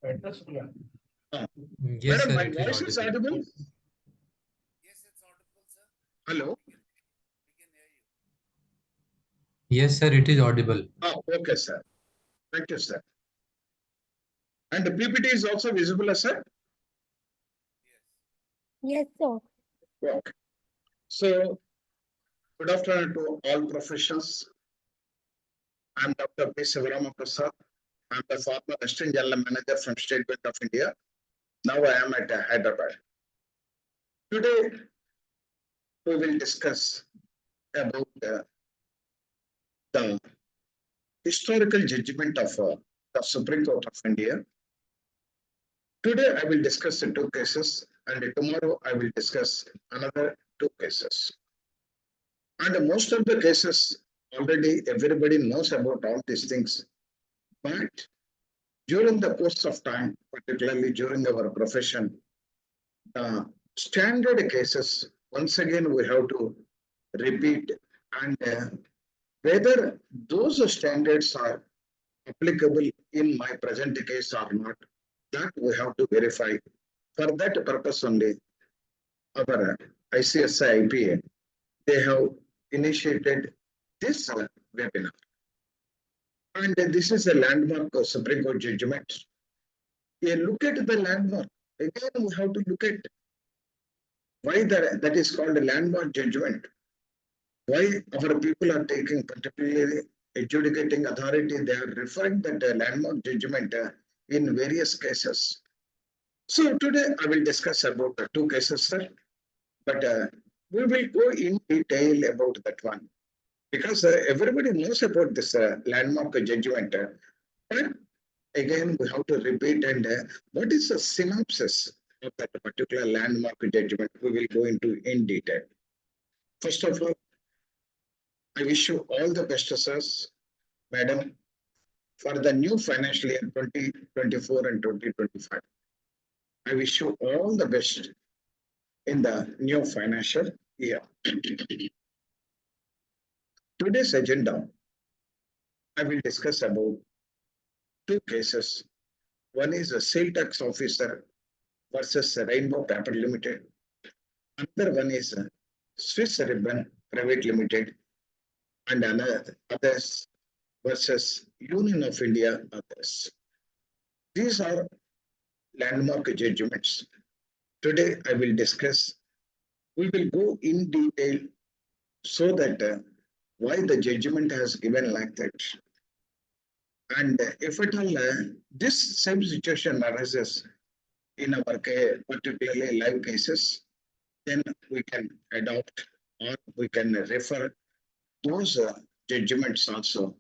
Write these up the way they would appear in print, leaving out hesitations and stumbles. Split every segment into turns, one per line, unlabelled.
Yes,
Madam,
sir,
my
it is
voice is
audible.
audible?
Yes, it's audible, sir.
Hello?
We can hear you.
Yes, sir, it is audible.
Oh, okay, sir. Thank you, sir. And the PPT is also visible, sir?
Yes.
Yes, sir.
Okay. So, good afternoon to all professionals. I'm Dr. Rama Prasad. I'm the former Assistant General Manager from State Bank of India. Now I am at Hyderabad. Today, we will discuss about the historical judgment of the Supreme Court of India. Today, I will discuss the two cases, and tomorrow I will discuss another two cases. And most of the cases, already everybody knows about all these things. But during the course of time, particularly during our profession, the standard cases, once again, we have to repeat and whether those standards are applicable in my present case or not, that we have to verify. For that purpose only, our ICSI IPA, they have initiated this webinar. And this is a landmark Supreme Court judgment. A look at the landmark. Again, we have to look at why that is called a landmark judgment. Why our people are taking, particularly adjudicating authority, they are referring that landmark judgment in various cases. So today I will discuss about the two cases, sir. But we will go in detail about that one because everybody knows about this landmark judgment. But again, we have to repeat and what is the synopsis of that particular landmark judgment? We will go into in detail. First of all, I wish you all the best, sirs, madam, for the new financial year 2024 and 2025. I wish you all the best in the new financial year. Today's agenda, I will discuss about two cases. One is a sale tax officer versus Rainbow Paper Limited. Another one is Swiss Ribbon Private Limited, and another others versus Union of India others. These are landmark judgments. Today I will discuss. We will go in detail so that why the judgment has given like that. And if at all this same situation arises in our particularly live cases, then we can adopt or we can refer those judgments also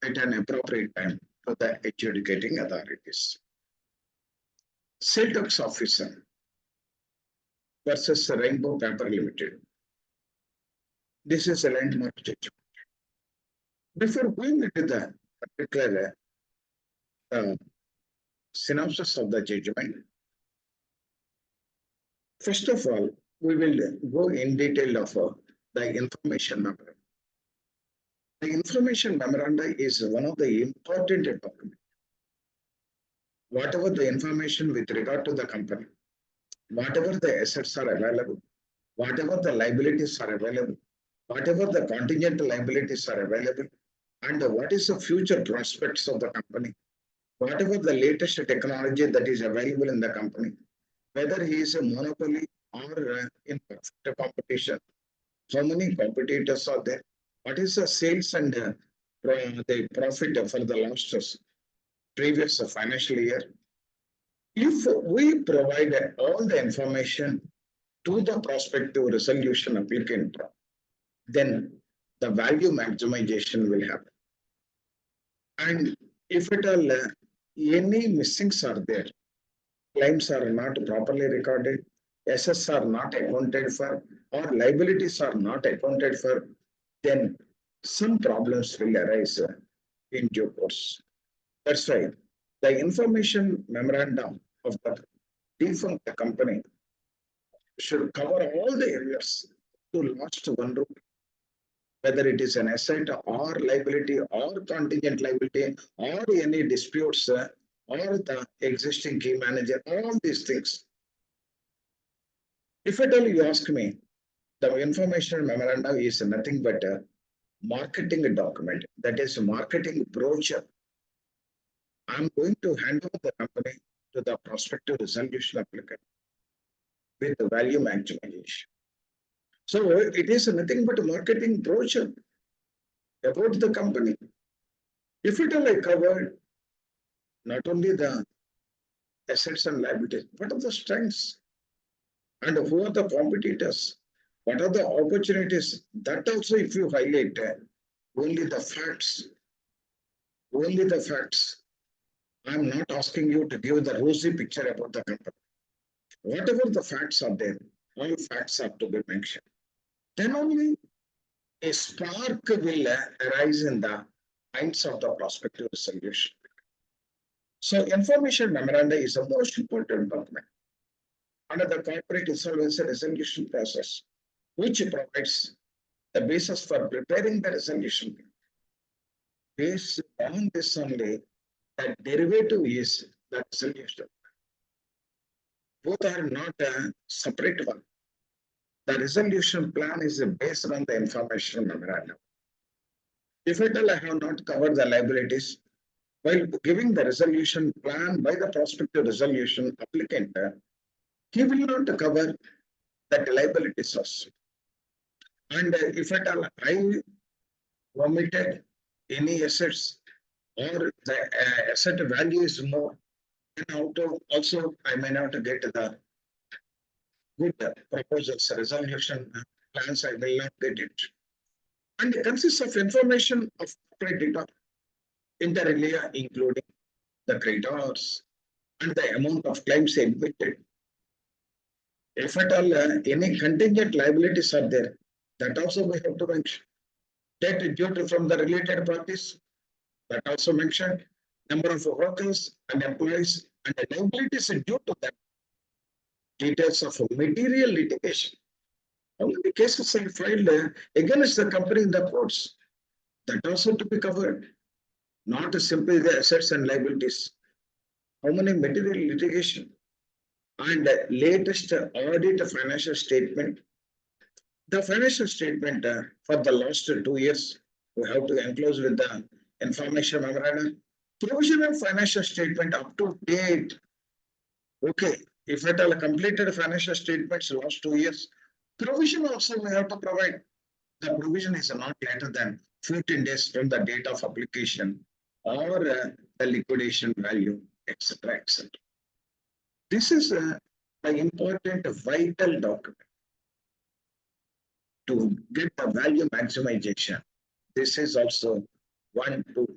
at an appropriate time to the adjudicating authorities. Sale tax officer versus Rainbow Paper Limited. This is a landmark judgment. Before going into the particular synopsis of the judgment, first of all, we will go in detail of the information memorandum. The information memoranda is one of the important documents. Whatever the information with regard to the company, whatever the assets are available, whatever the liabilities are available, whatever the contingent liabilities are available, and what is the future prospects of the company, whatever the latest technology that is available in the company, whether he is a monopoly or in perfect competition, how many competitors are there, what is the sales and the profit for the last previous financial year. If we provide all the information to the prospective resolution applicant, then the value maximization will happen. And if at all any missings are there, claims are not properly recorded, assets are not accounted for, or liabilities are not accounted for, then some problems will arise in due course. That's why the information memorandum of the defunct company should cover all the areas to last one rule, whether it is an asset or liability or contingent liability or any disputes or the existing key manager, all these things. If at all you ask me, the information memorandum is nothing but a marketing document, that is a marketing brochure. I'm going to hand over the company to the prospective resolution applicant with the value maximization. So it is nothing but a marketing brochure about the company. If it all I covered not only the assets and liabilities, what are the strengths and who are the competitors? What are the opportunities? That also, if you highlight only the facts, only the facts. I'm not asking you to give the rosy picture about the company. Whatever the facts are there, all facts have to be mentioned. Then only a spark will arise in the minds of the prospective solution. So information memoranda is the most important document under the corporate insolvency resolution process, which provides the basis for preparing the resolution. Based on this only, the derivative is the resolution. Both are not a separate one. The resolution plan is based on the information memorandum. If at all I have not covered the liabilities, while giving the resolution plan by the prospective resolution applicant, he will not cover that liabilities also. And if at all I omitted any assets or the asset value is more, then also I may not get the good proposals, resolution plans, I will not get it. And it consists of information of corporate data, inter alia, including the creditors and the amount of claims admitted. If at all any contingent liabilities are there, that also we have to mention. Debt due from the related parties, that also mentioned. Number of workers and employees and the liabilities due to them. Details of material litigation. How many cases are filed against the company in the courts? That also to be covered. Not simply the assets and liabilities. How many material litigation? And latest audit financial statement. The financial statement for the last 2 years, we have to enclose with the information memorandum. Provisional financial statement up to date. Okay, if at all completed financial statements last 2 years, provision also we have to provide. The provision is not later than 15 days from the date of application or the liquidation value, etc., etc. This is an important vital document to get the value maximization. This is also one tool.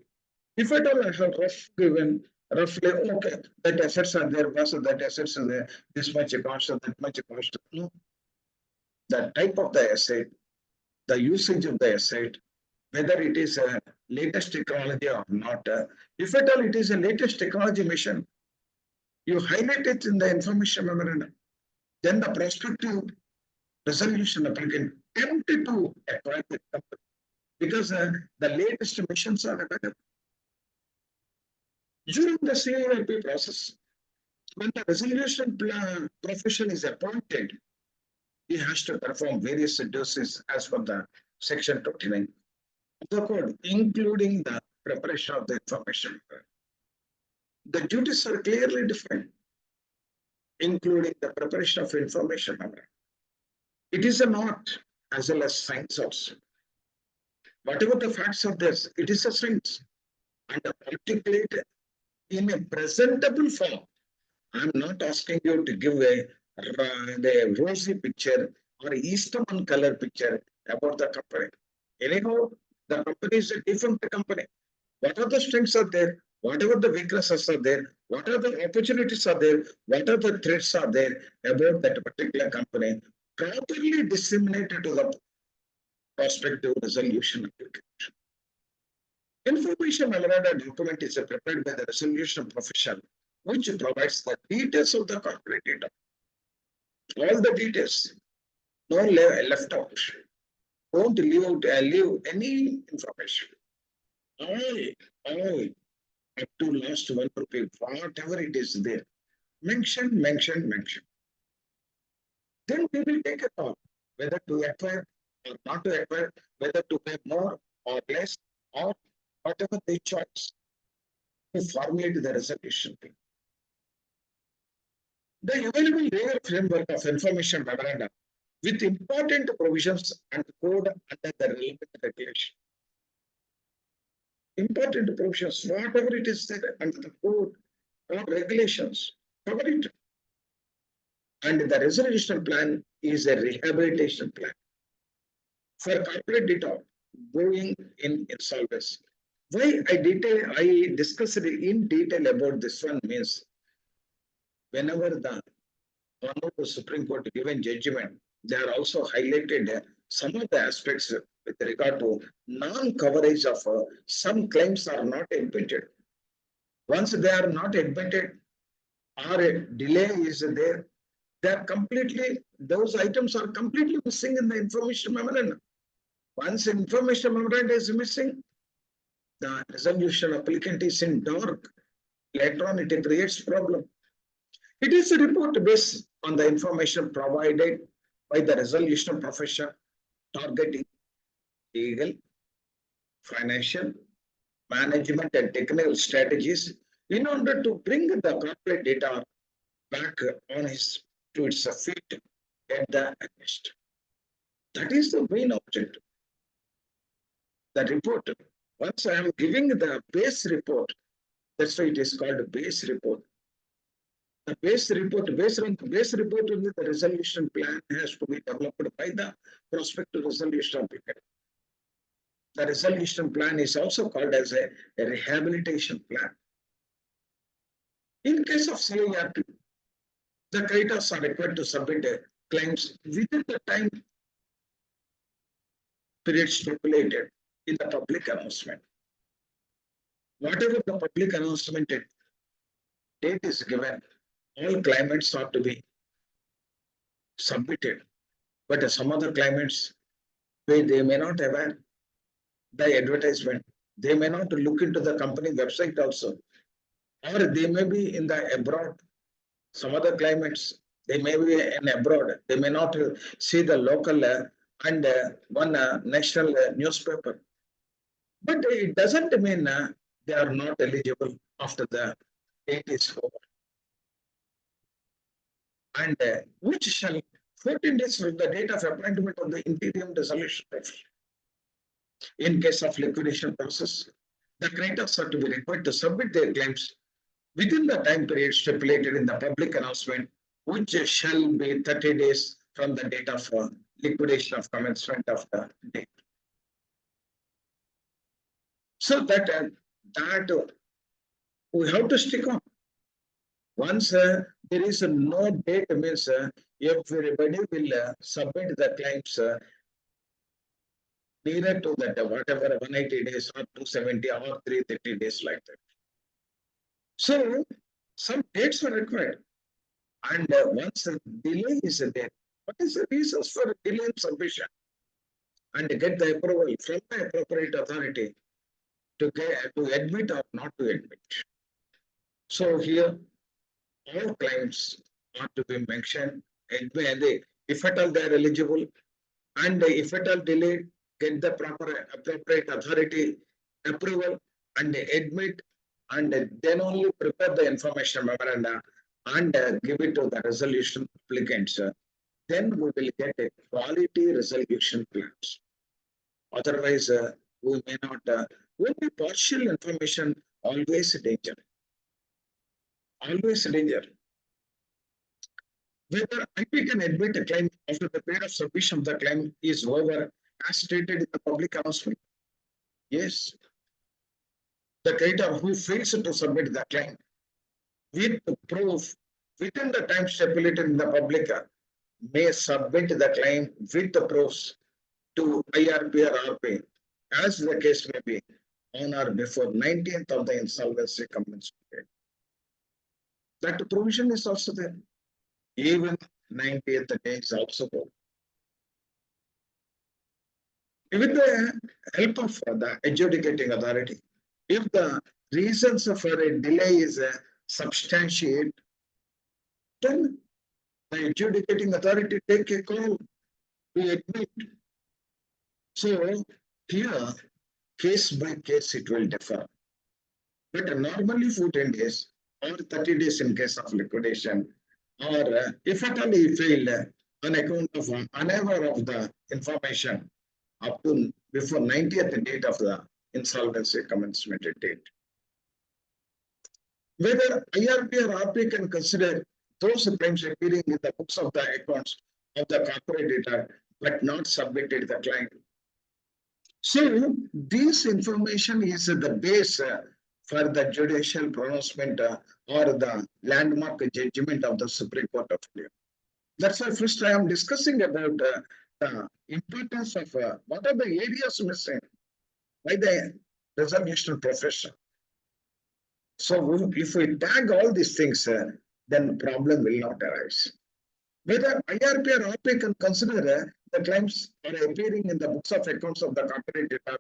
If at all I have given roughly, okay, that assets are there, that assets are there, this much cost, that much cost. No. The type of the asset, the usage of the asset, whether it is a latest technology or not. If at all it is a latest technology mission, you highlight it in the information memorandum. Then the prospective resolution applicant tempted to acquire the company because the latest missions are available. During the CIRP process, when the resolution profession is appointed, he has to perform various duties as per the section 29 of the code, including the preparation of the information. The duties are clearly defined, including the preparation of information. It is an art as well as science also. Whatever the facts are there, it is a science and articulated in a presentable form. I'm not asking you to give the rosy picture or Eastern color picture about the company. Anyhow, the company is a different company. What are the strengths are there? Whatever the weaknesses are there, what are the opportunities are there, what are the threats are there about that particular company, properly disseminated to the prospective resolution application. Information memorandum document is prepared by the resolution professional, which provides the details of the corporate data. All the details, no left out. Don't leave out leave any information. All up to last 1 rupee, whatever it is there, mention. Then they will take a call whether to acquire or not to acquire, whether to pay more or less, or whatever they choose to formulate the resolution. The available legal framework of information memorandum with important provisions and code under the relevant regulation. Important provisions, whatever it is there under the code or regulations, cover it. And the resolution plan is a rehabilitation plan for corporate data going in insolvency. Why I discussed in detail about this one means whenever the Honorable Supreme Court given judgment, they are also highlighted some of the aspects with regard to non-coverage of some claims are not admitted. Once they are not admitted or a delay is there, they are completely, those items are completely missing in the information memorandum. Once information memorandum is missing, the resolution applicant is in dark. Later on, it creates problem. It is a report based on the information provided by the resolution profession targeting legal, financial, management and technical strategies in order to bring the corporate data back on to its feet at the earliest. That is the main objective. The report, once I am giving the base report, that's why it is called a base report. The base report, based on the base report, only the resolution plan has to be developed by the prospective resolution applicant. The resolution plan is also called as a rehabilitation plan. In case of CIRP, the creditors are required to submit claims within the time period stipulated in the public announcement. Whatever the public announcement date is given, all claimants are to be submitted. But some other claimants, they may not have the advertisement. They may not look into the company website also. Or they may be in the abroad. Some other claimants, they may be in abroad. They may not see the local and one national newspaper. But it doesn't mean they are not eligible after the date is over. And which shall 14 days from the date of appointment of the interim resolution. In case of liquidation process, the creditors are to be required to submit their claims within the time period stipulated in the public announcement, which shall be 30 days from the date of liquidation of commencement of the date. So that we have to stick on. Once there is no date, means everybody will submit the claims nearer to that, whatever 180 days or 270 or 330 days like that. So some dates are required. And once the delay is there, what is the reasons for delay in submission? And get the approval from the appropriate authority to admit or not to admit. So here, all claims are to be mentioned, if at all they are eligible, and if at all delayed, get the proper appropriate authority approval and admit, and then only prepare the information memoranda and give it to the resolution applicants. Then we will get a quality resolution plans. Otherwise, we may not. Only partial information, always danger. Always danger. Whether IP can admit a claim after the period of submission of the claim is over, as stated in the public announcement. Yes. The creditor who fails to submit the claim with proof within the time stipulated in the public may submit the claim with the proofs to IRP or RP, as the case may be, on or before 19th of the insolvency commencement date. That provision is also there. Even 90th day is also there. With the help of the adjudicating authority, if the reasons for a delay is substantiate, then the adjudicating authority take a call to admit. So here, case by case, it will differ. But normally 14 days or 30 days in case of liquidation, or if at all he failed on account of unaware of the information up to before 90th date of the insolvency commencement date. Whether IRP or RP can consider those claims appearing in the books of the accounts of the corporate data but not submitted the client. So this information is the base for the judicial pronouncement or the landmark judgment of the Supreme Court of India. That's why first I am discussing about the importance of what are the areas missing by the resolution profession. So if we tag all these things, then problem will not arise. Whether IRP or RP can consider the claims are appearing in the books of accounts of the corporate data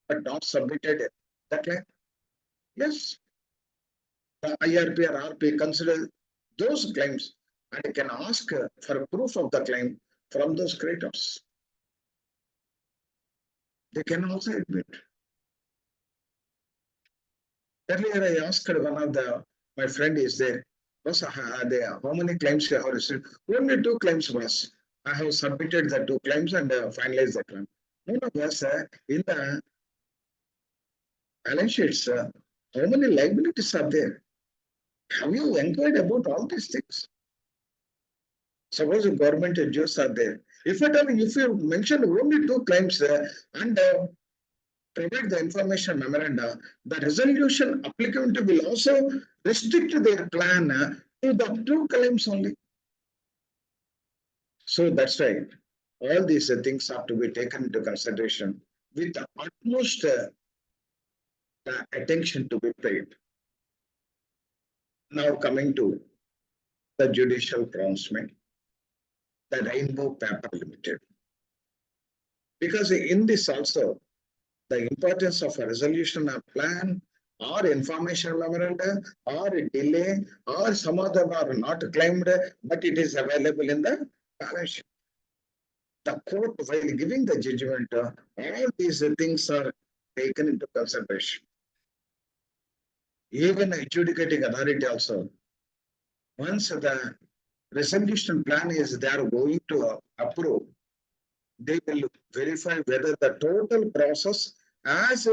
but not submitted the claim. Yes, the IRP or RP consider those claims and can ask for proof of the claim from those creditors. They can also admit. Earlier, I asked one of my friend is there. How many claims you have received? Only 2 claims was. I have submitted the 2 claims and finalized the claim. No, was in the balance sheets, how many liabilities are there? Have you inquired about all these things? Suppose the government adjustments are there. If you mention only 2 claims and provide the information memoranda, the resolution applicant will also restrict their plan to the 2 claims only. So that's right. All these things have to be taken into consideration with the utmost attention to be paid. Now coming to the judicial pronouncement, the Rainbow Paper Limited. Because in this also, the importance of a resolution of plan or information memoranda or a delay or some other are not claimed, but it is available in the balance sheet. The court, while giving the judgment, all these things are taken into consideration. Even adjudicating authority also, once the resolution plan is they are going to approve, they will verify whether the total process as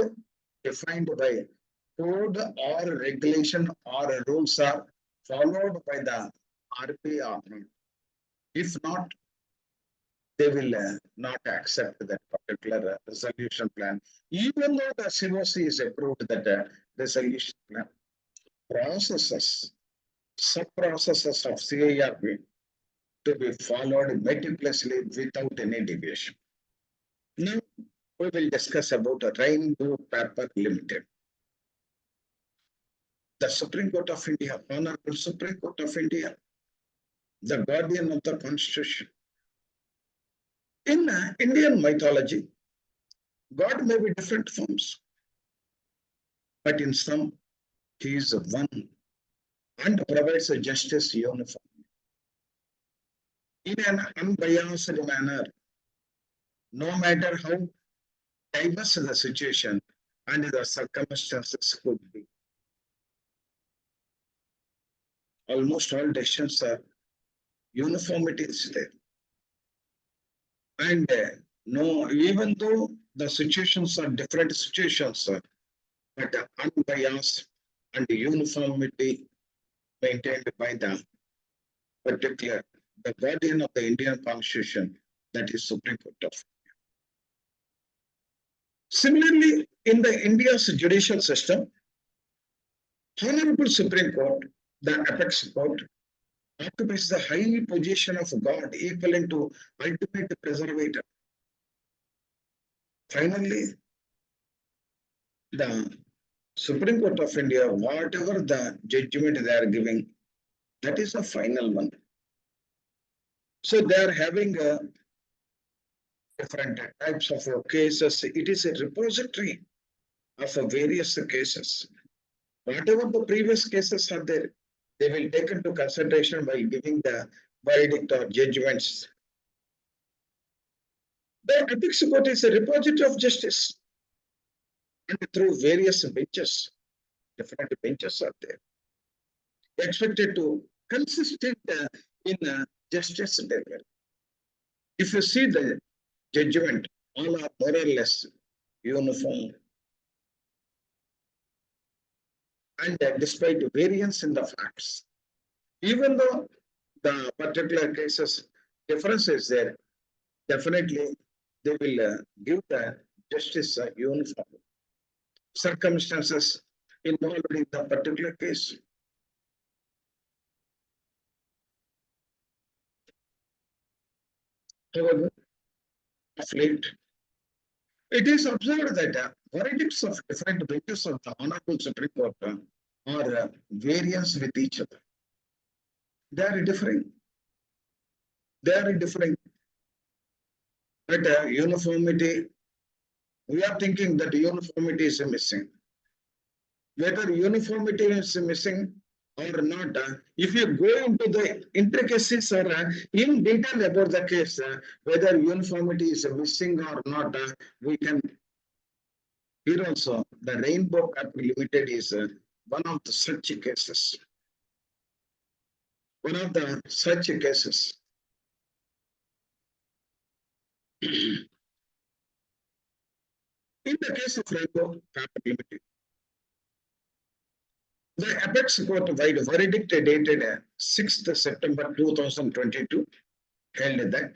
defined by code or regulation or rules are followed by the RP or not. If not, they will not accept that particular resolution plan, even though the COC is approved that resolution plan. Processes, sub-processes of CIRP to be followed meticulously without any deviation. Now, we will discuss about the Rainbow Paper Limited. The Supreme Court of India, Honorable Supreme Court of India, the guardian of the Constitution. In Indian mythology, God may be different forms, but in some, he is one and provides a justice uniform. In an unbiased manner, no matter how diverse the situation and the circumstances could be. Almost all decisions are uniformity is there. And no, even though the situations are different situations, but unbiased and uniformity maintained by the particular, the guardian of the Indian Constitution, that is Supreme Court of India. Similarly, in the India's judicial system, Honorable Supreme Court, the apex court, occupies the high position of God, equivalent to ultimate preservator. Finally, the Supreme Court of India, whatever the judgment they are giving, that is the final one. So they are having different types of cases. It is a repository of various cases. whatever the previous cases are there, they will take into consideration while giving the verdict or judgments. The ethics court is a repository of justice, and through various benches, different benches are there, expected to consistent in justice level. If you see the judgment, all are more or less uniform. And despite variance in the facts, even though the particular cases difference is there, definitely they will give the justice uniform. Circumstances involved in the particular case. However, of late, it is observed that verdicts of different benches of the Honorable Supreme Court are variance with each other. They are differing. They are differing. But uniformity, we are thinking that uniformity is missing. Whether uniformity is missing or not, if you go into the intricacies or in detail about the case, whether uniformity is missing or not, we can. Here also, the Rainbow Cup Limited is one of the such cases. One of the such cases. In the case of Rainbow Cup Limited, the apex court wide verdict dated 6th September 2022 held that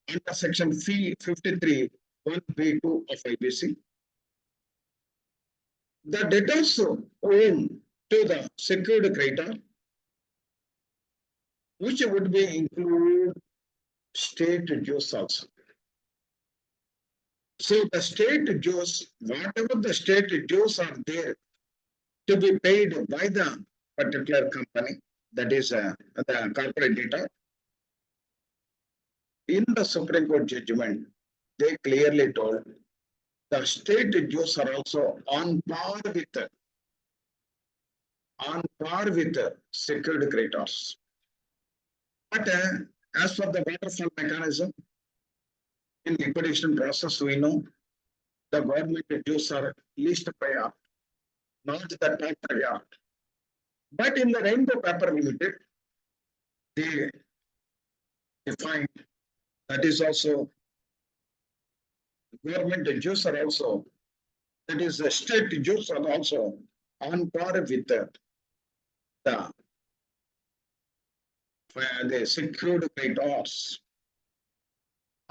under section 53 1B2 of IBC, the debtors own to the secured creditor, which would be include state dues also. So the state dues, whatever the state dues are there to be paid by the particular company, that is the corporate debtor, in the Supreme Court judgment, they clearly told the state dues are also on par with secured creditors. But as for the waterfall mechanism, in liquidation process, we know the government dues are least prior, not the top prior. But in the Rainbow Paper Limited, they define that is also government dues are also, that is the state dues are also on par with the secured creditors,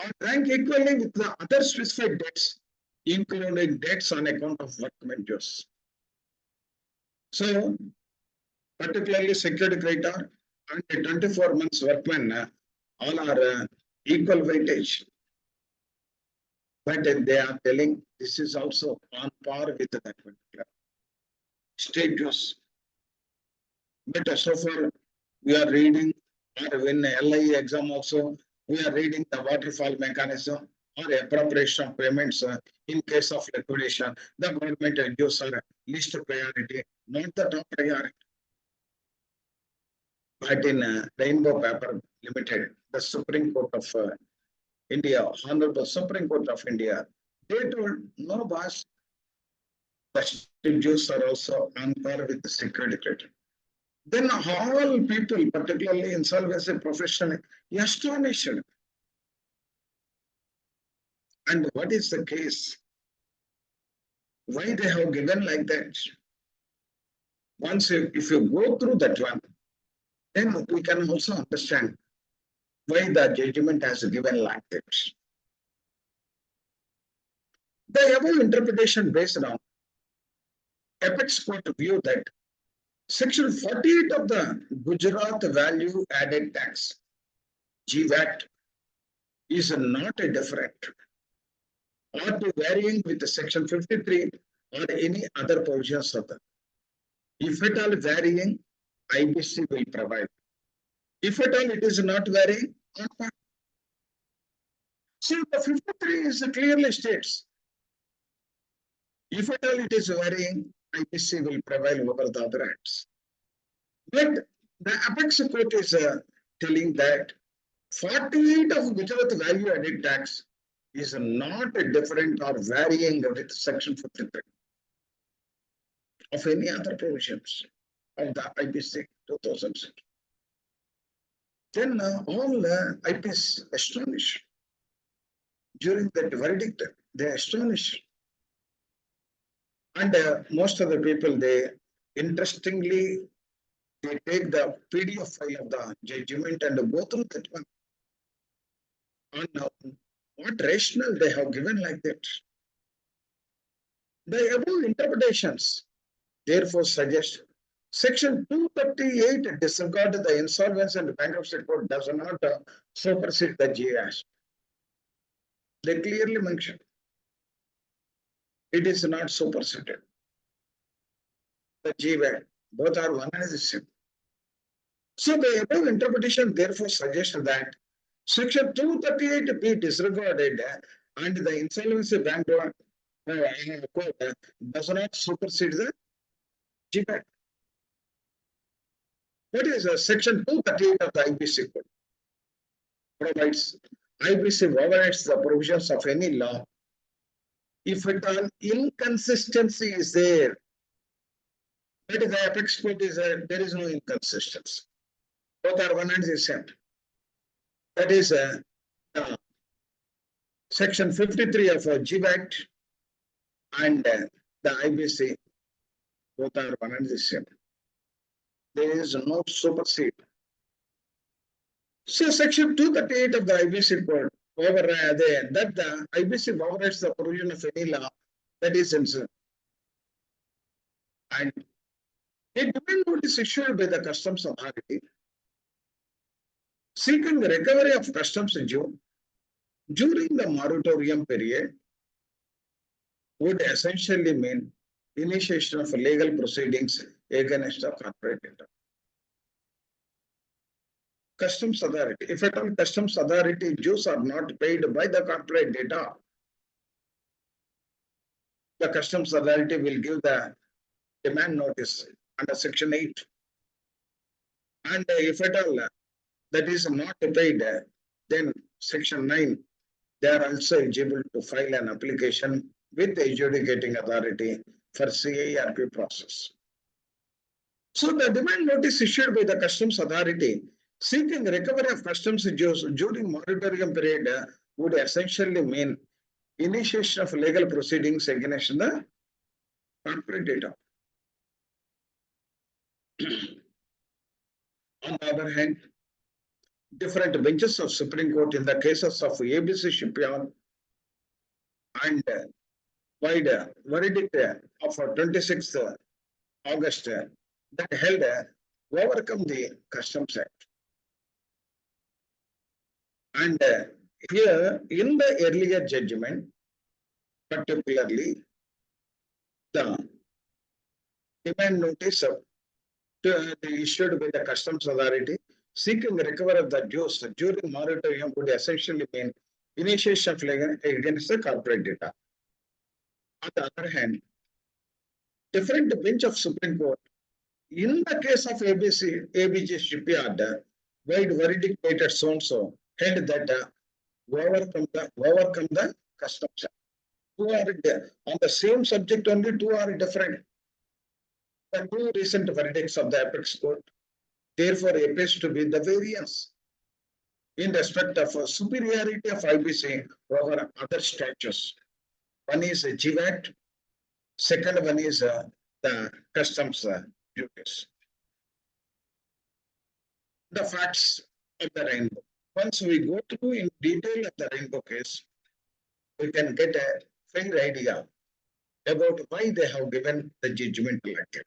or rank equally with the other specified debts, including debts on account of workmen dues. So, particularly secured creditor and 24 months workmen, all are equal weightage. But they are telling this is also on par with that particular state dues. But so far, we are reading, or in LIE exam also, we are reading the waterfall mechanism or appropriation of payments in case of liquidation. The government dues are least priority, not the top priority. But in Rainbow Paper Limited, the Supreme Court of India, Honorable Supreme Court of India, they told no boss, the state dues are also on par with the security creditor. Then all people, particularly insolvency professional, astonished. And what is the case? Why they have given like that? Once if you go through that one, then we can also understand why the judgment has given like that. The above interpretation based on apex court view that Section 48 of the Gujarat Value Added Tax, GVAT, is not a different or to varying with the Section 53 or any other provisions of the. If at all varying, IBC will provide. If at all it is not varying, not. So the 53 is clearly states. If at all it is varying, IBC will prevail over the other acts. But the apex court is telling that 48 of Gujarat value added tax is not different or varying with section 53 of any other provisions of the IBC 2006. Then all IPs astonished. During that verdict, they astonished. And most of the people, they interestingly, they take the PDF file of the judgment and go through that one. And what rationale they have given like that. The above interpretations therefore suggest Section 238 disregard the Insolvency and Bankruptcy Code does not supersede the GS. They clearly mention it is not superseded. The GWAD, both are one and the same. So the above interpretation therefore suggests that Section 238 be disregarded and the Insolvency Bankruptcy Code does not supersede the GWAD. What is Section 238 of the IBC Code? Provides IBC overrides the provisions of any law if at all inconsistency is there. But the apex code is there is no inconsistency. Both are one and the same. That is Section 53 of GWAT and the IBC. Both are one and the same. There is no supersede. So Section 238 of the IBC code that the IBC overrides the provision of any law that is inside. And a demand notice issued by the customs authority seeking the recovery of customs due during the moratorium period would essentially mean initiation of legal proceedings against the corporate debtor. Customs authority, if at all customs authority dues are not paid by the corporate debtor, the customs authority will give the demand notice under Section 8. And if at all that is not paid, then Section 9, they are also eligible to file an application with the adjudicating authority for CIRP process. So the demand notice issued by the customs authority seeking recovery of customs dues during moratorium period would essentially mean initiation of legal proceedings against the corporate debtor. On the other hand, different benches of Supreme Court in the cases of ABC Shipyard and wide verdict of 26th August that held overcome the Customs Act. And here in the earlier judgment, particularly the demand notice issued by the Customs Authority seeking recovery of the dues during moratorium would essentially mean initiation of legal against the corporate debtor. On the other hand, different bench of Supreme Court in the case of ABC Shipyard, wide verdict dated so and so held that overcome the Customs Act. Two are on the same subject, only two are different. The two recent verdicts of the apex court therefore appears to be the variance in respect of superiority of IBC over other statutes. One is GWAT, second one is the customs duties. The facts of the rainbow. Once we go through in detail of the rainbow case, we can get a fair idea about why they have given the judgment like that.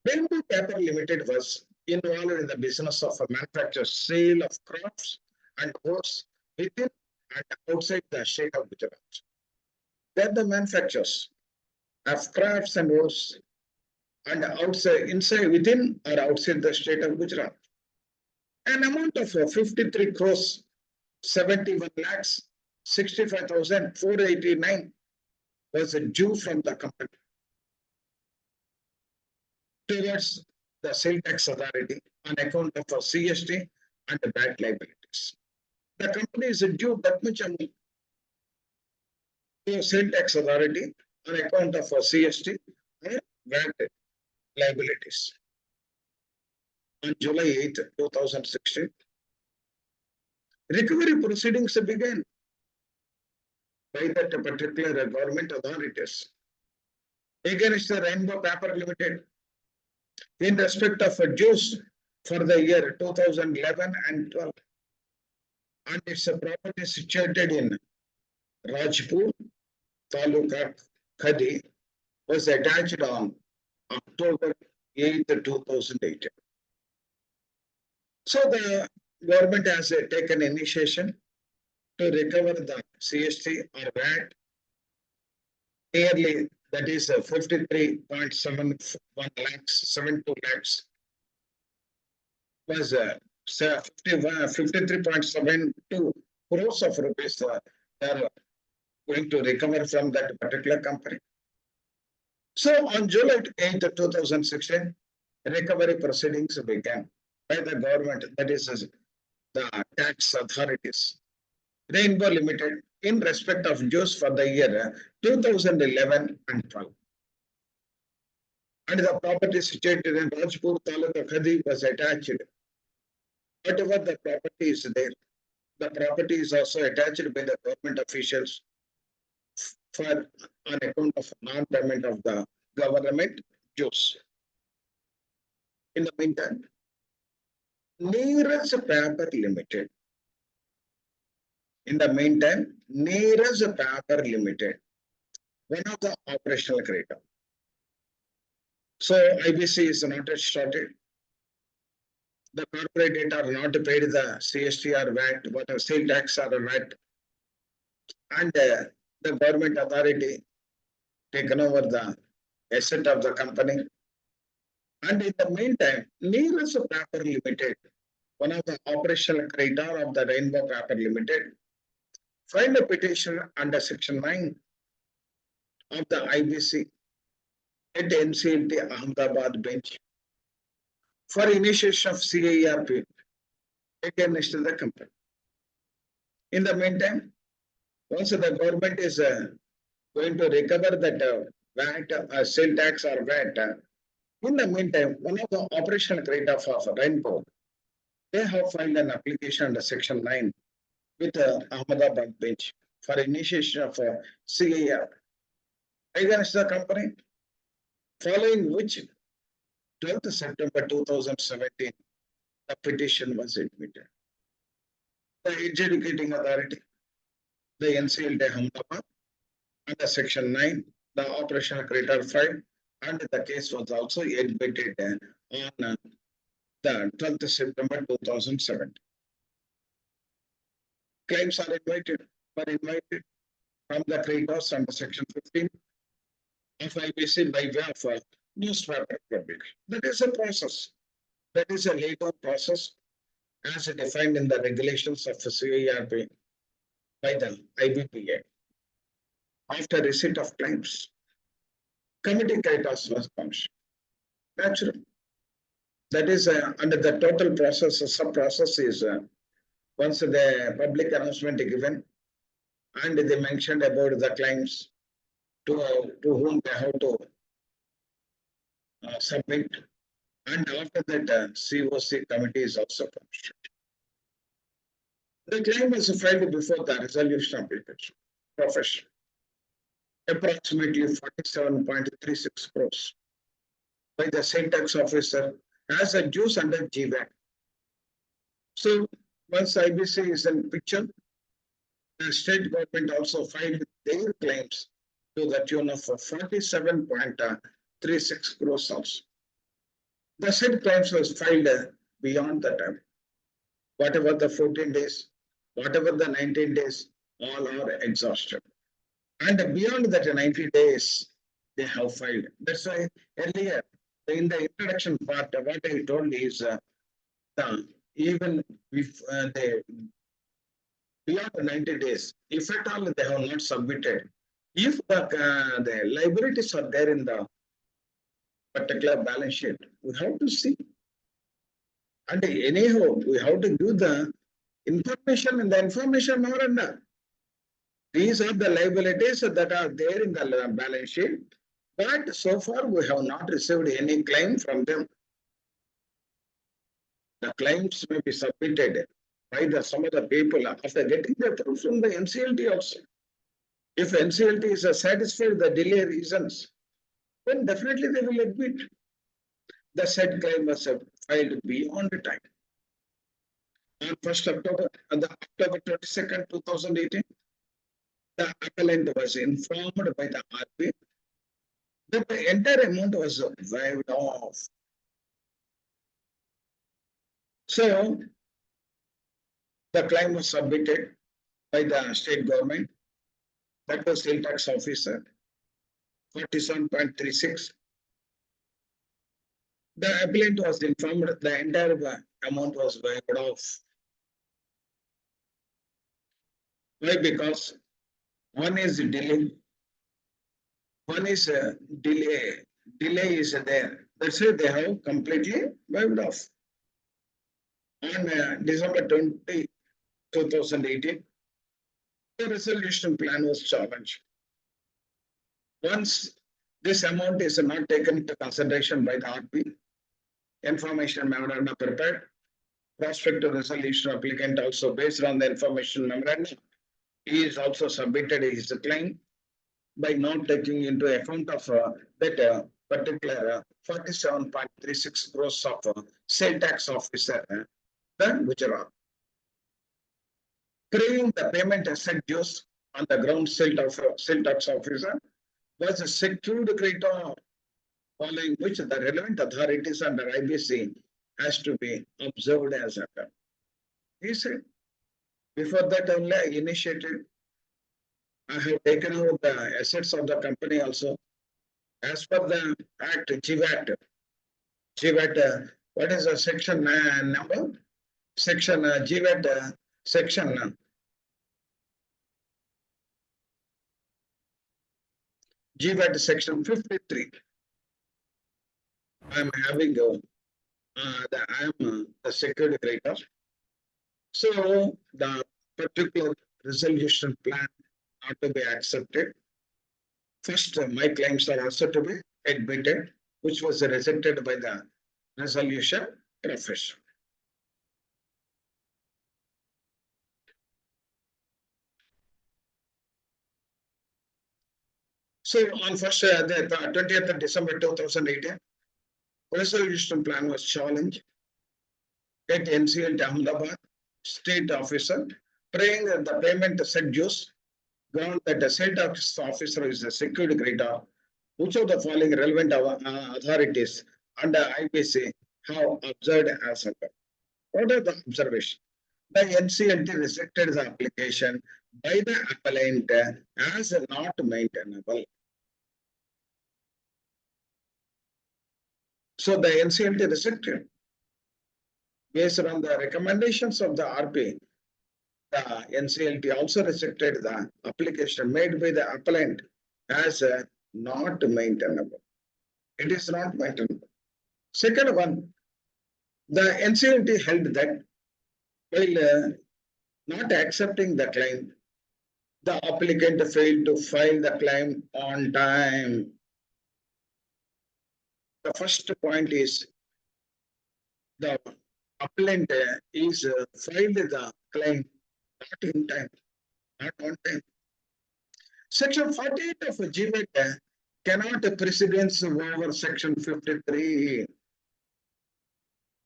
Rainbow Paper Limited was involved in the business of a manufacture sale of crafts and goods within and outside the state of Gujarat. They are the manufacturers of crafts and goods and outside, inside, within or outside the state of Gujarat. An amount of 53 crores, 71 lakhs, 65,489 was due from the company towards the sales tax authority on account of a CST and the VAT liabilities. The company is due that much amount to sales tax authority on account of a CST and VAT liabilities. On July 8, 2016, recovery proceedings began by that particular government authorities against the Rainbow Paper Limited in respect of dues for the year 2011 and 12, and its property situated in Rajpur, Taluka, Khadi, was attached on October 8, 2008. So the government has taken initiation to recover the CST or VAT nearly, that is 53.71 lakhs, 72 lakhs, was 53.72 crores of rupees they are going to recover from that particular company. So on July 8, 2016, recovery proceedings began by the government, that is the tax authorities, Rainbow Limited, in respect of dues for the year 2011 and 12. And the property situated in Rajpur Taluka Khadi was attached. Whatever the property is there, the property is also attached by the government officials for on account of non-payment of the government dues. In the meantime, Neeraj Paper Limited. In the meantime, Neeraj Paper Limited, one of the operational creditor. So IBC is not yet started. The corporate debt are not paid the CST or VAT, whatever sale tax or VAT, and the government authority taken over the asset of the company. And in the meantime, Neeraj Paper Limited, one of the operational creditor of the Rainbow Paper Limited, filed a petition under Section 9 of the IBC at NCLT Ahmedabad bench for initiation of CIRP against the company. In the meantime, once the government is going to recover that VAT, sale tax or VAT, in the meantime, one of the operational creditor of Rainbow, they have filed an application under Section 9 with Ahmedabad bench for initiation of CIR against the company, following which 12th September 2017, the petition was admitted. The adjudicating authority, the NCLT Ahmedabad, under Section 9, the operational creditor filed, and the case was also admitted on the 12th September 2017. Claims are invited from the creditors under Section 15 of IBC by way of newspaper publication. That is a process. That is a legal process as defined in the regulations of the CIRP by the IBPA. After receipt of claims, committee creditors was functioned. Natural. That is under the total process, sub-process is once the public announcement is given and they mentioned about the claims to whom they have to submit, and after that COC committee is also functioned. The claim was filed before the resolution application. Profession. Approximately 47.36 crores by the same tax officer as a dues under GVAT. So once IBC is in picture, the state government also filed their claims to the tune of 47.36 crores also. The said claims was filed beyond the time. Whatever the 14 days, whatever the 19 days, all are exhausted. And beyond that 90 days, they have filed. That's why earlier in the introduction part, what I told is even if they beyond 90 days, if at all they have not submitted, If the liabilities are there in the particular balance sheet, we have to see. And anyhow, we have to give the information in the information memorandum. These are the liabilities that are there in the balance sheet, but so far we have not received any claim from them. The claims may be submitted by some of the people after getting the proof from the NCLT also. If NCLT is satisfied with the delay reasons, then definitely they will admit the said claim was filed beyond the time. On 1st October, on the October 22nd, 2018, the appellant was informed by the RP that the entire amount was waived off. So the claim was submitted by the state government, that was sales tax officer, 47.36. The appellant was informed that the entire amount was waived off. Why? Because one is delay, one is delay. Delay is there. That's why they have completely waived off. On December 20, 2018, the resolution plan was challenged. Once this amount is not taken into consideration by the RP, information memorandum prepared, prospective resolution applicant also based on the information memorandum, he is also submitted his claim by not taking into account of that particular 47.36 crores of sale tax officer, the Gujarat. Claiming the payment asset dues on the ground sale tax officer was a secured creditor, following which the relevant authorities under IBC has to be observed as a. He said, before that only I initiated, I have taken out the assets of the company also. As per the Act, GVAT, what is the section number? Section GVAT, section GVAT section 53. I am having I am the security creditor. So the particular resolution plan not to be accepted. First, my claims are also to be admitted, which was rejected by the resolution profession. So on first, the 20th of December 2018, resolution plan was challenged at NCL Ahmedabad state officer, praying that the payment set dues, ground that the state officer is a secured creditor. Which of the following relevant authorities under IBC have observed as a? What are the observations? The NCLT rejected the application by the appellant as not maintainable. So the NCLT rejected. Based on the recommendations of the RP, the NCLT also rejected the application made by the appellant as not maintainable. It is not maintainable. Second one, the NCLT held that while not accepting the claim, the applicant failed to file the claim on time. The first point is the appellant is filed the claim not in time, not on time. Section 48 of GVAT cannot precedence over section 53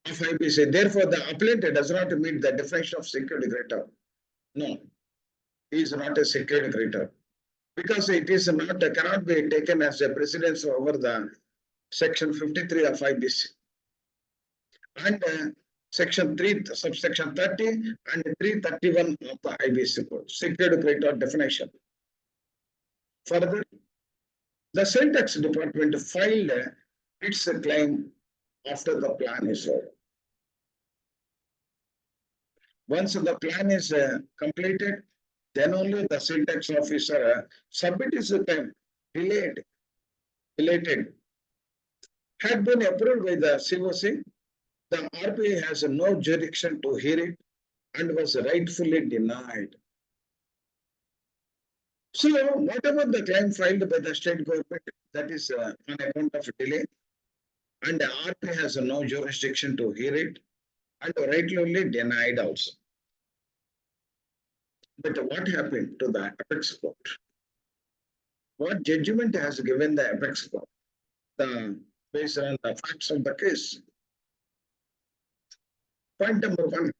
of IBC. Therefore, the appellant does not meet the definition of security creditor. No, he is not a security creditor because it is not cannot be taken as a precedence over the section 53 of IBC. And section 3, subsection 30 and 331 of the IBC code, security creditor definition. Further, the sales tax department filed its claim after the plan is over. Once the plan is completed, then only the sale tax officer submit his time related had been approved by the COC. The RPA has no jurisdiction to hear it and was rightfully denied. So whatever the claim filed by the state government, that is on account of delay, and the RPA has no jurisdiction to hear it and rightly denied also. But what happened to the apex court? What judgment has given the apex court? Based on the facts of the case. Point number one.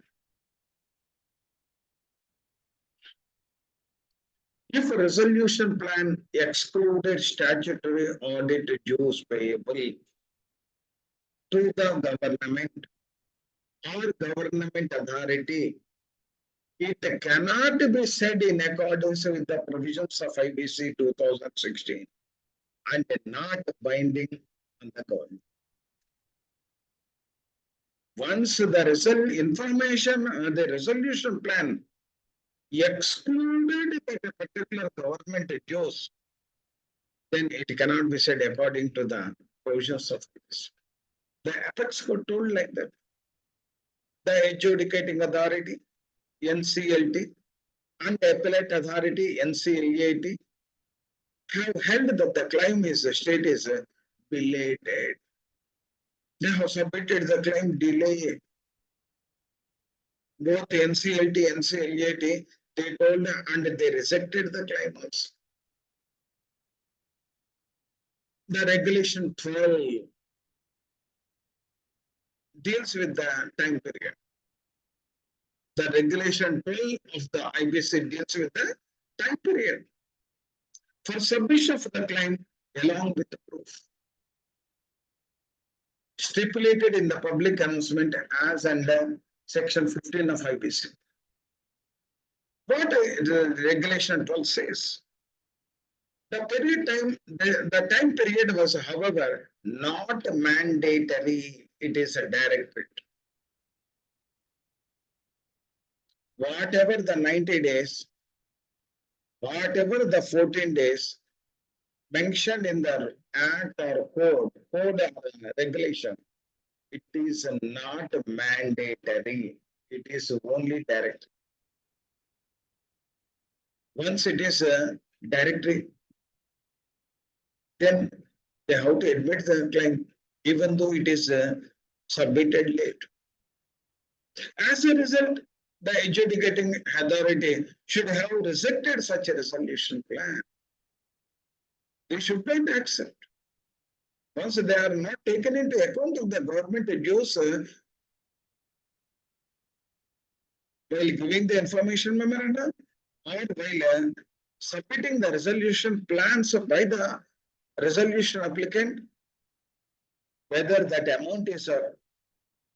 If a resolution plan excluded statutory audit dues payable to the government or government authority, it cannot be said in accordance with the provisions of IBC 2016 and not binding on the government. Once the the resolution plan excluded that particular government dues, then it cannot be said according to the provisions of this. The apex court told like that. The adjudicating authority, NCLT, and the appellate authority, NCLAT, have held that the claim is state is belated. They have submitted the claim delay. Both NCLT, NCLAT, they told and they rejected the claim also. The regulation 12 deals with the time period. The regulation 12 of the IBC deals with the time period for submission of the claim along with the proof stipulated in the public announcement as under section 15 of IBC. What the regulation 12 says? The time period was, however, not mandatory. It is a directive. Whatever the 90 days, whatever the 14 days mentioned in the act or code or regulation, it is not mandatory. It is only direct. Once it is a directory, then they have to admit the claim, even though it is submitted late. As a result, the adjudicating authority should have rejected such a resolution plan. They should not accept. Once they are not taken into account of the government dues while giving the information memorandum or while submitting the resolution plans by the resolution applicant, whether that amount is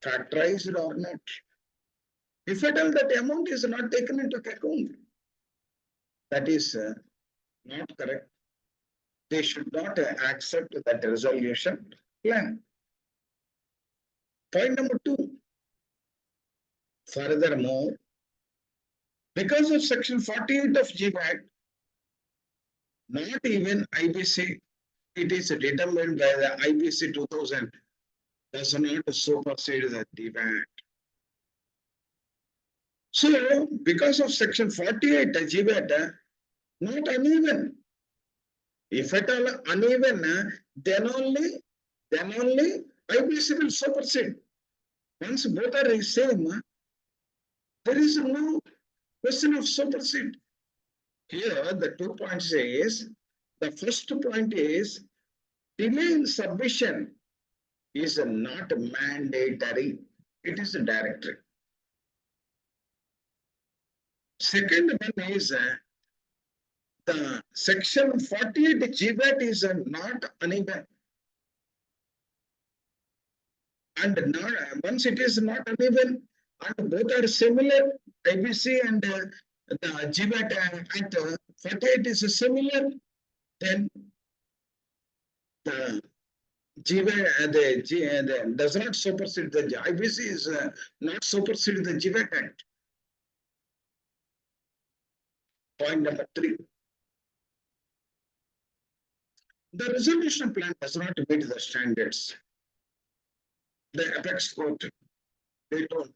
factorized or not. If at all that amount is not taken into account, that is not correct. They should not accept that resolution plan. Point number 2. Furthermore, because of section 48 of GBAT, not even IBC, it is determined by the IBC 2000, does not supersede the GBAT. So, because of section 48 GBAT, not uneven. If at all uneven, then only IBC will supersede. Once both are the same, there is no question of supersede. Here, the 2 points is, the first point is, delay in submission is not mandatory. It is a directory. Second one is, the section 48 GBAT is not uneven. And not, once it is not uneven and both are similar, IBC and the GBAT Act 48 is similar, then the GBAT does not supersede the IBC is not supersede the GBAT Act. Point number 3. The resolution plan does not meet the standards. The apex court, they told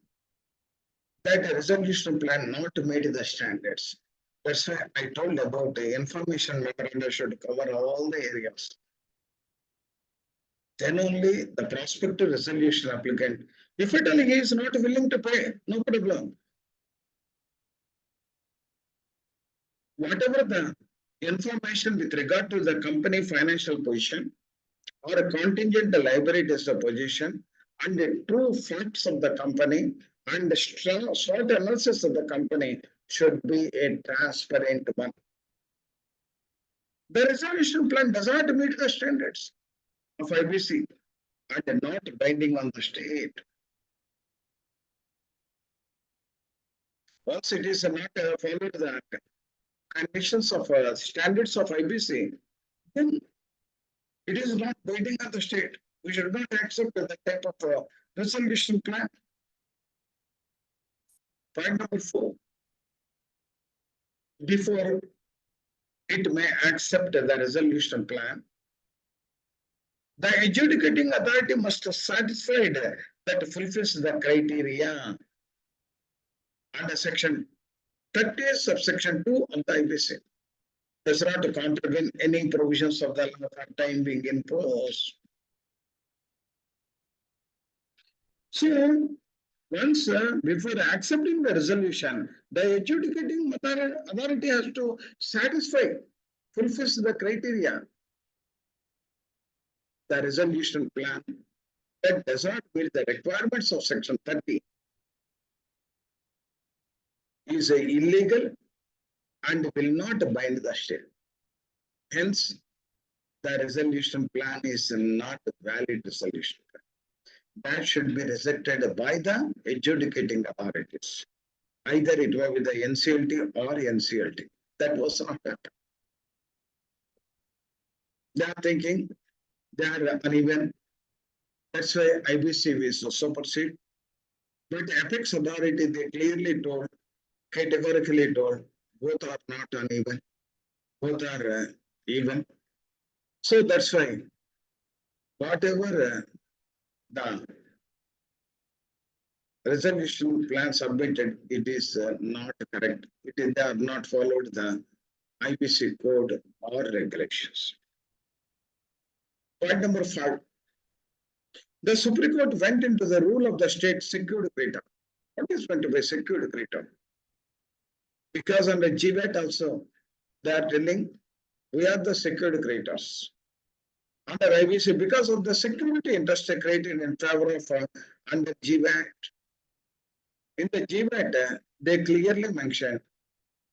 that the resolution plan not meet the standards. That's why I told about the information memorandum should cover all the areas. Then only the prospective resolution applicant, if at all he is not willing to pay, no problem. Whatever the information with regard to the company financial position or a contingent liabilities position and the true facts of the company and the short analysis of the company should be a transparent one. The resolution plan does not meet the standards of IBC and not binding on the state. Once it is not followed the conditions of standards of IBC, then it is not binding on the state. We should not accept that type of resolution plan. Point number 4. Before it may accept the resolution plan, the adjudicating authority must satisfy that fulfills the criteria under section 30 subsection 2 of the IBC. Does not contravene any provisions of the law for time being imposed. So, once before accepting the resolution, the adjudicating authority has to satisfy, fulfills the criteria. The resolution plan that does not meet the requirements of section 30 is illegal and will not bind the state. Hence, the resolution plan is not a valid resolution plan. That should be rejected by the adjudicating authorities. Either it was with the NCLT or NCLT. That was not happened. They are thinking they are uneven. That's why IBC is supersede. But the apex authority, they clearly told, categorically told, both are not uneven, both are even. So that's why whatever the resolution plan submitted, it is not correct. They have not followed the IBC code or regulations. Point number 5. The Supreme Court went into the rule of the state secured creditor. What is meant to be secured creditor? Because under GVAT also, they are telling we are the secured creditors. Under IBC, because of the security interest created in favor of under GVAT. In the GVAT, they clearly mentioned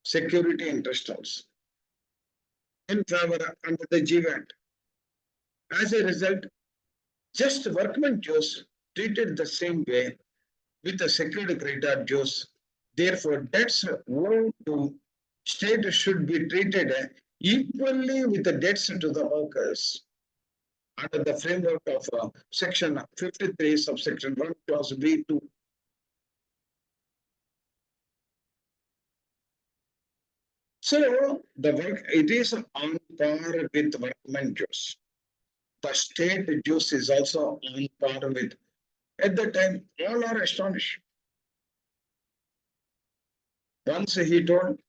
security interest also in favor under the GVAT. As a result, just workman Jews treated the same way with the secured creditor Jews. Therefore, debts owed to state should be treated equally with the debts to the workers under the framework of section 53 subsection 1 clause B2. So the work it is on par with workman Jews. The state Jews is also on par with. At that time, all are astonished. Once he told,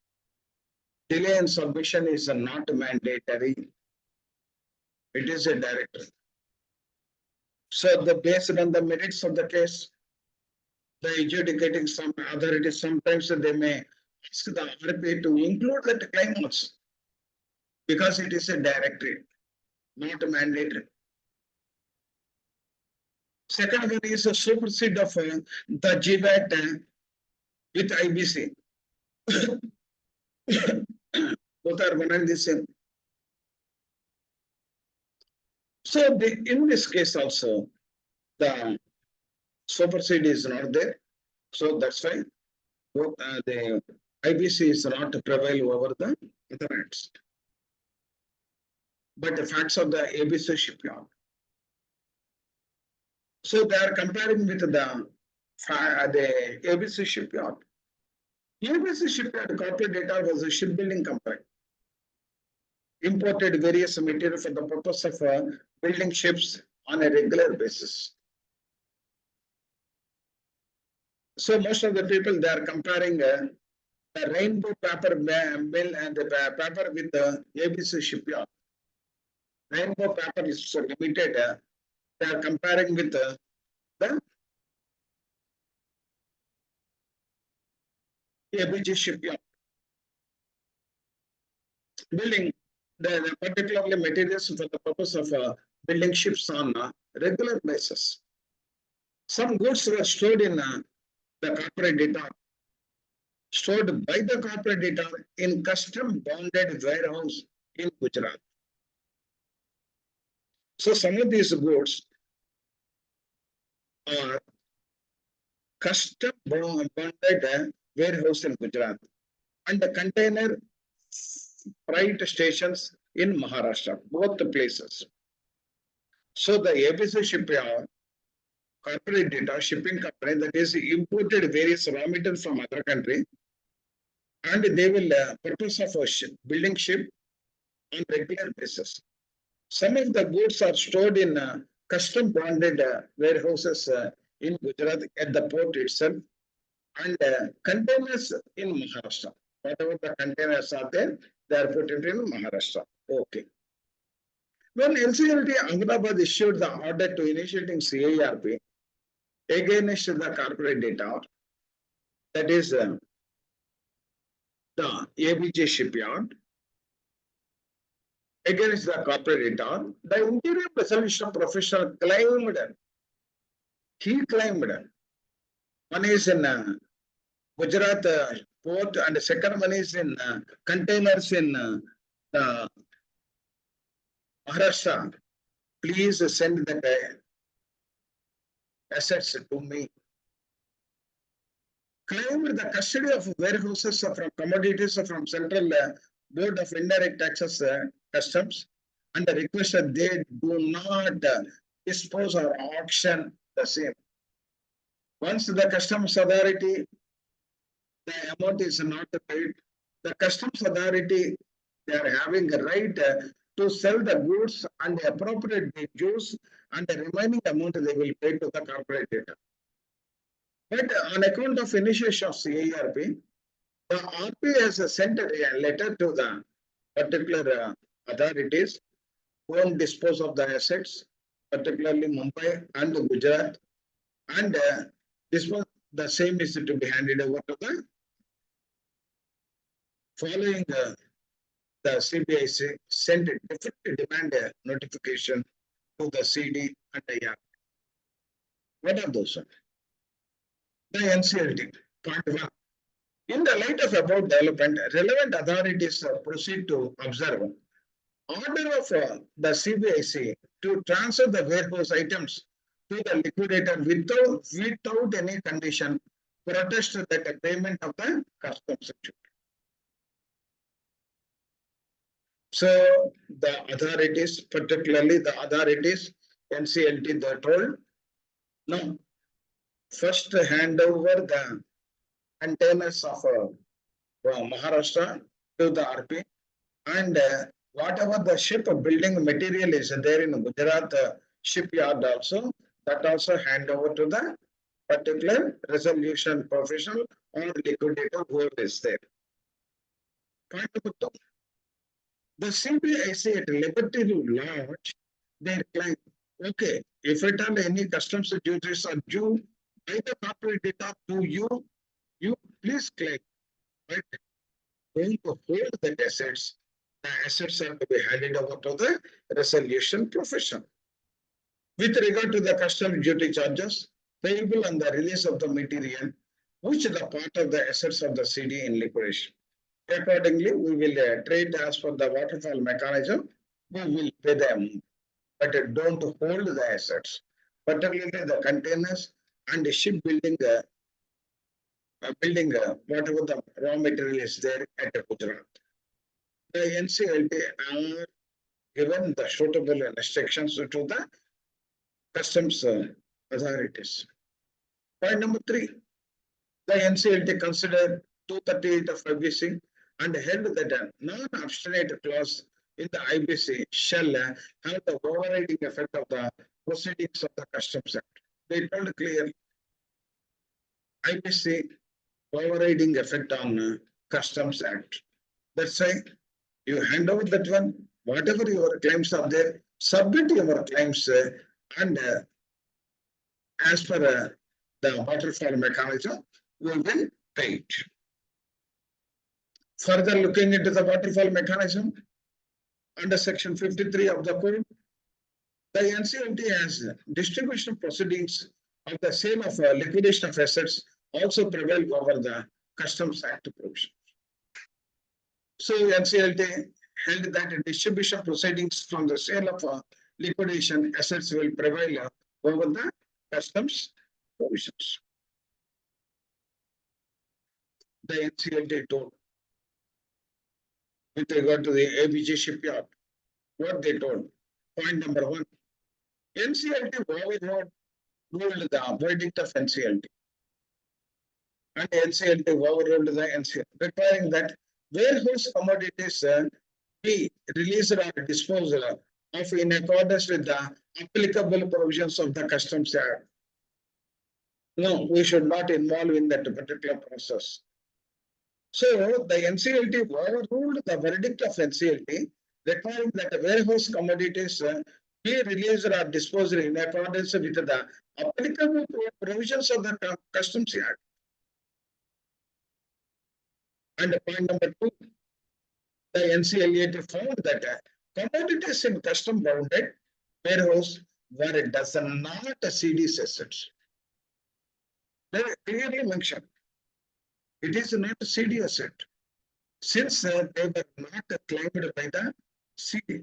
delay in submission is not mandatory. It is a direct. So based on the merits of the case, the adjudicating some authorities, sometimes they may ask the RP to include that claim also, because it is a directory, not mandatory. Second one is a supersede of the GVAT with IBC. Both are one and the same. So in this case also, the supersede is not there. So that's why the IBC is not to prevail over the other rights. But the facts of the ABC shipyard. So they are comparing with the ABC shipyard. IBC Shipyard Corporate Data was a shipbuilding company. Imported various material for the purpose of building ships on a regular basis. So most of the people, they are comparing the rainbow paper mill and the paper with the ABC Shipyard. Rainbow paper is so limited. They are comparing with the ABC Shipyard. Building the particularly materials for the purpose of building ships on a regular basis. Some goods were stored in the corporate data, stored by the corporate data in custom bonded warehouse in Gujarat. So some of these goods are custom bonded warehouse in Gujarat and the container freight stations in Maharashtra, both the places. So the ABC Shipyard corporate data shipping company that is imported various raw materials from other country and they will purpose of a building ship on regular basis. Some of the goods are stored in custom bonded warehouses in Gujarat at the port itself and containers in Maharashtra. Whatever the containers are there, they are put it in Maharashtra. Okay. When NCLT Ahmedabad issued the order to initiating CIRP against the corporate data, that is the ABJ shipyard, against the corporate data, the interim resolution professional claimed, he claimed, one is in Gujarat port and the second one is in containers in the Maharashtra. Please send the assets to me. Claimed the custody of warehouses from commodities from Central Board of Indirect Taxes Customs and requested they do not dispose or auction the same. Once the Customs Authority, the amount is not paid, the Customs Authority, they are having a right to sell the goods and appropriate the dues and the remaining amount they will pay to the corporate data. But on account of initiation of CIRP, the RP has sent a letter to the particular authorities who will dispose of the assets, particularly Mumbai and Gujarat, and this was the same is to be handed over to the following the CBIC sent a different demand notification to the CD and the ARP. What are those? The NCLT, point 1. In the light of above development, relevant authorities proceed to observe order of the CBIC to transfer the warehouse items to the liquidator without any condition, protest that the payment of the customs duty. So the authorities, particularly the authorities, NCLT, they told, no, first hand over the containers of Maharashtra to the RP and whatever the ship building material is there in Gujarat shipyard also, that also hand over to the particular resolution professional or liquidator whoever is there. Point number 2. The CBIC at Liberty Lodge, they claim, okay, if at all any customs duties are due by the corporate data to you, you please claim. But going to hold the assets are to be handed over to the resolution profession. With regard to the customs duty charges payable on the release of the material, which is the part of the assets of the CD in liquidation. Accordingly, we will trade as per the waterfall mechanism. We will pay them, but don't hold the assets, particularly the containers and the shipbuilding. Building whatever the raw material is there at Gujarat. The NCLT are given the suitable instructions to the customs authorities. Point number 3, the NCLT considered 238 of IBC and held that a non-obstinate clause in the IBC shall have the overriding effect of the proceedings of the Customs Act. They told clearly IBC overriding effect on Customs Act. That's why you hand over that one, whatever your claims are there, submit your claims and as per the waterfall mechanism, we will pay it. Further looking into the waterfall mechanism, under section 53 of the code, the NCLT has distribution proceedings of the sale of liquidation of assets also prevail over the Customs Act provision. So NCLT held that distribution proceedings from the sale of liquidation assets will prevail over the customs provisions. The NCLT told with regard to the ABG shipyard, what they told. Point number one, NCLT overruled the verdict of NCLT. And NCLT overruled the NCLT, requiring that warehouse commodities be released or disposed of in accordance with the applicable provisions of the Customs Act. No, we should not involve in that particular process. So the NCLT overruled the verdict of NCLT, requiring that the warehouse commodities be released or disposed in accordance with the applicable provisions of the Customs Act. And point number two, the NCLT found that commodities in custom bounded warehouse where it does not CDs assets. They clearly mentioned it is not a CD asset since they were not claimed by the CD.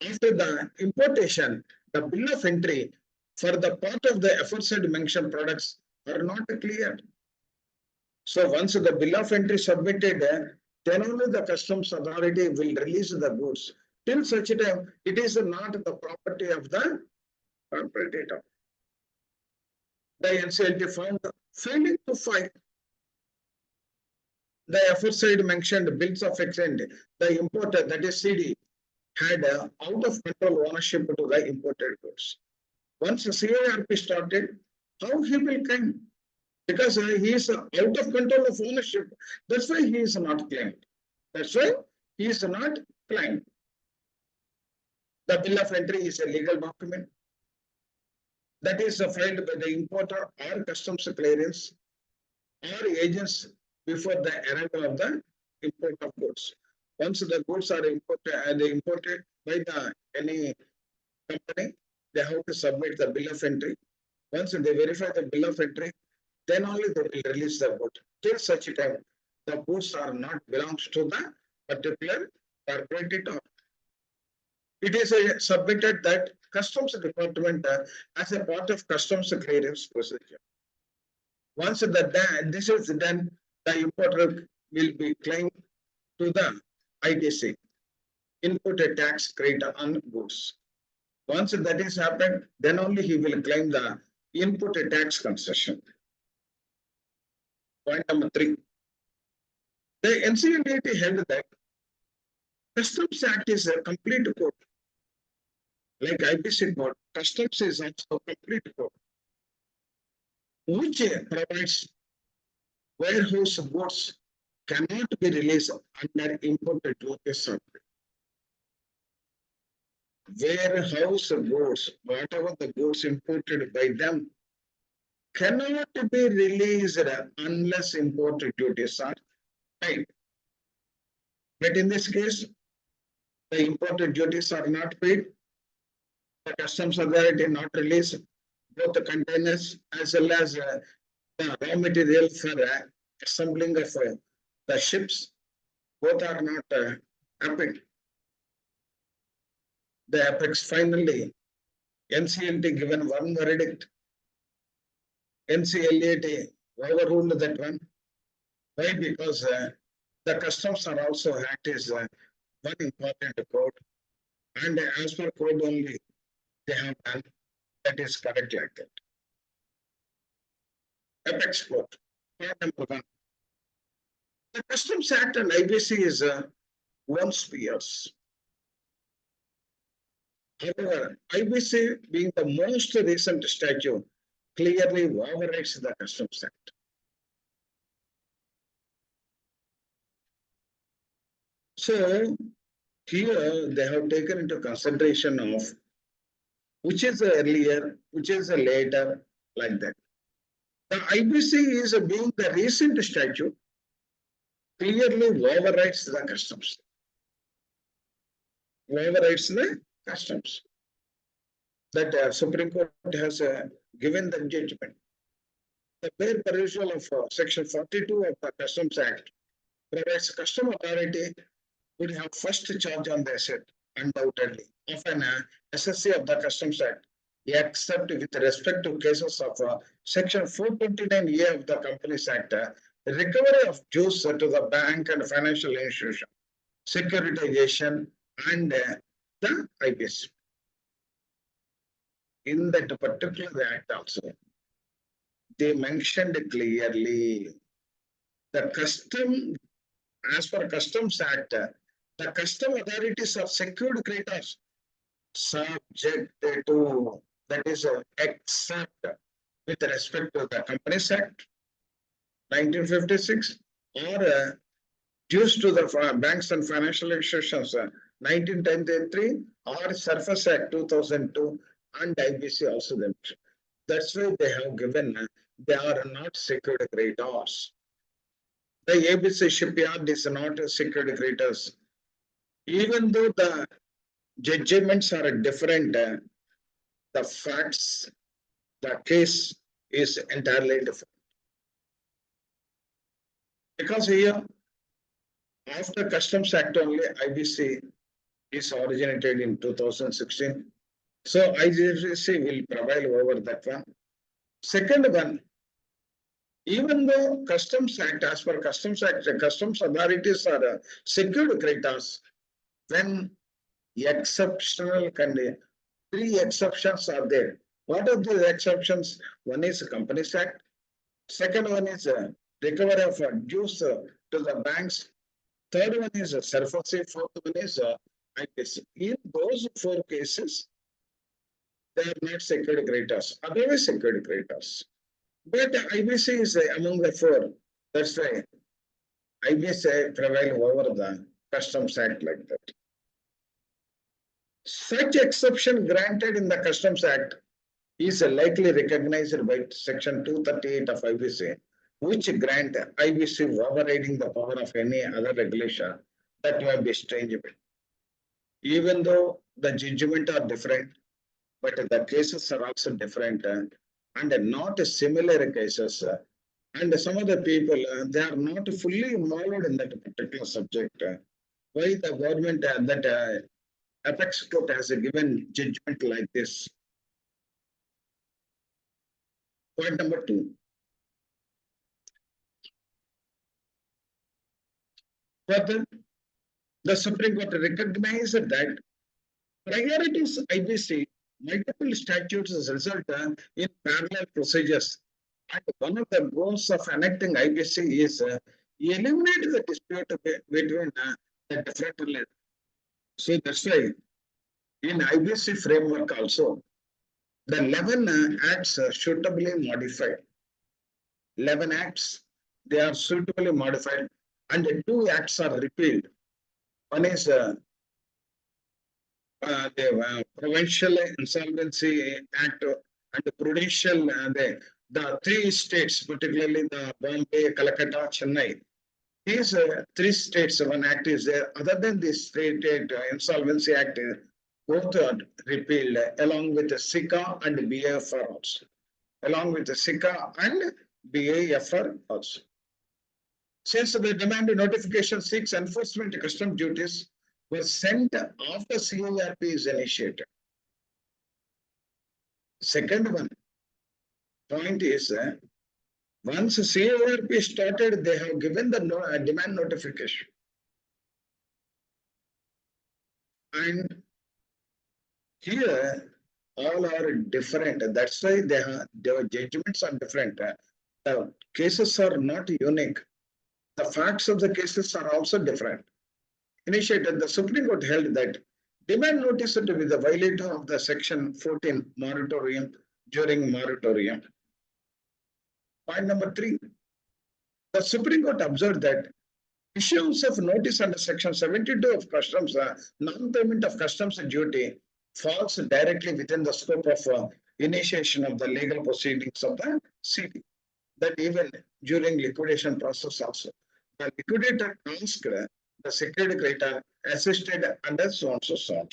After the importation, the bill of entry for the part of the aforesaid mentioned products are not cleared. So once the bill of entry submitted, then only the customs authority will release the goods. Till such time, it is not the property of the perpetrator. The NCLT found failing to file the aforesaid mentioned bills of exchange, the importer, that is CD, had out of control ownership to the imported goods. Once the CIRP started, how he will claim? Because he is out of control of ownership. That's why he is not claimed. That's why he is not claimed. The bill of entry is a legal document that is filed by the importer or customs clearance or agents before the arrival of the import of goods. Once the goods are imported by any company, they have to submit the bill of entry. Once they verify the bill of entry, then only they will release the good. Till such time, the goods are not belongs to the particular perpetrator. It is submitted that Customs Department as a part of customs clearance procedure. Once this is done, the importer will be claimed to the ITC, input a tax credit on goods. Once that is happened, then only he will claim the input a tax concession. Point number three. The NCLT held that Customs Act is a complete code. Like IBC code, Customs is also a complete code, which provides warehouse goods cannot be released under imported duties. Warehouse goods, whatever the goods imported by them, cannot be released unless imported duties are paid. But in this case, the imported duties are not paid. The customs authority not release both the containers as well as the raw material for assembling of the ships. Both are not happened. The apex finally, NCLT given one verdict. NCLT overruled that one. Why? Because the customs are also act is one important code, and as per code only they have done. That is correct like that. Apex court. Point number one. The Customs Act and IBC is one spheres. However, IBC being the most recent statute clearly overrides the Customs Act. So here they have taken into consideration of which is earlier, which is later, like that. The IBC is being the recent statute clearly overrides the customs. Overrides the customs. That Supreme Court has given the judgment. The bare perusal of Section 42 of the Customs Act provides custom authority would have first charge on the asset, undoubtedly, of an SSC of the Customs Act, except with respect to cases of Section 429A of the Companies Act, recovery of dues to the bank and financial institution, securitization, and the IBC. In that particular act also, they mentioned clearly the custom, as per Customs Act, the custom authorities are secured creditors subject to, that is, except with respect to the Companies Act 1956 or dues to the banks and financial institutions 1993 or Surface Act 2002 and IBC also them. That's why they have given, they are not secured creditors. The ABC shipyard is not a secured creditors. Even though the judgments are different, the facts, the case is entirely different. Because here, after Customs Act only, IBC is originated in 2016. So IBC will prevail over that one. Second one, even though Customs Act, as per Customs Act, the customs authorities are secured creditors, when exceptional condition, three exceptions are there. What are the exceptions? One is Companies Act. Second one is recovery of dues to the banks. Third one is surface. Fourth one is IBC. In those four cases, they are not secured creditors, otherwise secured creditors. But IBC is among the four. That's why IBC prevail over the Customs Act like that. Such exception granted in the Customs Act is likely recognized by Section 238 of IBC, which grant IBC overriding the power of any other regulation that may be changeable. Even though the judgment are different, but the cases are also different and not similar cases. And some of the people, they are not fully involved in that particular subject. Why the government that apex court has given judgment like this? Point number two. Further, the Supreme Court recognized that priorities IBC multiple statutes result in parallel procedures. And one of the goals of enacting IBC is eliminate the dispute between the different levels. So that's why in IBC framework also, the 11 acts are suitably modified. 11 acts, they are suitably modified, and the 2 acts are repealed. One is the Provincial Insolvency Act and the Prudential, the 3 states, particularly the Bombay, Calcutta, Chennai. These 3 states, one act is there. Other than the State Insolvency Act, both are repealed along with the SICA and BAFR also. Along with the SICA and BAFR also. Since the demand notification seeks enforcement custom duties was sent after CIRP is initiated. Second one point is once CIRP started, they have given the demand notification. And here all are different. That's why their judgments are different. The the cases are not unique. The facts of the cases are also different. Initiated, the Supreme Court held that demand notice to be the violator of the Section 14 moratorium during moratorium. Point number 3, the Supreme Court observed that issuance of notice under Section 72 of Customs, non-payment of customs duty falls directly within the scope of initiation of the legal proceedings of the CD. That even during liquidation process also, the liquidator asked the secured creditor assisted under so and so.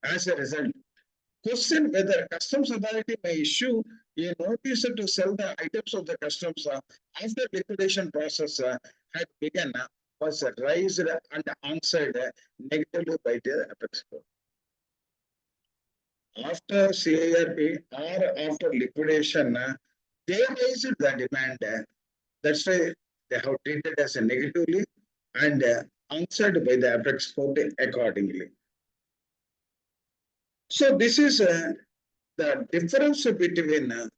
As a result, question whether customs authority may issue a notice to sell the items of the customs after liquidation process had begun was raised and answered negatively by the apex court. After CIRP or after liquidation, they raised the demand. That's why they have treated as a negatively and answered by the apex court accordingly. So this is the difference between a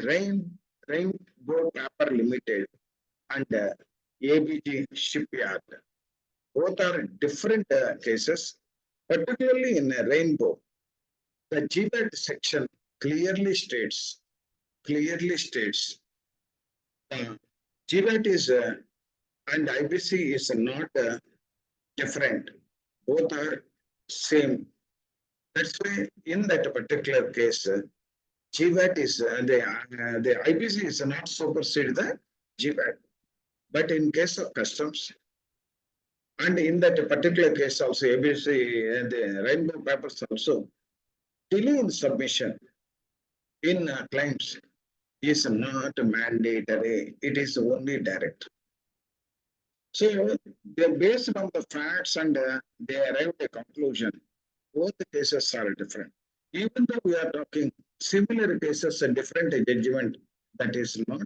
Rainbow Paper Limited and ABG Shipyard. Both are different cases, particularly in Rainbow. The GBAT section clearly states GBAT is and IBC is not different. Both are same. That's why in that particular case, GBAT is the IBC is not supersede the GBAT. But in case of customs, and in that particular case also ABC and the Rainbow Papers also, delay in submission in claims is not mandatory. It is only direct. So they based on the facts and they arrived at a conclusion. Both the cases are different. Even though we are talking similar cases and different judgment, that is not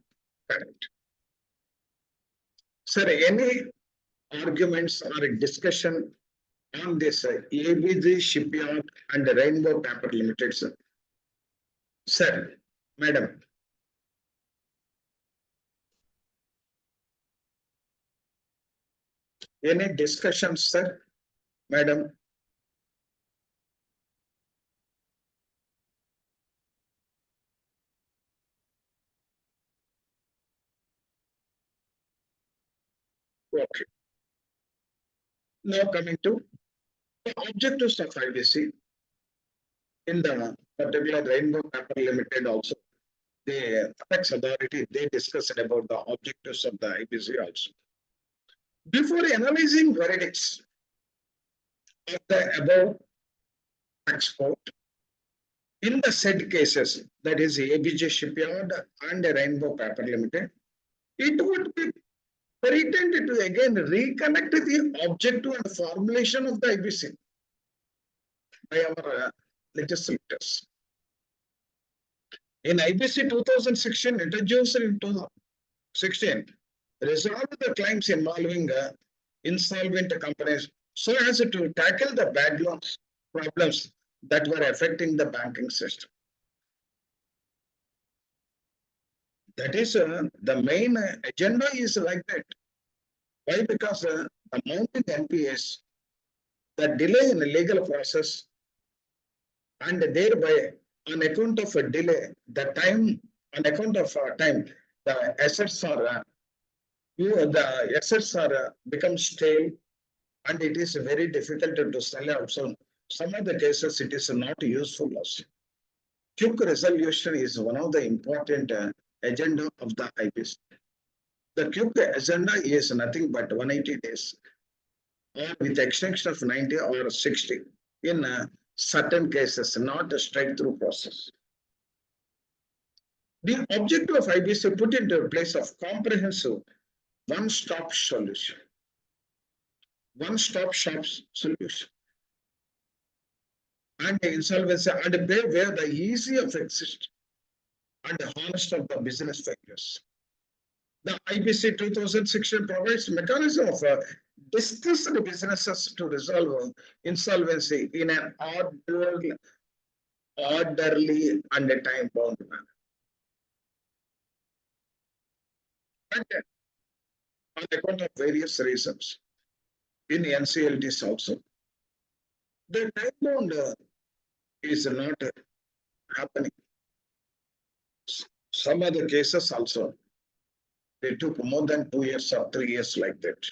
correct. Sir, any arguments or discussion on this ABG Shipyard and Rainbow Paper Limited, sir? Sir, madam. Any discussions, sir? Madam? Okay. Now coming to the objectives of IBC. In the particular Rainbow Paper Limited also, the apex authority, they discussed about the objectives of the IBC also. Before analyzing verdicts of the above export, in the said cases, that is ABG Shipyard and Rainbow Paper Limited, it would be pertinent to again reconnect the objective and formulation of the IBC by our legislators. In IBC 2016, introduced in 2016, resolved the claims involving insolvent companies so as to tackle the bad loans problems that were affecting the banking system. That is the main agenda is like that. Why? Because the mounting NPS, the delay in the legal process, and thereby on account of a delay, the time, on account of time, the assets are become stale, and it is very difficult to sell also. Some of the cases it is not useful also. Quick resolution is one of the important agenda of the IBC. The quick agenda is nothing but 180 days, or with extension of 90 or 60 in certain cases, not a straight through process. The objective of IBC put into a place of comprehensive one-stop solution. One-stop shop solution. And insolvency and pay where the easy of exist and the honest of the business failures. The IBC 2016 provides mechanism of distressed businesses to resolve insolvency in an orderly and time-bound manner. But on account of various reasons, in NCLTs also, the time bound is not happening. Some other cases also, they took more than 2 years or 3 years like that.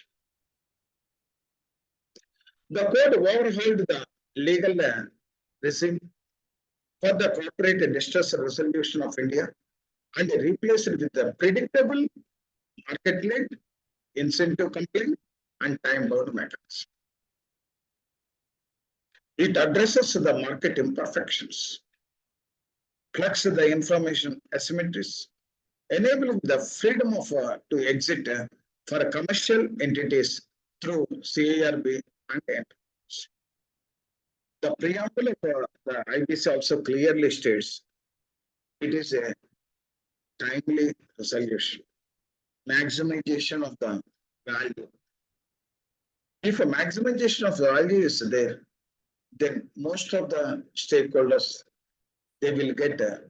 The court overhauled the legal regime for the corporate distress resolution of India and replaced it with a predictable market-led incentive complaint and time-bound methods. It addresses the market imperfections, corrects the information asymmetries, enabling the freedom of to exit for commercial entities through CARB and enterprise. The preamble of the IBC also clearly states it is a timely resolution, maximization of the value. If a maximization of the value is there, then most of the stakeholders, they will get a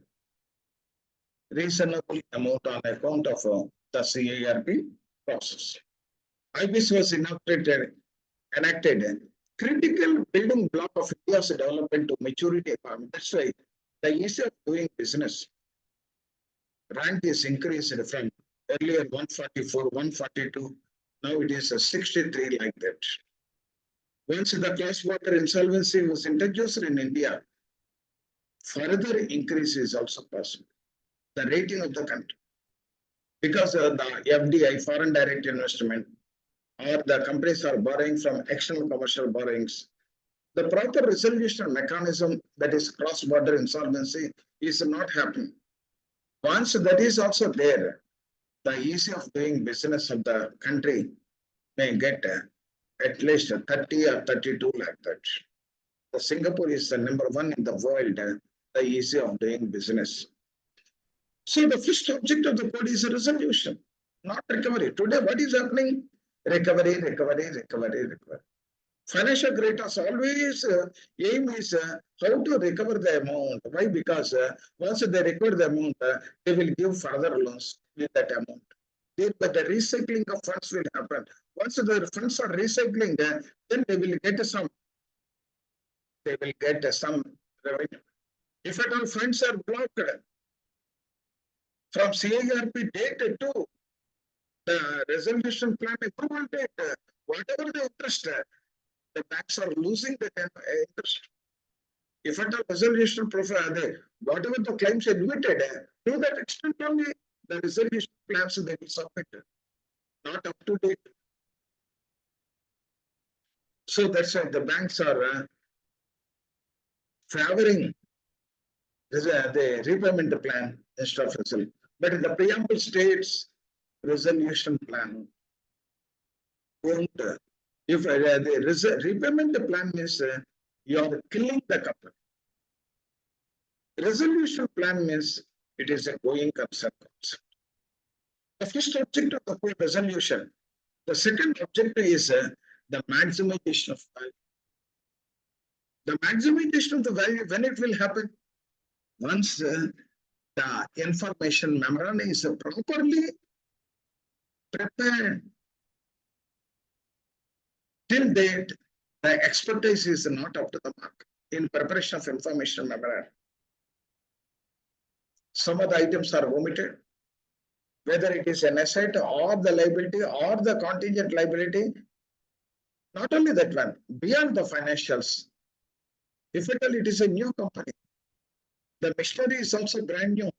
reasonable amount on account of the CARP process. IBC was enacted a critical building block of India's development to maturity economy. That's why the ease of doing business rank is increased from earlier 144, 142, now it is a 63 like that. Once the cross-border insolvency was introduced in India, further increase is also possible. The rating of the country, because the FDI, foreign direct investment, or the companies are borrowing from external commercial borrowings, the proper resolution mechanism, that is cross-border insolvency, is not happening. Once that is also there, the ease of doing business of the country may get at least 30 or 32 like that. The Singapore is the number one in the world, the ease of doing business. So the first object of the code is a resolution, not recovery. Today, what is happening? Recovery, recovery, recovery, recovery. Financial creditors always aim is how to recover the amount. Why? Because once they recover the amount, they will give further loans with that amount. But the recycling of funds will happen. Once the funds are recycling, then they will get some. They will get some revenue. If at all funds are blocked from CARP date to the resolution plan approval date, whatever the interest, the banks are losing the interest. If at all resolution profile, whatever the claims admitted, to that extent only the resolution plans they will submit, not up to date. So that's why the banks are favoring the repayment plan instead of resolution. But in the preamble states resolution plan. Don't, if the repayment plan means you are killing the company. Resolution plan means it is a going concern concept. The first object of the resolution. The second objective is the maximization of value. The maximization of the value, when it will happen? Once the information memorandum is properly prepared. Till date, the expertise is not up to the mark in preparation of information memorandum. Some of the items are omitted, whether it is an asset or the liability or the contingent liability. Not only that one, beyond the financials, if at all it is a new company, the machinery is also brand new,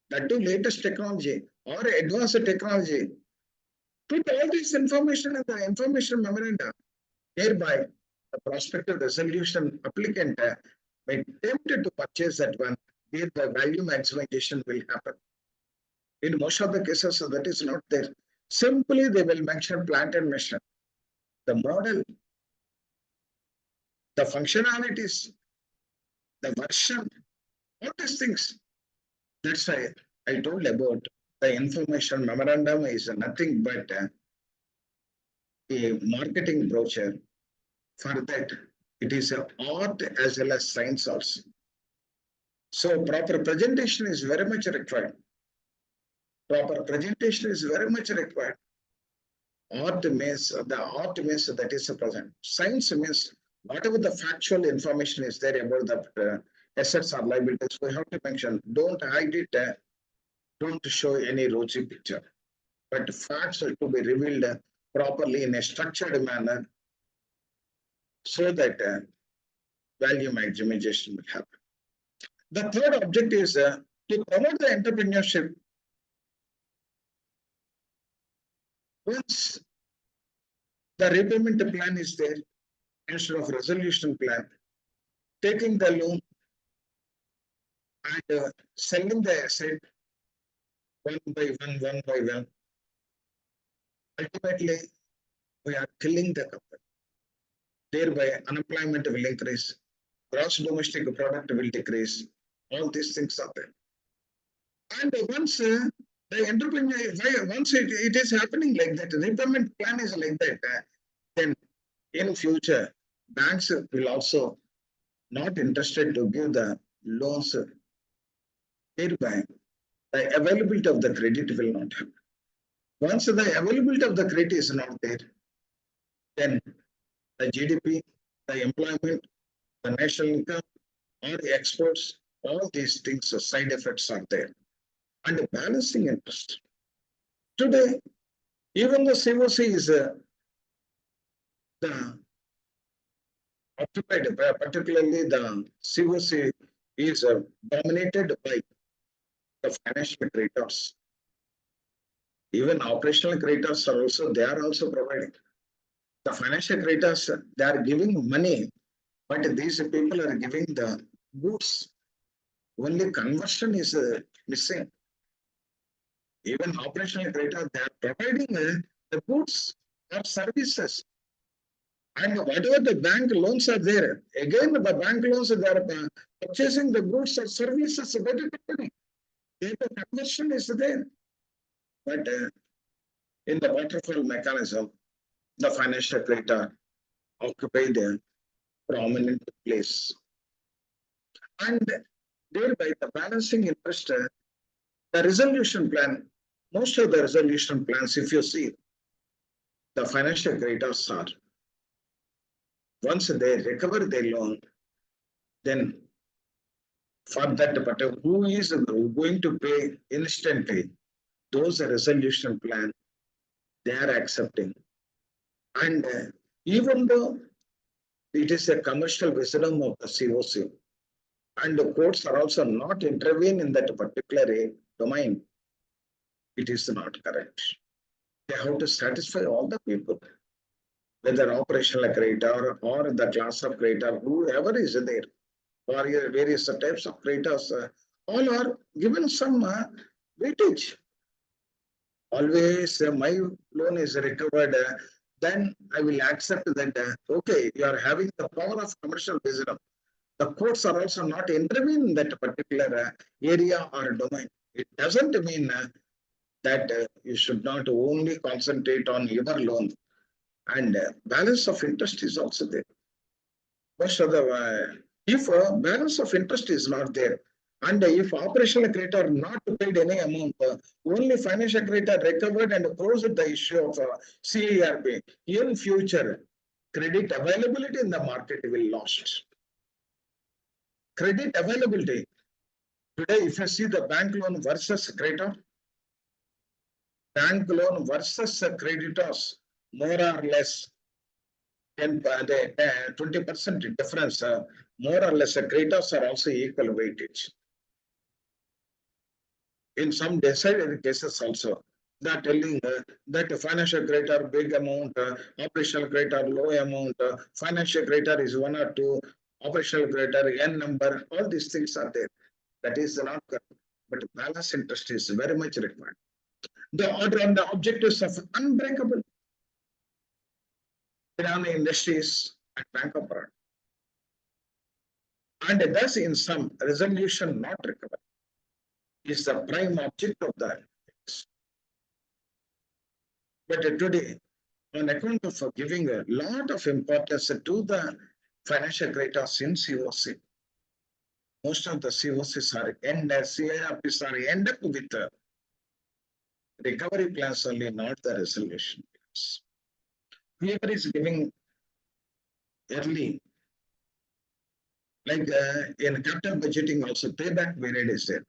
that too latest technology or advanced technology. Put all this information in the information memorandum. Thereby, the prospective resolution applicant may tempted to purchase that one, where the value maximization will happen. In most of the cases, that is not there. Simply, they will mention plant and machinery, the model, the functionalities, the version, all these things. That's why I told about the information memorandum is nothing but a marketing brochure. For that, it is an art as well as science also. So proper presentation is very much required. proper presentation is very much required. Art means that is present. Science means whatever the factual information is there about the assets or liabilities, we have to mention. Don't hide it. Don't show any rosy picture. But facts are to be revealed properly in a structured manner so that value maximization will happen. The third objective is to promote the entrepreneurship. Once the repayment plan is there, instead of resolution plan, taking the loan and selling the asset one by one, ultimately we are killing the company. Thereby, unemployment will increase, gross domestic product will decrease. All these things are there. And once the entrepreneur, once it is happening like that, repayment plan is like that, then in future, banks will also not interested to give the loans. Thereby, the availability of the credit will not happen. Once the availability of the credit is not there, then the GDP, the employment, the national income, or the exports, all these things, side effects are there. And the balancing interest. Today, even the COC is the occupied, particularly the COC is dominated by the financial creditors. Even operational creditors are also, they are also providing. The financial creditors, they are giving money, but these people are giving the goods. Only conversion is missing. Even operational creditors, they are providing the goods or services. And whatever the bank loans are there, again the bank loans, they are purchasing the goods or services by the company. The conversion is there. But in the waterfall mechanism, the financial creditor occupied a prominent place. And thereby the balancing interest, the resolution plan, most of the resolution plans, if you see, the financial creditors are, once they recover their loan, then for that, but who is going to pay instantly, those resolution plan, they are accepting. And even though it is a commercial wisdom of the COC, and the courts are also not intervene in that particular domain, it is not correct. They have to satisfy all the people, whether operational creditor or the class of creditor, whoever is there, or various types of creditors, all are given some weightage. Always my loan is recovered, then I will accept that, okay, you are having the power of commercial wisdom. The courts are also not intervene in that particular area or domain. It doesn't mean that you should not only concentrate on your loan. And balance of interest is also there. Most of the, if balance of interest is not there, and if operational creditor not paid any amount, only financial creditor recovered and closed the issue of CERP, in future, credit availability in the market will lost. Credit availability. Today, if you see the bank loan versus creditor, bank loan versus creditors, more or less 20% difference, more or less creditors are also equal weightage. In some decided cases also, they are telling that financial creditor big amount, operational creditor low amount, financial creditor is 1 or 2, operational creditor n number, all these things are there. That is not correct. But balance interest is very much required. The order and the objectives of unbreakable industries and bank of fraud. And thus in some resolution not recovered is the prime object of the. But today, on account of giving a lot of importance to the financial creditors in COC, most of the COCs are end, CIRPs are end up with recovery plans only, not the resolution plans. Whoever is giving early, like in capital budgeting also, payback period is there.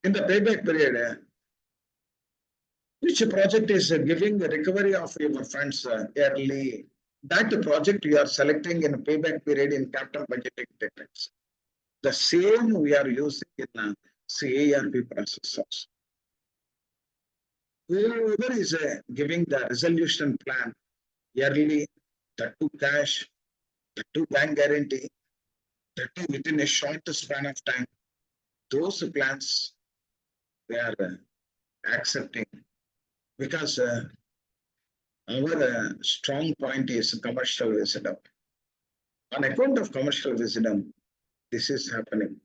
In the payback period, which project is giving the recovery of your funds early, that project you are selecting in payback period in capital budgeting techniques. The same we are using in CARP process also. Whoever is giving the resolution plan yearly, the two cash, the two bank guarantee, the two within a short span of time, those plans they are accepting because our strong point is commercial wisdom. On account of commercial wisdom, this is happening.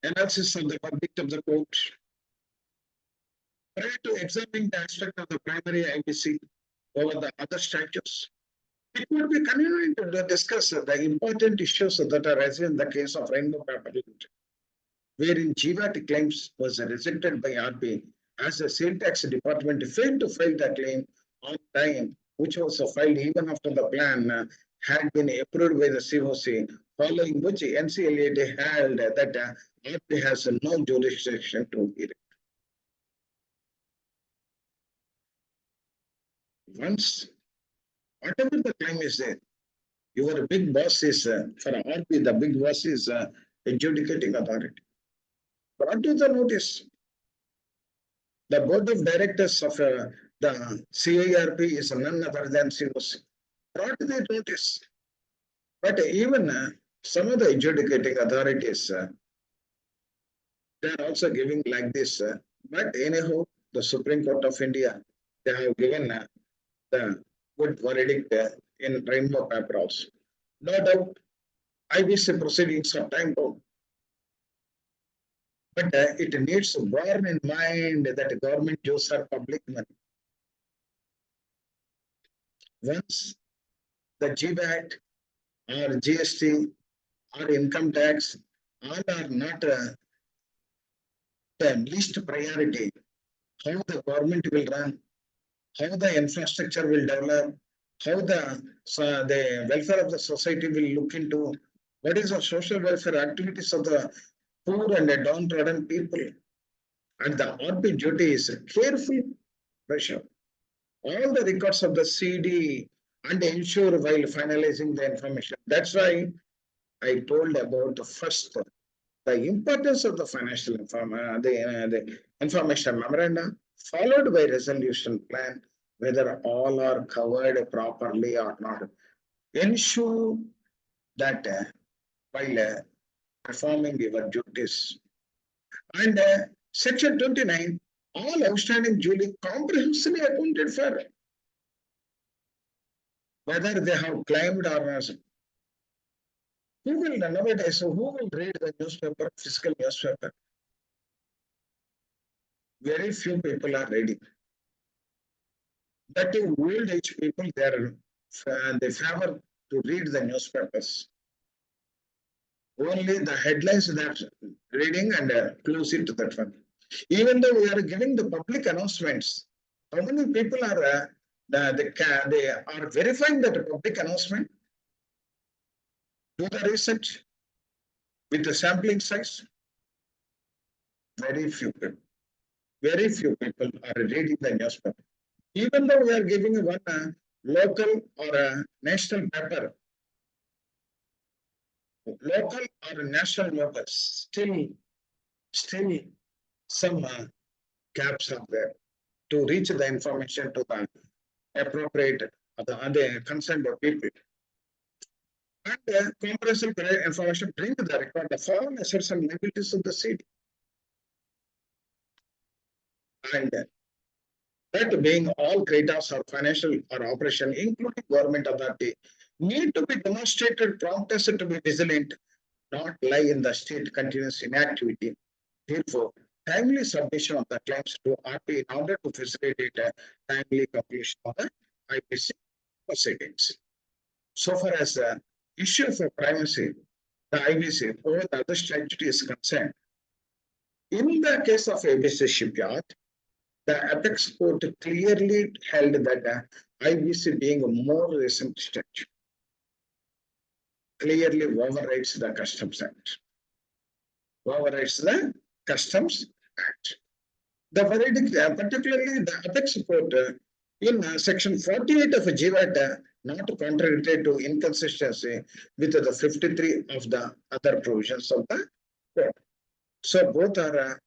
Analysis of the verdict of the court. Prior to examining the aspect of the primary IBC over the other statutes, it would be convenient to discuss the important issues that are raised in the case of Rainbow Paper Limited, wherein GVAT claims was rejected by RBI as the sales tax department failed to file the claim on time, which was filed even after the plan had been approved by the COC, following which NCLAT held that RBI has no jurisdiction to hear it. Once, whatever the claim is there, your big boss is, for RBI, the big boss is adjudicating authority. Brought to the notice. The board of directors of the CARP is none other than COC. Brought to the notice. But even some of the adjudicating authorities, they are also giving like this. But anyhow, the Supreme Court of India, they have given the good verdict in Rainbow Paper also. No doubt, IBC proceedings are time bound. But it needs to bear in mind that government use are public money. Once the GVAT or GST or income tax all are not the least priority, how the government will run, how the infrastructure will develop, how the welfare of the society will look into, what is the social welfare activities of the poor and the downtrodden people. And the RBI duty is careful pressure. All the records of the CD and ensure while finalizing the information. That's why I told about the first, the importance of the financial the information memorandum, followed by resolution plan, whether all are covered properly or not. Ensure that while performing your duties. And section 29, all outstanding duly comprehensively accounted for, whether they have claimed or not. Who will nowadays, who will read the newspaper, physical newspaper? Very few people are reading. That old age people, they favor to read the newspapers. Only the headlines that reading and close it to that one. Even though we are giving the public announcements, how many people are they are verifying that public announcement? Do the research with the sampling size? Very few people. Very few people are reading the newspaper. Even though we are giving one local or a national paper, local or national paper, still some gaps are there to reach the information to the appropriate the concerned people. And comprehensive information bring the record of all assets and liabilities of the city. And that being all creditors or financial or operation, including government authority, need to be demonstrated promptness to be vigilant, not lie in the state continuous inactivity. Therefore, timely submission of the claims to RP in order to facilitate a timely completion of the IBC proceedings. So far as the issue of primacy, the IBC over the other statute is concerned, In the case of IBC shipyard, the apex court clearly held that IBC being a more recent statute clearly overrides the Customs Act. Overrides the Customs Act. The verdict, particularly the apex court, in section 48 of GWAT, not contradictory to inconsistency with the 53 of the other provisions of the code. So both are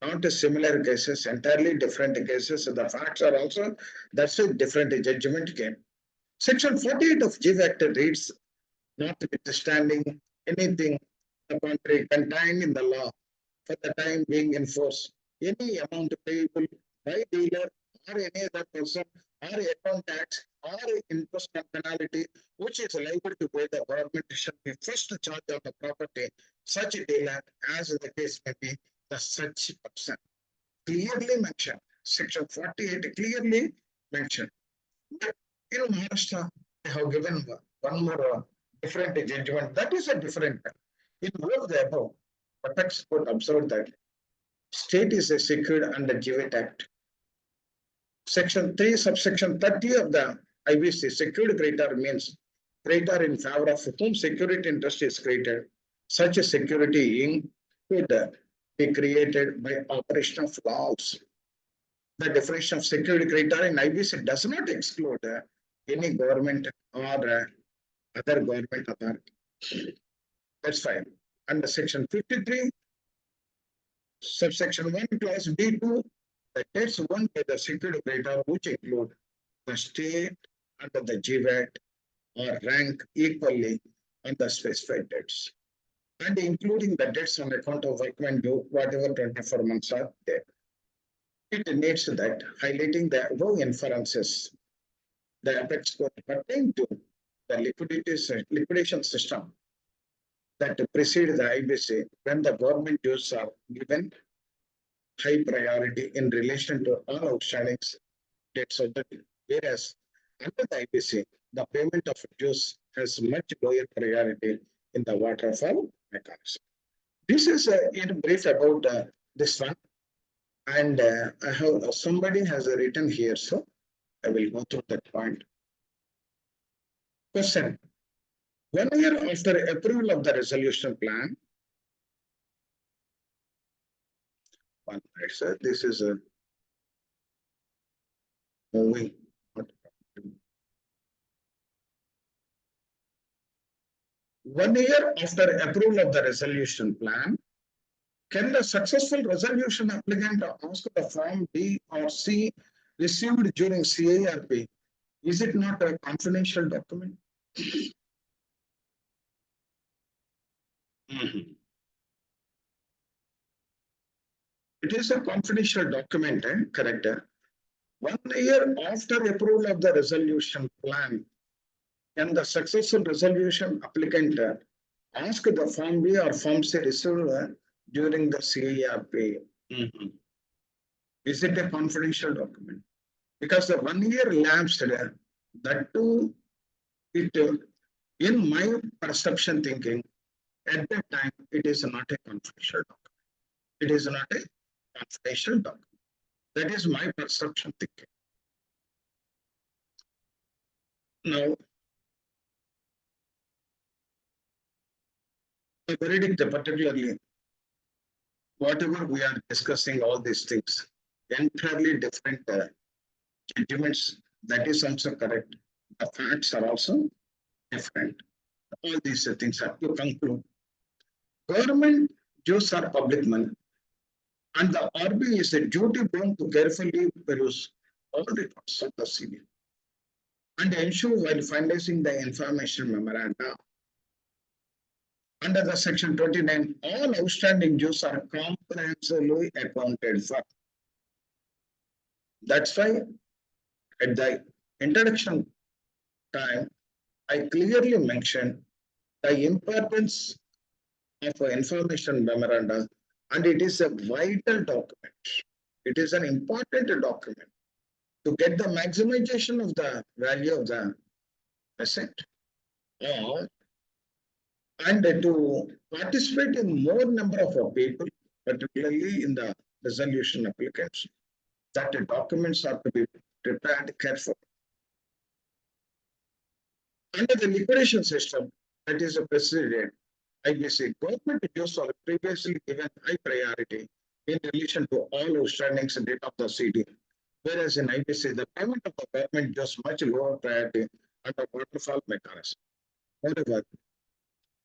not similar cases, entirely different cases. The facts are also, that's a different judgment game. Section 48 of GWAT reads, notwithstanding anything the contrary contained in the law for the time being in force, any amount payable by dealer or any other person or account tax or interest and penalty which is liable to pay the government shall be first charged on the property such a dealer as the case may be the such person. Clearly mentioned. Section 48 clearly mentioned. But in Maharashtra, they have given one more different judgment. That is a different. In both the above, apex court observed that state is secured under GWAT Act. Section 3, subsection 30 of the IBC, secured creditor means creditor in favor of whom security interest is created. Such a security could be created by operation of laws. The definition of security creditor in IBC does not exclude any government or other government authority. That's fine. Under section 53, subsection 1, clause B2, the debts won by the security creditor, which include the state under the GWAT or rank equally on the specified debts, and including the debts on account of workmen due, whatever 24 months are there. It needs that highlighting the above inferences. The apex court pertain to the liquidation system that precede the IBC when the government dues are given high priority in relation to all outstanding debts of the bill. Whereas under the IBC, the payment of dues has much lower priority in the waterfall mechanism. This is in brief about this one. And I have somebody has written here, so I will go through that point. Question. 1 year after approval of the resolution plan, one minute, sir. This is a moving. 1 year after approval of the resolution plan, can the successful resolution applicant ask the form B or C received during CARP? Is it not a confidential document? It is a confidential document, correct? 1 year after approval of the resolution plan, can the successful resolution applicant ask the form B or form C received during the CARP? Is it a confidential document? Because the 1 year lapsed, that too, it in my perception thinking, at that time, it is not a confidential document. It is not a confidential document. That is my perception thinking. Now, the verdict, particularly, whatever we are discussing, all these things, entirely different judgments, that is also correct. The facts are also different. All these things are to conclude. Government dues are public money, and the RBI is a duty bound to carefully peruse all records of the CBI and ensure while finalizing the information memoranda. Under the section 29, all outstanding dues are comprehensively accounted for. That's why at the introduction time, I clearly mentioned the importance of information memoranda, and it is a vital document. It is an important document to get the maximization of the value of the asset, and to participate in more number of people particularly in the resolution applications, that the documents are to be prepared carefully. Under the liquidation system, that is a precedent, IBC, government dues are previously given high priority in relation to all outstanding date of the CD, whereas in IBC, the payment of the government dues much lower priority under waterfall mechanism. However,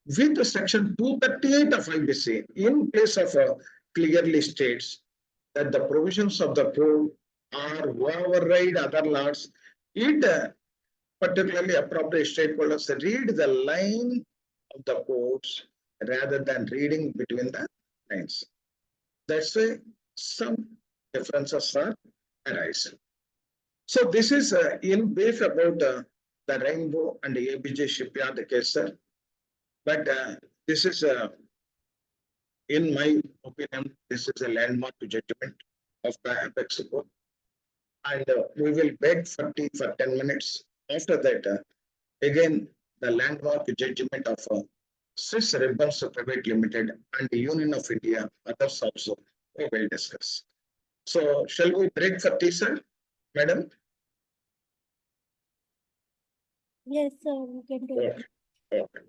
with the section 238 of IBC, in place of clearly states that the provisions of the code are override other laws, it particularly appropriate stakeholders read the line of the codes rather than reading between the lines. That's why some differences are arising. So this is in brief about the Rainbow and the ABJ shipyard case, sir. But this is, in my opinion, this is a landmark judgment of the apex court. And we will beg for 10 minutes. After that, again, the landmark judgment of Swiss Ribbons Private Limited and the Union of India, others also, we will discuss. So, shall we break for tea, sir, madam?
Yes, sir, we can take it.
Okay. Okay.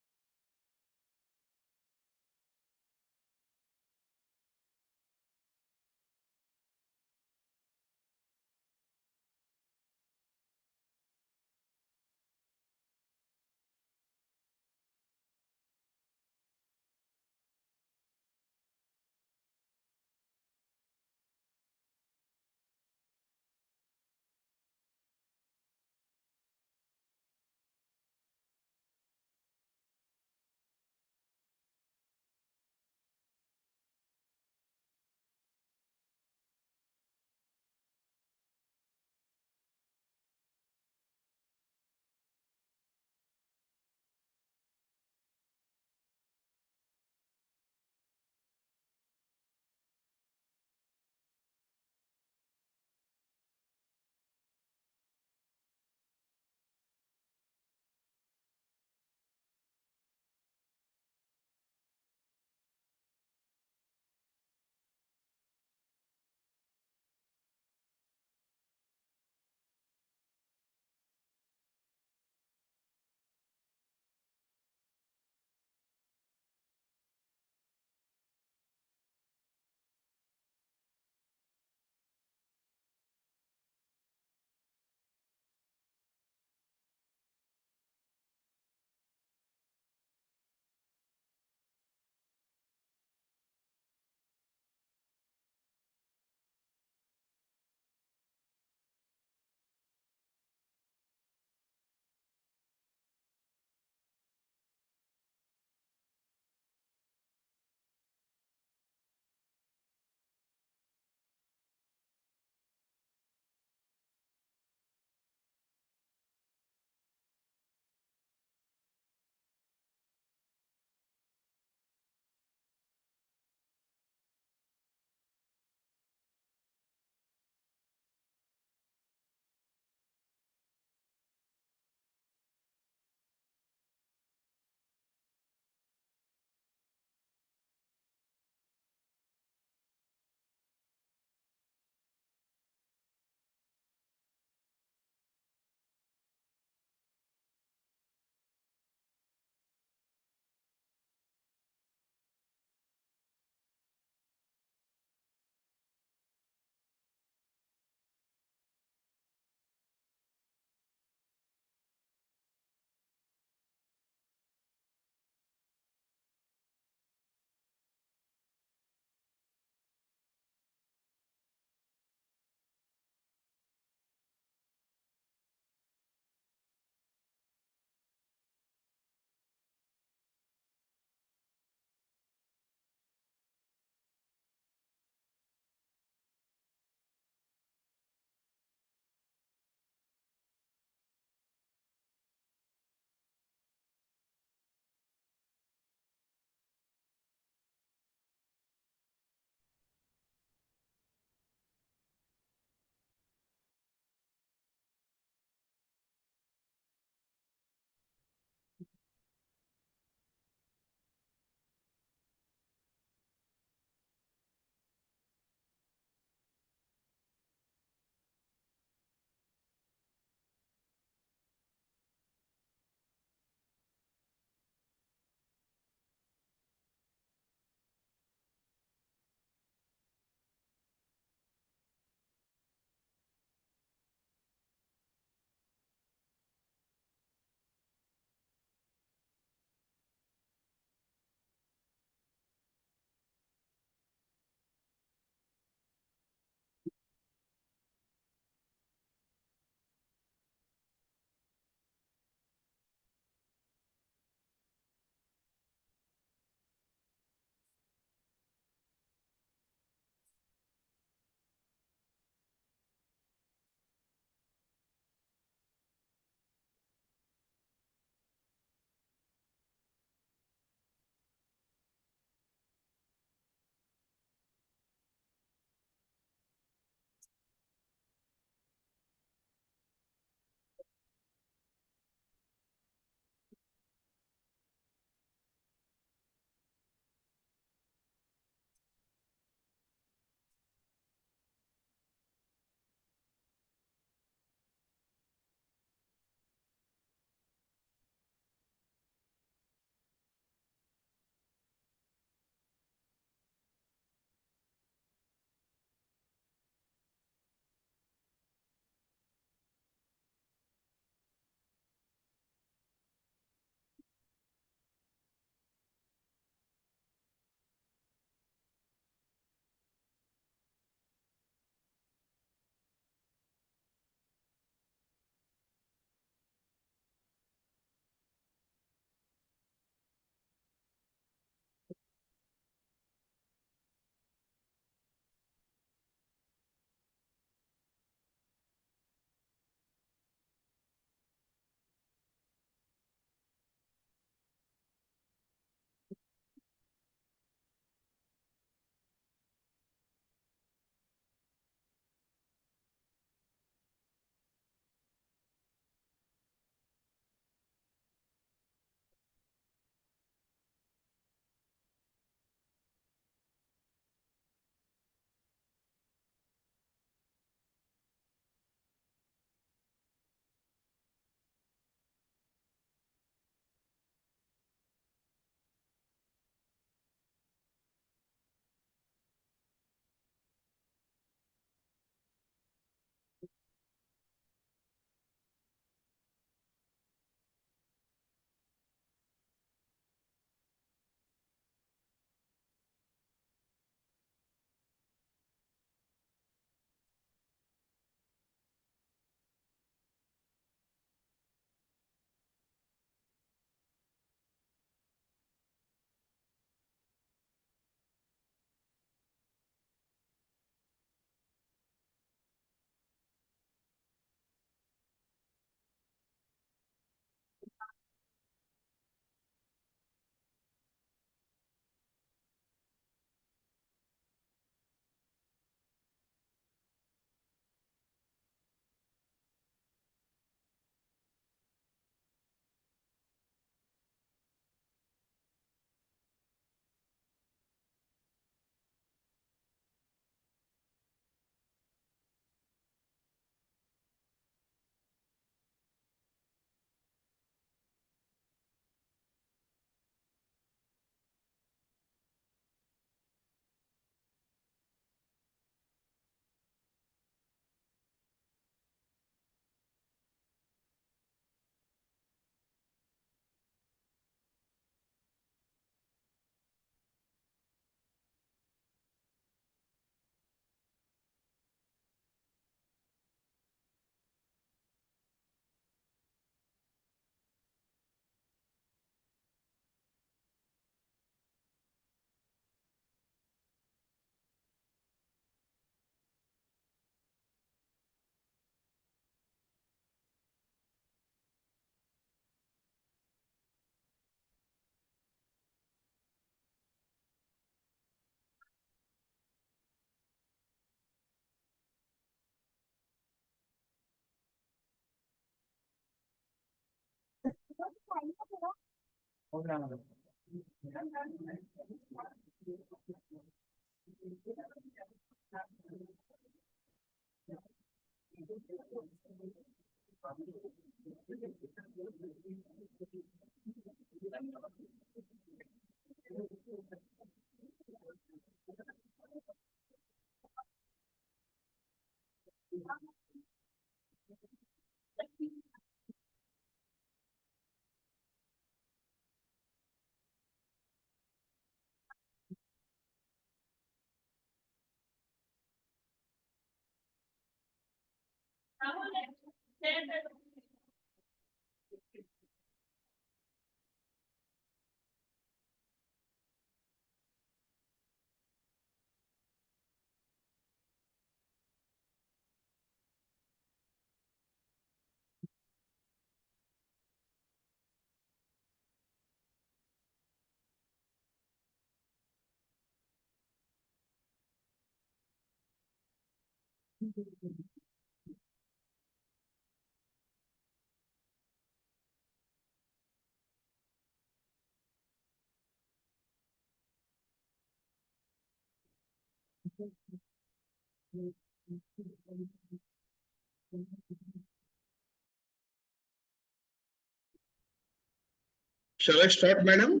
Shall I start, madam?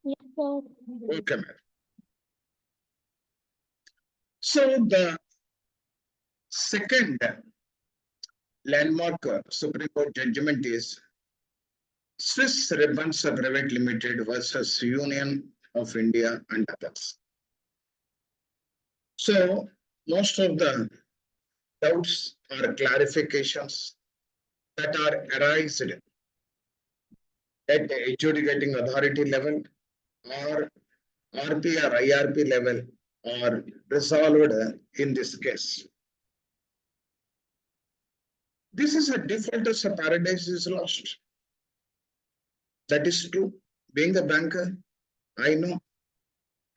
Yes, sir.
Okay, madam. So the second landmark Supreme Court judgment is Swiss Ribbons Private Limited versus Union of India and others. So most of the doubts or clarifications that are arised at the adjudicating authority level or RP or IRP level are resolved in this case. This is a default as a paradise is lost. That is true. Being a banker, I know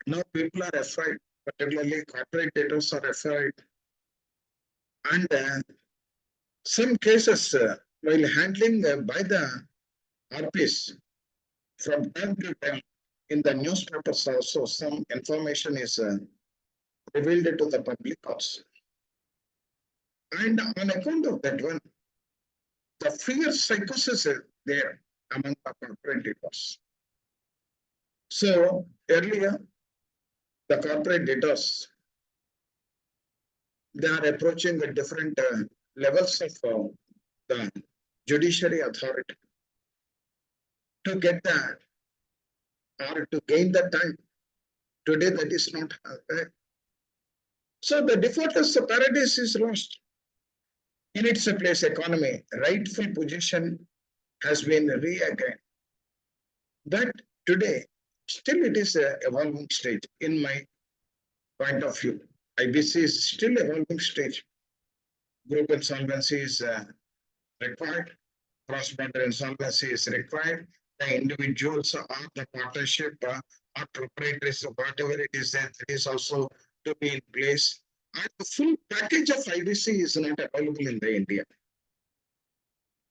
now people are afraid, particularly corporate debtors are afraid. And some cases, while handling by the RPs, from time to time, in the newspapers also, some information is revealed to the public also. And on account of that one, the fear psychosis is there among the corporate debtors. So earlier, the corporate debtors, they are approaching the different levels of the judiciary authority to get that or to gain the time. Today, that is not there. So the default as a paradise is lost. In its place, economy, rightful position has been reagain. But today, still it is a evolving stage in my point of view. IBC is still evolving stage. Group insolvency is required. Cross-border insolvency is required. The individuals or the partnership or proprietaries, whatever it is, that it is also to be in place. And the full package of IBC is not available in the India.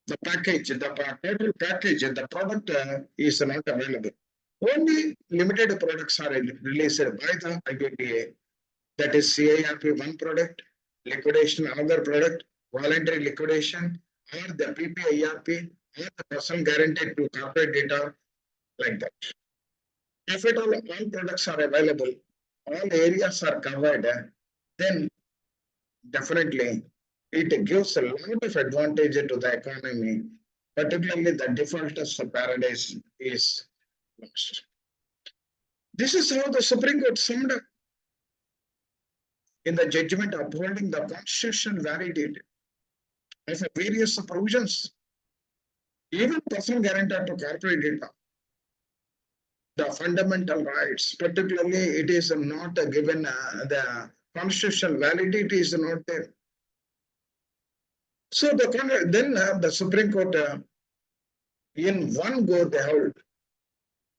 The package, the total package, the product is not available. Only limited products are released by the IBPA. That is CIRP one product, liquidation another product, voluntary liquidation, or the PPIRP, or the person guaranteed to corporate data, like that. If at all products are available, all areas are covered, then definitely it gives a lot of advantage to the economy, particularly the default as a paradise is lost. This is how the Supreme Court summed up in the judgment upholding the constitutional validity of various provisions, even person guarantor to corporate data. The fundamental rights, particularly it is not given the constitutional validity is not there. So then the Supreme Court in one go they have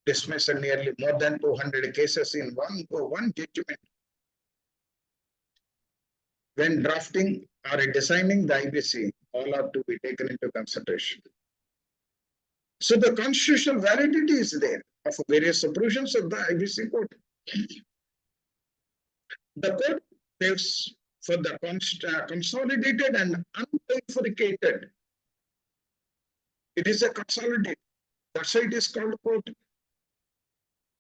dismissed nearly more than 200 cases in one go, one judgment. When drafting or designing the IBC, all are to be taken into consideration. So the constitutional validity is there of various provisions of the IBC code. The code gives for the consolidated and unbifurcated. It is a consolidated. That's why it is called code.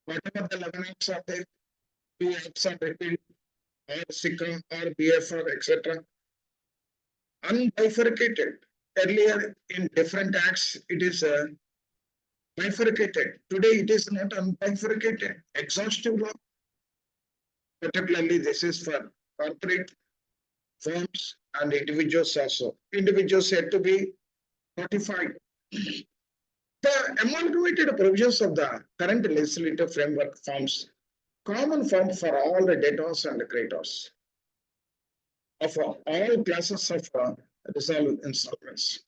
Whatever the 11 acts are there, 2 acts are repealed, or SICA or BFR, etc. Unbifurcated. Earlier in different acts, it is bifurcated. Today it is not unbifurcated. Exhaustive law. Particularly this is for corporate firms and individuals also. Individuals had to be notified. The amalgamated provisions of the current legislative framework forms common form for all the debtors and the creditors of all classes of resolved insolvents.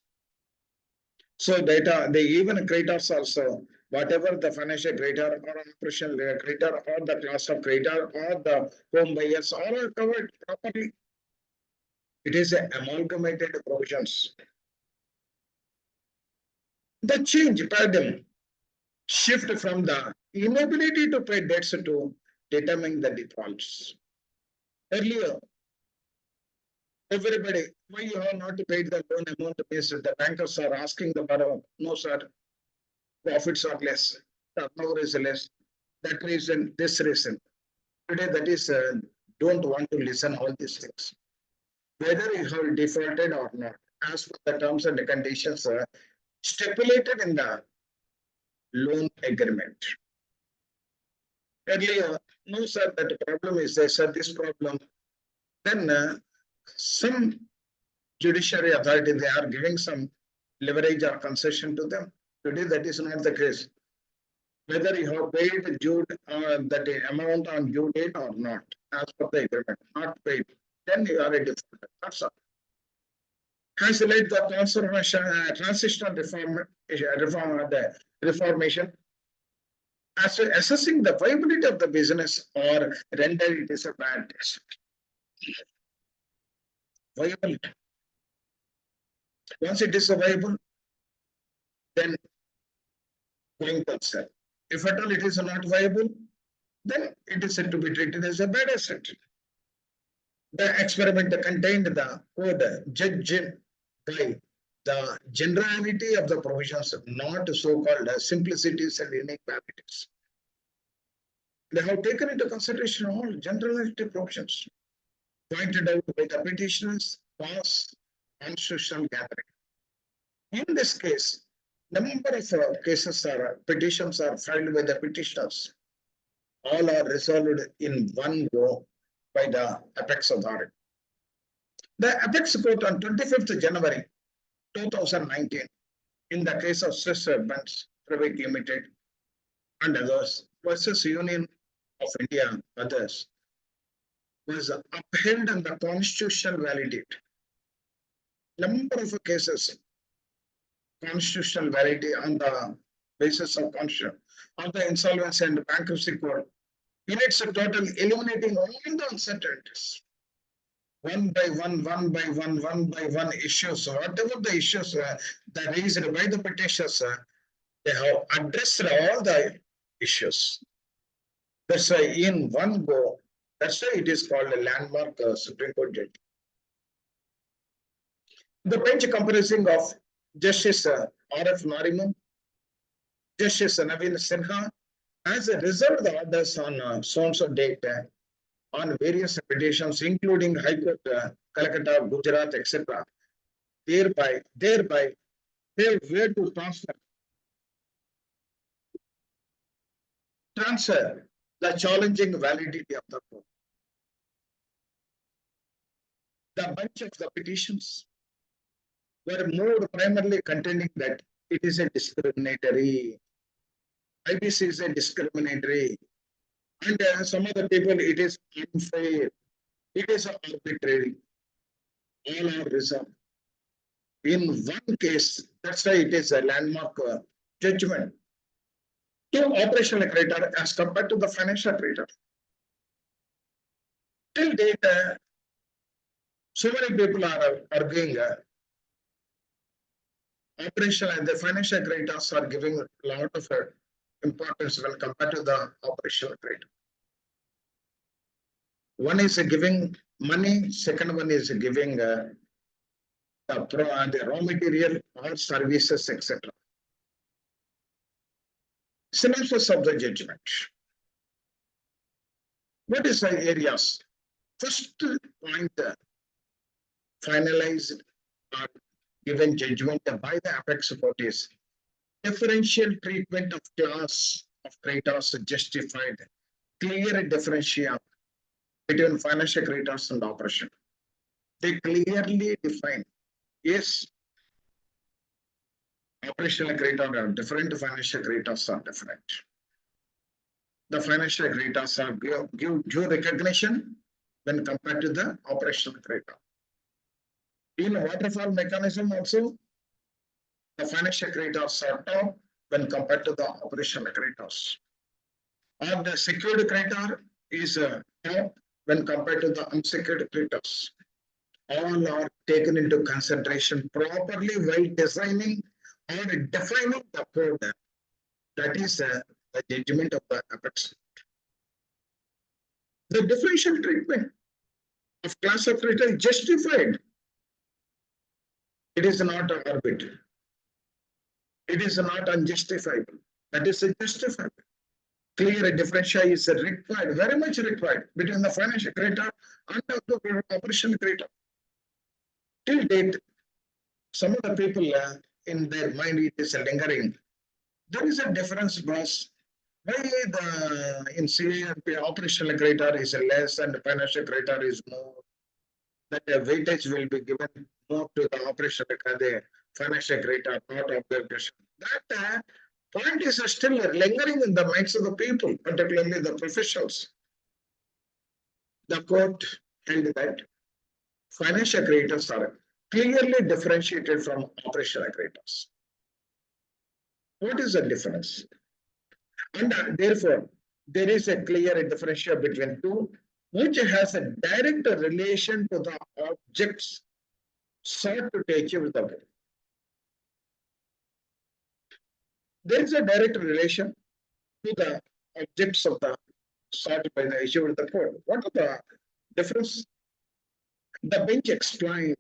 So data, they even creditors also, whatever the financial creditor or operational creditor or the class of creditor or the home buyers all are covered properly. It is a amalgamated provisions. The change paradigm shift from the inability to pay debts to determining the defaults. Earlier, everybody, why you have not paid the loan amount means the bankers are asking the borrower, no sir, profits are less, turnover is less, that reason, this reason. Today that is, don't want to listen all these things. Whether you have defaulted or not, as per the terms and the conditions stipulated in the loan agreement. Earlier, no sir, that problem is there, sir, this problem. Then some judiciary authority, they are giving some leverage or concession to them. Today, that is not the case. Whether you have paid due that amount on due date or not, as per the agreement, not paid, then you are a defaulter. That's all. Has led the transformation, transitional reformation. As to assessing the viability of the business or render it is a bad test. Viability. Once it is viable, then going concern. If at all it is not viable, then it is said to be treated as a bad asset. The experiment contained the code judged by the generality of the provisions, not so-called simplicities and inequalities. They have taken into consideration all generality provisions pointed out by the petitioners was constitutional gathering. In this case, number of cases are petitions are filed by the petitioners. All are resolved in one go by the apex authority. The apex court on 25th January 2019, in the case of Judgements Private Limited and others versus Union of India others, was upheld on the constitutional validity. Number of cases, constitutional validity on the basis of constitution, on the insolvency and bankruptcy court, in its total eliminating all the uncertainties. One by one issues, whatever the issues that raised by the petitioners, they have addressed all the issues. That's why in one go, that's why it is called a landmark Supreme Court judgment. The bench comprising of Justice R.F. Nariman, Justice Naveen Sinha, has reserved the orders on so-and-so date on various petitions, including High Court, Calcutta, Gujarat, etc. Thereby, they were to transfer the challenging validity of the court. The bunch of the petitions were moved primarily contending that it is a discriminatory. IBC is a discriminatory. And some other people, it is unfair. It is arbitrary. All are reserved. In one case, that's why it is a landmark judgment to operational creditor as compared to the financial creditor. Till date, so many people are arguing operational and the financial creditors are giving a lot of importance when compared to the operational credit. One is giving money, second one is giving the raw material or services, etc. Synopsis of the judgment. What is the areas? First point, finalized or given judgment by the apex court is differential treatment of class of creditors justified, clear differentiation between financial creditors and operation. They clearly define, yes, operational creditors are different, financial creditors are different. The financial creditors are give due recognition when compared to the operational creditor. In waterfall mechanism also, the financial creditors are top when compared to the operational creditors. Or the secured creditor is top when compared to the unsecured creditors. All are taken into consideration properly while designing or defining the code. That is the judgment of the apex. The differential treatment of class of creditor is justified. It is not arbitrary. It is not unjustifiable. That is justifiable. Clear differentiation is required, very much required between the financial creditor and the operational creditor. Till date, some of the people in their mind it is lingering. There is a difference, boss. Why the in CAP operational creditor is less and financial creditor is more? That the weightage will be given more to the operational creditor, financial creditor, not obligation. That point is still lingering in the minds of the people, particularly the professionals. The court held that financial creditors are clearly differentiated from operational creditors. What is the difference? And therefore, there is a clear differentiation between two, which has a direct relation to the objects sought to achieve the goal. There is a direct relation to the objects of the sought by the issue of the code. What are the difference? The bench explained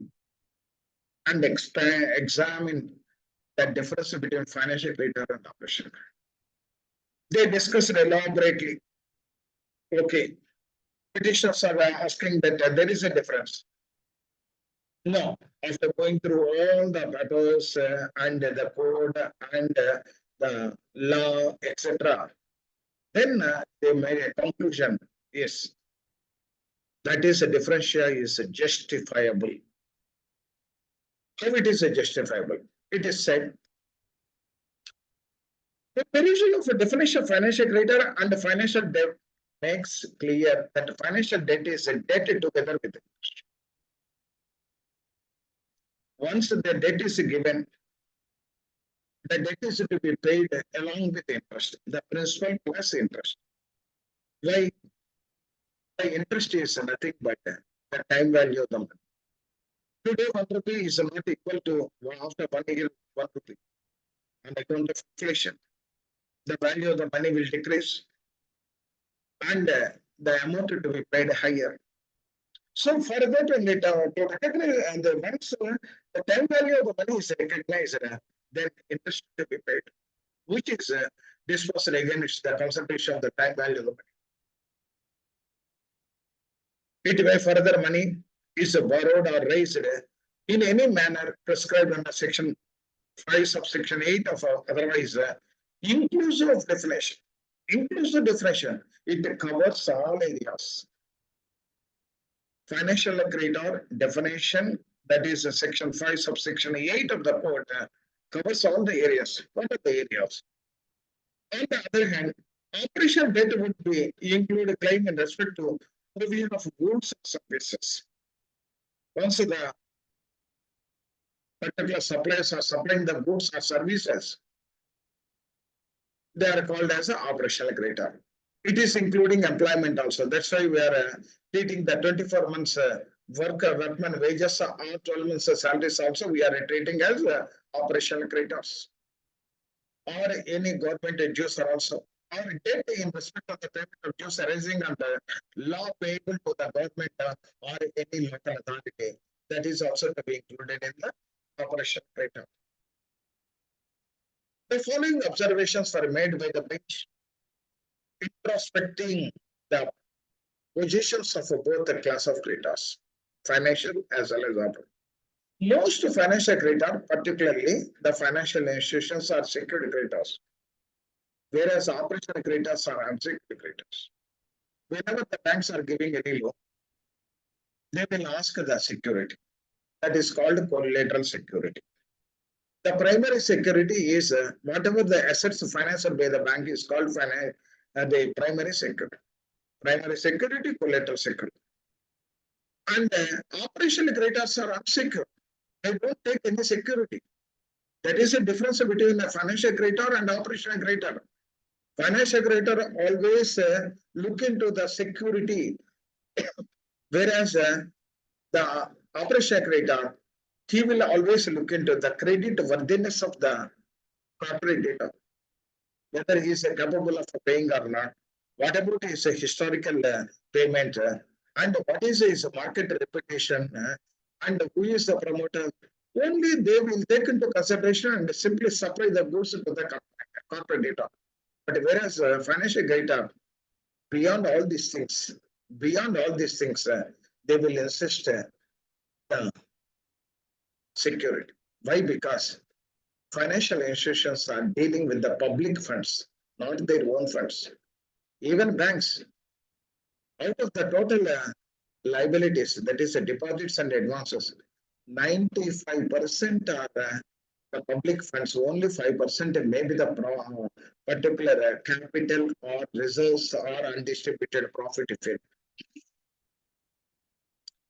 and examined the difference between financial creditor and operational. They discussed elaborately. Okay, petitioners are asking that there is a difference. No, after going through all the papers and the code and the law, etc., then they made a conclusion. Yes, that is a differential is justifiable. How it is justifiable? It is said the provision of a definition of financial creditor and financial debt makes clear that financial debt is a debt together with interest. Once the debt is given, the debt is to be paid along with interest, the principal plus interest. Why? The interest is nothing but the time value of the money. Today, 1 rupee is not equal to after 1 year 1 rupee. On account of inflation, the value of the money will decrease and the amount to be paid higher. So for that, to recognize and once the time value of the money is recognized, then interest to be paid, which is disposed against the concentration of the time value of the money. It may further money is borrowed or raised in any manner prescribed under section 5 subsection 8 of otherwise inclusive of definition. Inclusive definition, it covers all areas. Financial creditor definition, that is section 5 subsection 8 of the code, covers all the areas. What are the areas? On the other hand, operational debt would be include a claim in respect to provision of goods and services. Once the particular suppliers are supplying the goods or services, they are called as an operational creditor. It is including employment also. That's why we are treating the 24 months workman wages or 12 months salaries also we are treating as operational creditors. Or any government dues are also, or debt in respect of the payment of dues arising under law payable to the government or any local authority. That is also to be included in the operation creditor. The following observations were made by the bench introspecting the positions of both the class of creditors, financial as well as operational. Most financial creditors, particularly the financial institutions, are secured creditors, whereas operational creditors are unsecured creditors. Whenever the banks are giving any loan, they will ask the security. That is called collateral security. The primary security is whatever the assets financed by the bank is called the primary security. Primary security, collateral security. And operational creditors are unsecured. They don't take any security. That is the difference between a financial creditor and operational creditor. Financial creditor always look into the security, whereas the operational creditor, he will always look into the credit worthiness of the corporate data, whether he is capable of paying or not, what about his historical payment, and what is his market reputation, and who is the promoter. Only they will take into consideration and simply supply the goods to the corporate data. But whereas financial data, beyond all these things, they will insist security. Why? Because financial institutions are dealing with the public funds, not their own funds. Even banks, out of the total liabilities, that is deposits and advances, 95% are the public funds, only 5% may be the particular capital or reserves or undistributed profit.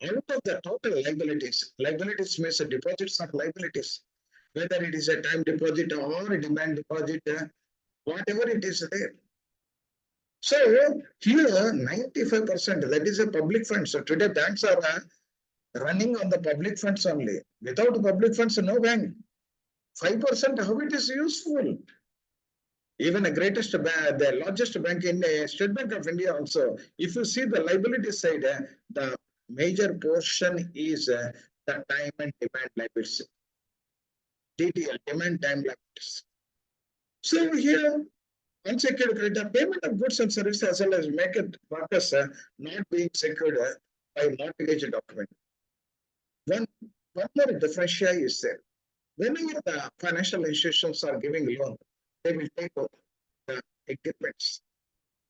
Out of the total liabilities means deposits are liabilities, whether it is a time deposit or a demand deposit, whatever it is there. So here 95%, that is a public fund. So today banks are running on the public funds only. Without public funds, no bank. 5%, how it is useful? Even the greatest bank, the largest bank in State Bank of India also, if you see the liability side, the major portion is the time and demand liabilities. DTL, demand time liabilities. So here, unsecured credit, payment of goods and services as well as market workers not being secured by mortgage document. One more differential is there. Whenever the financial institutions are giving loan, they will take out the agreements,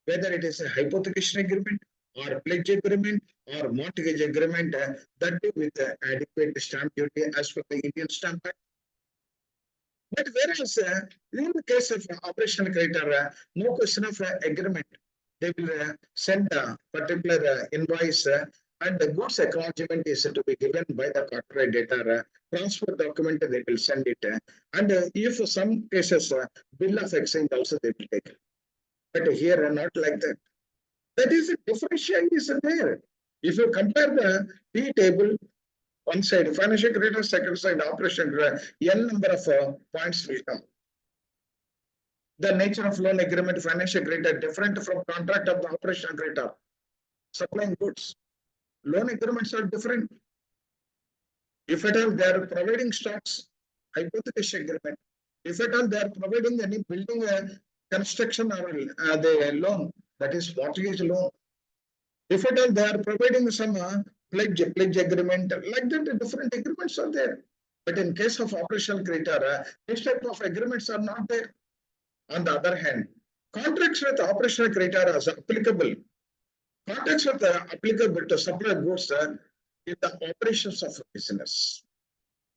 whether it is a hypothecation agreement or a pledge agreement or mortgage agreement, that too with adequate stamp duty as per the Indian Stamp Act. But whereas in the case of operational creditor, no question of agreement. They will send a particular invoice and the goods acknowledgement is to be given by the corporate debtor. Transfer document they will send it. And if some cases bill of exchange also they will take. But here not like that. That is a differential is there. If you compare the P table, one side financial creditor, second side operation creditor, n number of points will come. The nature of loan agreement, financial creditor different from contract of the operational creditor. Supplying goods, loan agreements are different. If at all they are providing stocks, hypothecation agreement. If at all they are providing any building construction or the loan, that is mortgage loan. If at all they are providing some pledge agreement, like that, different agreements are there. But in case of operational creditor, this type of agreements are not there. On the other hand, contracts with operational creditor are applicable. Contracts are applicable to supply goods in the operations of a business.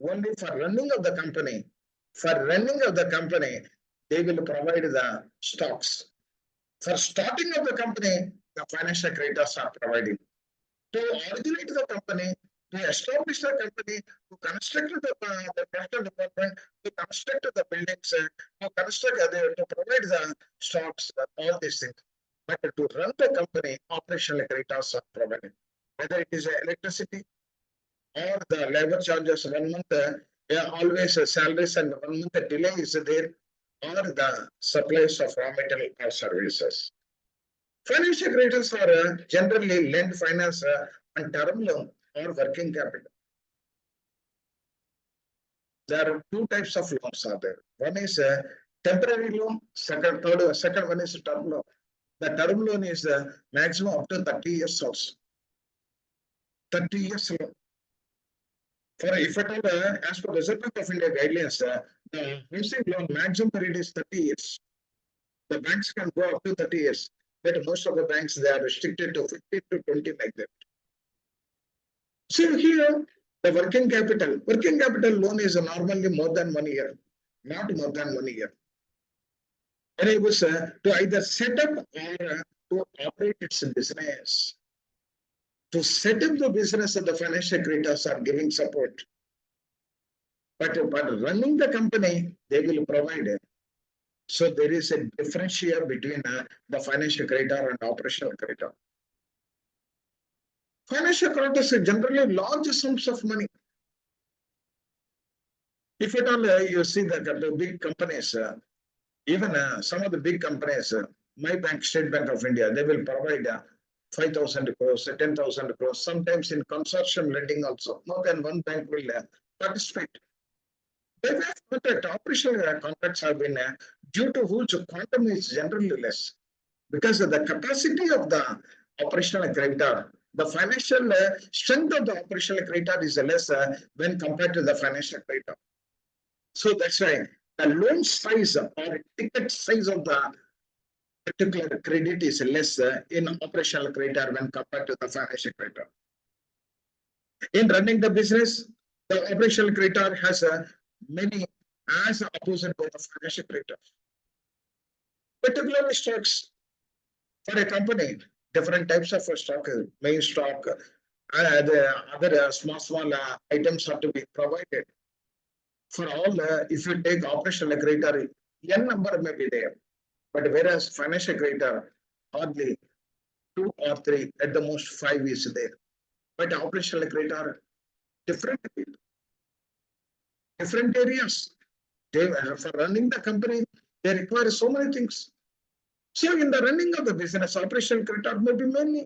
Only for running of the company, they will provide the stocks. For starting of the company, the financial creditors are providing. To originate the company, to establish the company, to construct the capital department, to construct the buildings, to provide the stocks, all these things. But to run the company, operational creditors are provided. Whether it is electricity, or the labor charges 1 month, always salaries and 1 month delay is there, or the supplies of raw material or services. Financial creditors are generally lend finance on term loan or working capital. There are two types of loans are there. One is a temporary loan, second one is a term loan. The term loan is maximum up to 30 years also. 30 years loan. For if at all, as per Reserve Bank of India guidelines, the housing loan maximum period is 30 years. The banks can go up to 30 years, but most of the banks they are restricted to 15 to 20 like that. So here, the working capital loan is normally more than 1 year, not more than 1 year. Enables to either set up or to operate its business. To set up the business of the financial creditors are giving support. But running the company, they will provide. So there is a difference here between the financial creditor and operational creditor. Financial creditors are generally large sums of money. If at all you see that the big companies, even some of the big companies, my bank, State Bank of India, they will provide 5,000 crores, 10,000 crores, sometimes in consortium lending also. More than one bank will participate. They have contract, operational contracts have been due to which quantum is generally less. Because of the capacity of the operational creditor, the financial strength of the operational creditor is less when compared to the financial creditor. So that's why the loan size or ticket size of the particular credit is less in operational creditor when compared to the financial creditor. In running the business, the operational creditor has many as opposite to the financial creditor. Particularly stocks for a company, different types of stock, main stock, the other small items are to be provided. For all, if you take operational creditor, n number may be there, but whereas financial creditor, hardly 2 or 3, at the most 5 is there. But operational creditor, different areas. They, for running the company, they require so many things. So in the running of the business, operational creditor may be many.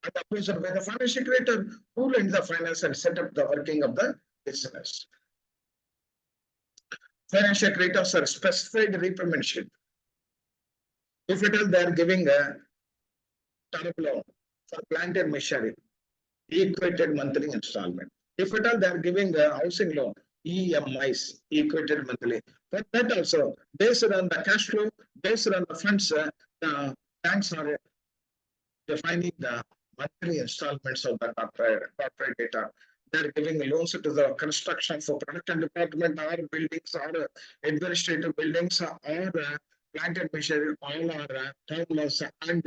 And opposite by the financial creditor who lend the finance and set up the working of the business. Financial creditors are specified repayment sheet. If it is they are giving a term loan for plant and machinery, equated monthly installment. If at all they are giving a housing loan, EMIs, equated monthly. But that also, based on the cash flow, based on the funds, the banks are defining the monthly installments of the corporate data. They're giving loans to the construction for production department or buildings or administrative buildings or plant and machinery, all are term loans and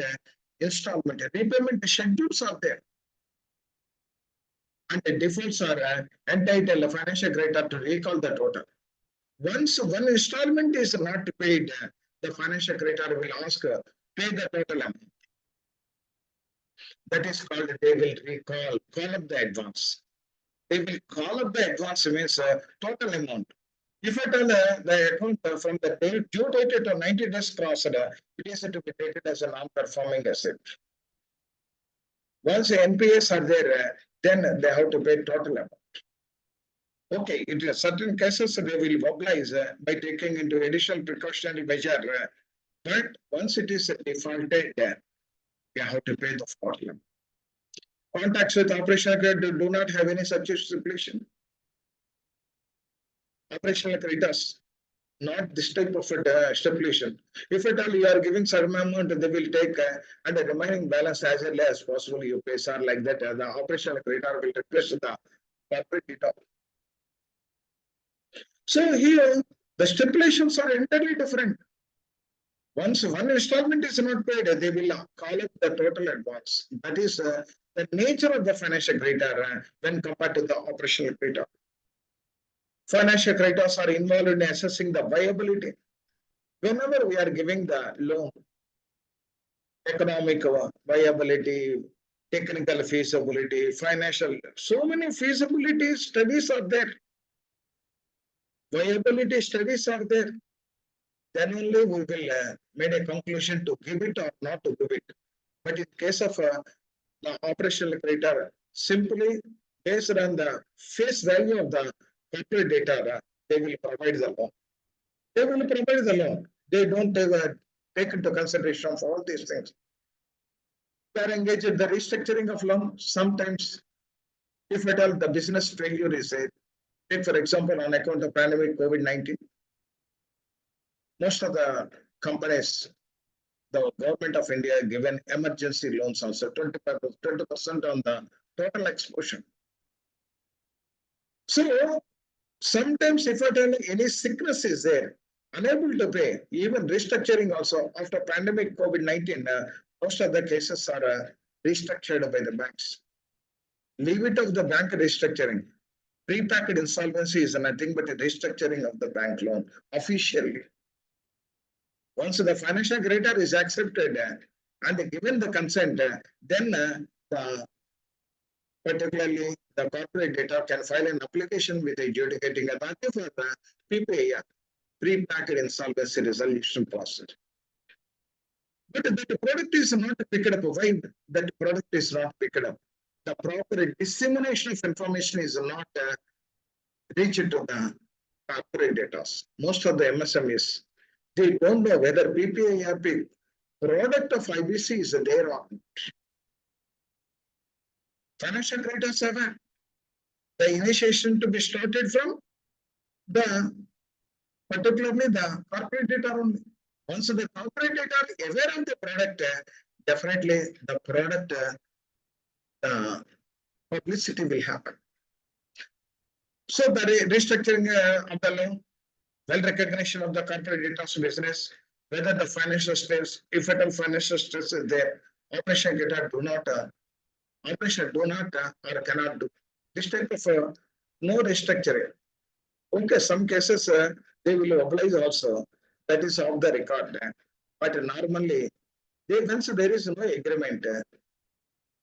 installment. Repayment schedules are there. And the defaults are entitled the financial creditor to recall the total. Once one installment is not paid, the financial creditor will ask pay the total amount. That is called they will call up the advance. They will call up the advance means total amount. If at all the account from the due date to 90 days crossed, it is to be treated as a non-performing asset. Once the NPAs are there, then they have to pay total amount. Okay, in certain cases they will mobilize by taking into additional precautionary measure. But once it is defaulted, you have to pay the total amount. Contacts with operational credit do not have any such stipulation. Operational creditors, not this type of stipulation. If at all you are giving some amount, they will take and the remaining balance as early as possible you pay, sir, like that. The operational creditor will request the corporate data. So here the stipulations are entirely different. Once one installment is not paid, they will call up the total advance. That is the nature of the financial creditor when compared to the operational creditor. Financial creditors are involved in assessing the viability. Whenever we are giving the loan, economic viability, technical feasibility, financial, so many feasibility studies are there. Viability studies are there. Then only we will make a conclusion to give it or not to give it. But in case of the operational criteria, simply based on the face value of the corporate data, they will provide the loan. They will provide the loan. They don't take into consideration of all these things. They are engaged in the restructuring of loan. Sometimes, if at all the business failure is there, take for example on account of pandemic COVID-19, most of the companies, the government of India given emergency loans also 20% on the total exposure. So sometimes if at all any sickness is there, unable to pay, even restructuring also after pandemic COVID-19, most of the cases are restructured by the banks. Leave it of the bank restructuring. Prepacked insolvency is nothing but a restructuring of the bank loan officially. Once the financial creditor is accepted and given the consent, then the particularly the corporate data can file an application with adjudicating authority for the PPA, prepacked insolvency resolution process. But that product is not picked up. Why that product is not picked up? The proper dissemination of information is not reached to the corporate data. Most of the MSMEs, they don't know whether PPARP product of IBC is there or not. Financial creditors have the initiation to be started from the particularly the corporate data only. Once the corporate data are aware of the product, definitely the product publicity will happen. So the restructuring of the loan, well recognition of the corporate data business, whether the financial stress, if at all financial stress is there, operation data do not or cannot do. This type of no restructuring. Okay, some cases they will oblige also. That is off the record. But normally, once there is no agreement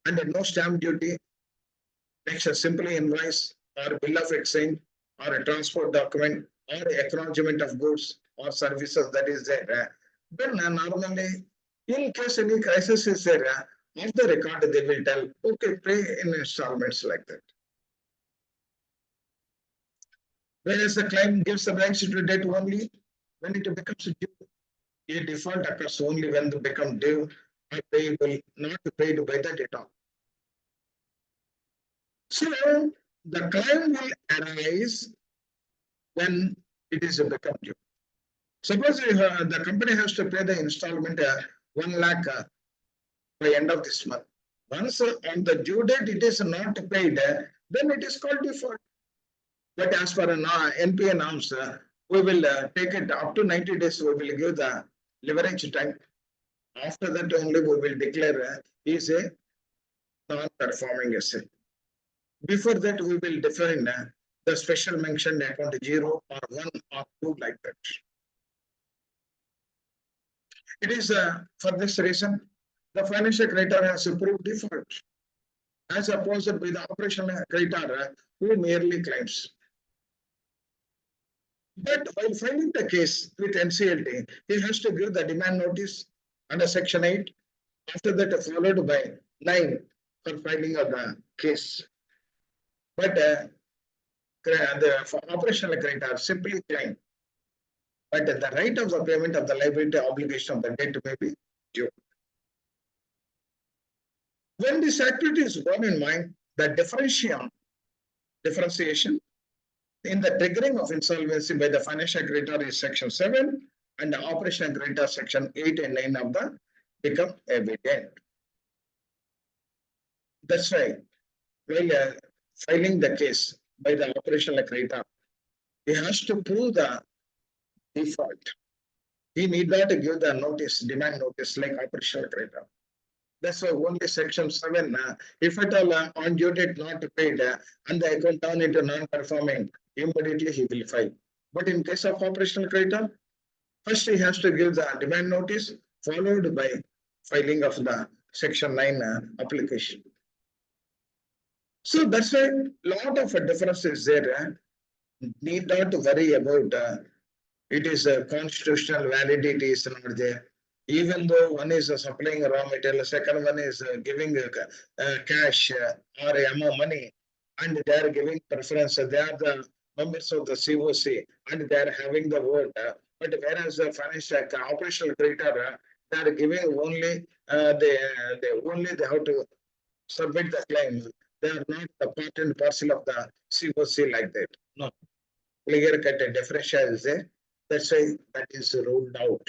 and no stamp duty, next simply invoice or bill of exchange or a transport document or acknowledgement of goods or services that is there, then normally, in case any crisis is there, off the record they will tell, okay, pay in installments like that. Whereas the claim gives the rights to debt only when it becomes due. A default occurs only when they become due or payable, not paid by the debtor. So the claim will arise when it is become due. Suppose the company has to pay the installment 1 lakh by end of this month. Once on the due date it is not paid, then it is called default. But as per NPA norms, we will take it up to 90 days. We will give the leverage time. After that only we will declare is a non-performing asset. Before that we will define the special mention account 0 or 1 or 2 like that. It is for this reason the financial creditor has approved default as opposed by the operational creditor who merely claims. But while filing the case with NCLT, he has to give the demand notice under Section 8. After that, followed by 9 for filing of the case. But the operational creditor simply claim. But the right of the payment of the liability obligation of the debt may be due. When this activity is borne in mind, the differentiation in the triggering of insolvency by the financial creditor is Section 7 and the operational creditor Section 8 and 9 of the become evident. That's why while filing the case by the operational creditor, he has to prove the default. He need not give the notice, demand notice like operational creditor. That's why only Section 7, if at all on due date not paid and the account turned into non-performing, immediately he will file. But in case of operational creditor, first he has to give the demand notice, followed by filing of the Section 9 application. So that's why lot of difference is there. Need not to worry about it is a constitutional validity is not there. Even though one is supplying raw material, second one is giving cash or money, and they are giving preference. They are the members of the COC, and they are having the vote. But whereas the financial operational creditor, they are giving only they have to submit the claim. They are not the part and parcel of the COC like that. No, clear cut differential is there. That's why that is ruled out.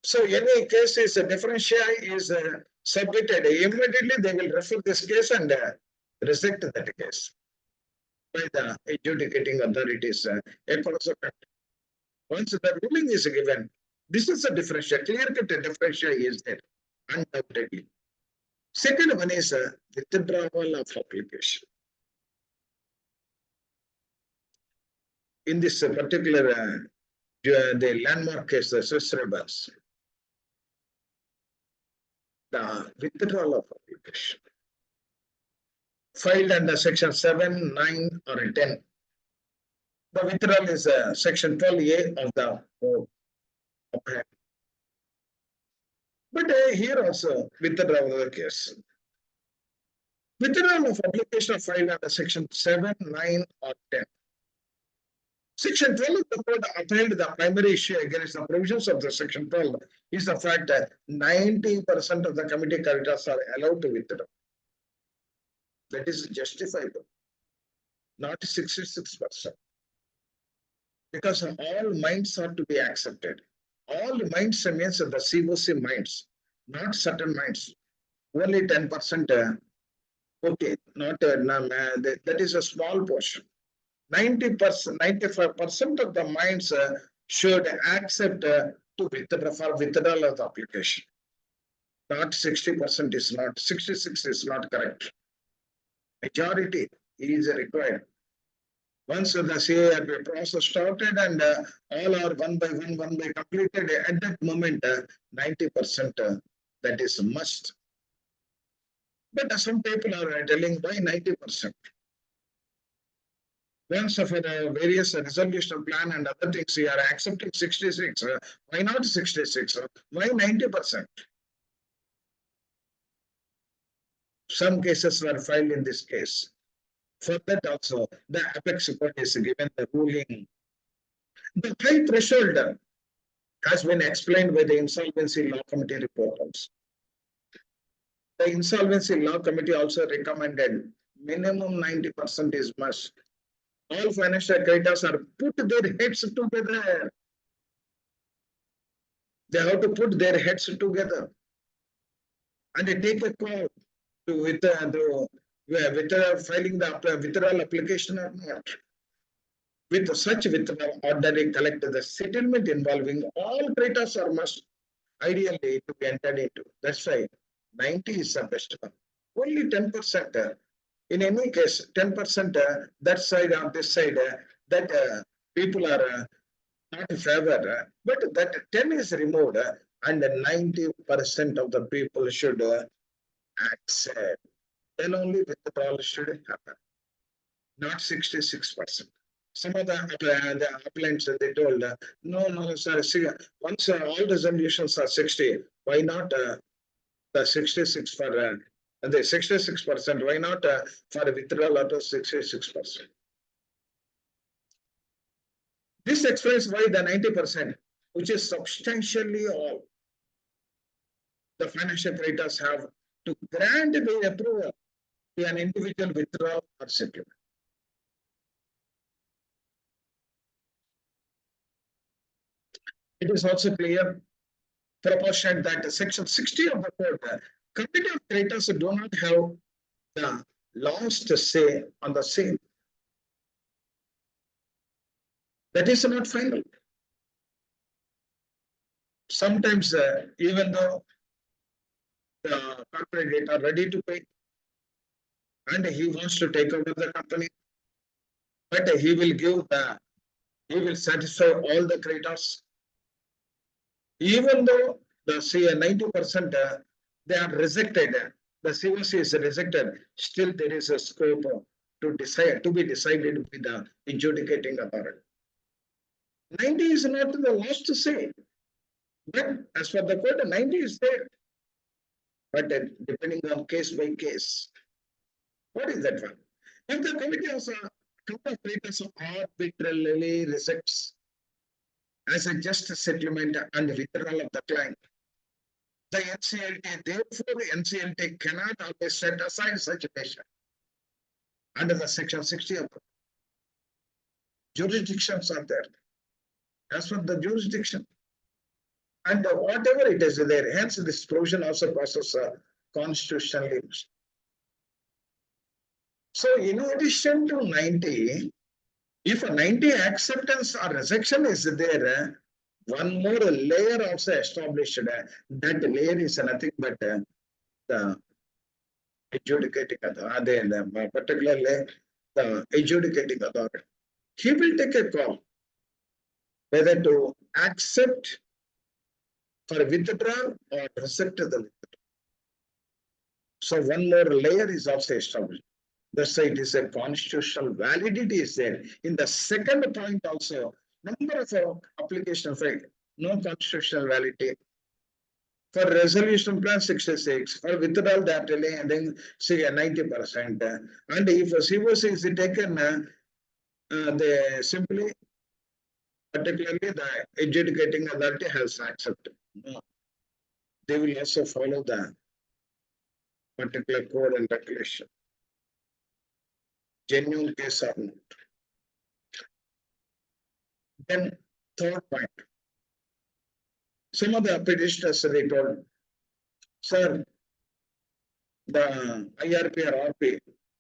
So any case is a differential is submitted immediately. They will refer this case and reject that case by the adjudicating authorities. Once the ruling is given, this is a differential. Clear cut differential is there, undoubtedly. Second one is withdrawal of application. In this particular the landmark case, the Swiss rebels, the withdrawal of application filed under section 7, 9, or 10. The withdrawal is section 12A of the code. But here also withdrawal of the case. Withdrawal of application filed under section 7, 9, or 10. Section 12 of the code upheld the primary issue against the provisions of the section 12 is the fact that 90% of the committee creditors are allowed to withdraw. That is justifiable, not 66%. Because all minds are to be accepted. All minds means the COC minds, not certain minds. Only 10%, okay, not that is a small portion. 90%, 95% of the minds should accept to withdraw for withdrawal of the application. Not 60% is not, 66 is not correct. Majority is required. Once the CARP process started and all are one by completed, at that moment 90% that is must. But some people are telling why 90%. Once for the various resolution plan and other things, we are accepting 66. Why not 66? Why 90%? Some cases were filed in this case. For that also, the apex court is given the ruling. The high threshold has been explained by the Insolvency Law Committee report also. The Insolvency Law Committee also recommended minimum 90% is must. All financial creditors are put their heads together. They have to put their heads together and they take a call to whether filing the withdrawal application or not. With such withdrawal order, they collect the settlement involving all creditors are must ideally to be entered into. That's why 90 is the best one. Only 10%. In any case, 10% that side or this side that people are not in favor, but that 10 is removed and 90% of the people should accept. Then only withdrawal should happen, not 66%. Some of the appellants they told, no, sir, see, once all resolutions are 60, why not the 66 for the 66%? Why not for withdrawal of 66%? This explains why the 90%, which is substantially all, the financial creditors have to grant the approval to an individual withdrawal or settlement. It is also clear, proportionate that section 60 of the code, committee of creditors do not have the last say on the same. That is not final. Sometimes, even though the corporate are ready to pay, and he wants to take over the company, but he will satisfy all the creditors. Even though the 90% they are rejected, the COC is rejected, still there is a scope to decide to be decided with the adjudicating authority. 90 is not the last to say, but as per the court, 90 is there. But depending on case by case, what is that one? If the committee of treaters arbitrarily rejects as a just settlement and withdrawal of the claim, the NCLT, therefore, NCLT cannot always set aside such a measure under the section 60 of the jurisdictions are there as per the jurisdiction. And whatever it is there, hence this provision also passes constitutional limits. So in addition to 90, if a 90 acceptance or rejection is there, one more layer also established. That layer is nothing but the adjudicating authority, particularly the adjudicating authority. He will take a call whether to accept for withdrawal or reject the withdrawal. So one more layer is also established. That's why it is a constitutional validity is there. In the second point also, number of application filed, no constitutional validity. For resolution plan 66, for withdrawal that delay and then say 90%. And if a COC is taken, they simply, particularly the adjudicating authority has accepted. No. They will also follow the particular code and regulation. Genuine case or not. Then third point. Some of the petitioners they told, sir, the IRP or RP,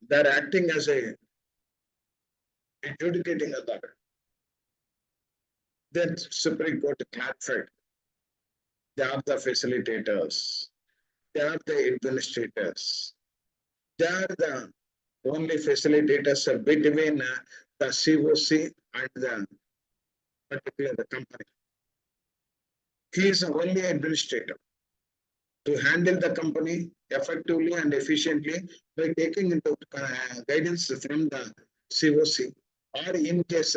they're acting as a adjudicating authority. Then Supreme Court clarified. They are the facilitators. They are the administrators. They are the only facilitators between the COC and the particular the company. He is the only administrator to handle the company effectively and efficiently by taking into guidance from the COC or in case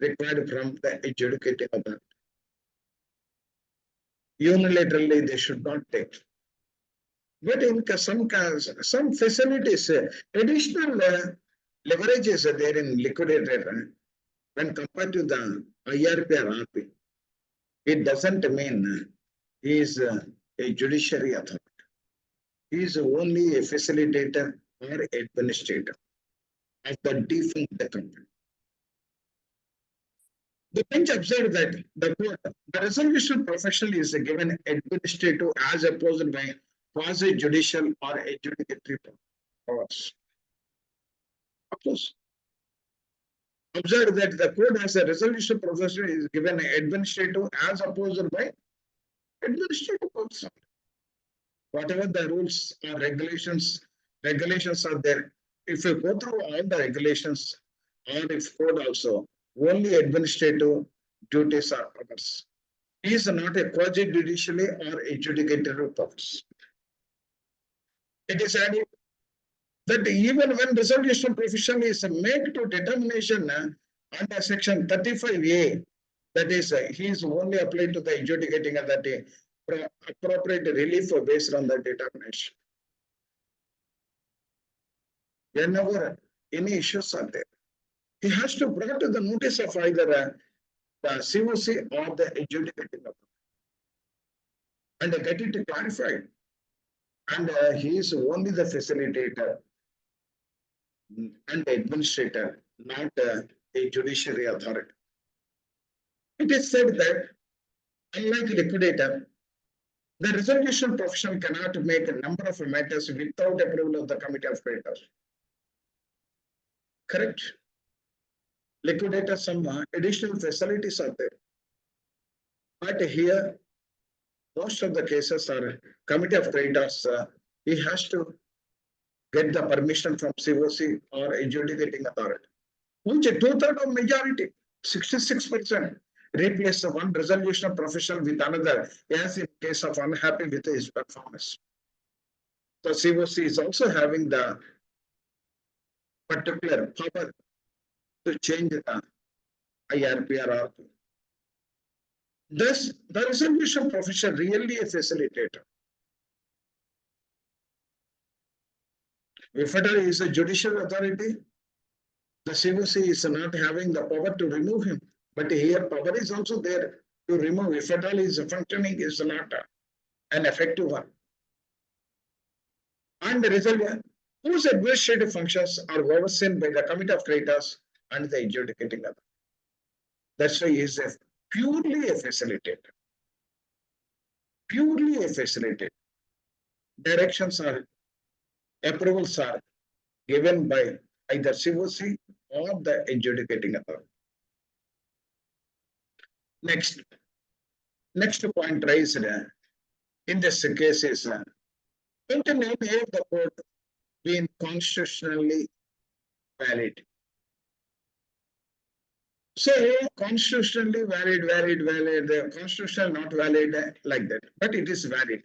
required from the adjudicating authority. Unilaterally, they should not take. But in some facilities, additional leverage is there in liquidator when compared to the IRP or RP. It doesn't mean he is a judiciary authority. He is only a facilitator or administrator of the defunct company. The bench observed that the resolution professional is given administrative as opposed by quasi-judicial or adjudicatory powers. Of course, observe that the court has a resolution professional is given administrative as opposed by administrative powers. Whatever the rules or regulations are there. If you go through all the regulations, or if code also, only administrative duties are powers. He is not a quasi-judicially or adjudicatory powers. It is added that even when resolution provision is made to determination under section 35A, that is, he is only applied to the adjudicating authority, appropriate relief based on the determination. Whenever any issues are there, he has to bring to the notice of either the COC or the adjudicating authority and get it clarified. And he is only the facilitator and the administrator, not a judiciary authority. It is said that, unlike liquidator, the resolution profession cannot make a number of matters without approval of the committee of creditors. Correct? Liquidator, some additional facilities are there. But here, most of the cases are committee of creditors. He has to get the permission from COC or adjudicating authority. Which 2/3 of majority, 66%, replace the one resolution professional with another, as in case of unhappy with his performance. the COC is also having the particular power to change the IRP or RP. Thus, the resolution profession really a facilitator. If it is a judicial authority, the COC is not having the power to remove him. But here, power is also there to remove. If at all his functioning is not an effective one. And the result, whose administrative functions are overseen by the committee of creditors and the adjudicating authority. That's why he is purely a facilitator. Purely a facilitator. Directions are, approvals are given by either COC or the adjudicating authority. Next point raised in this case is 29A of the court being constitutionally valid. So constitutionally valid, the constitutional not valid like that, but it is valid.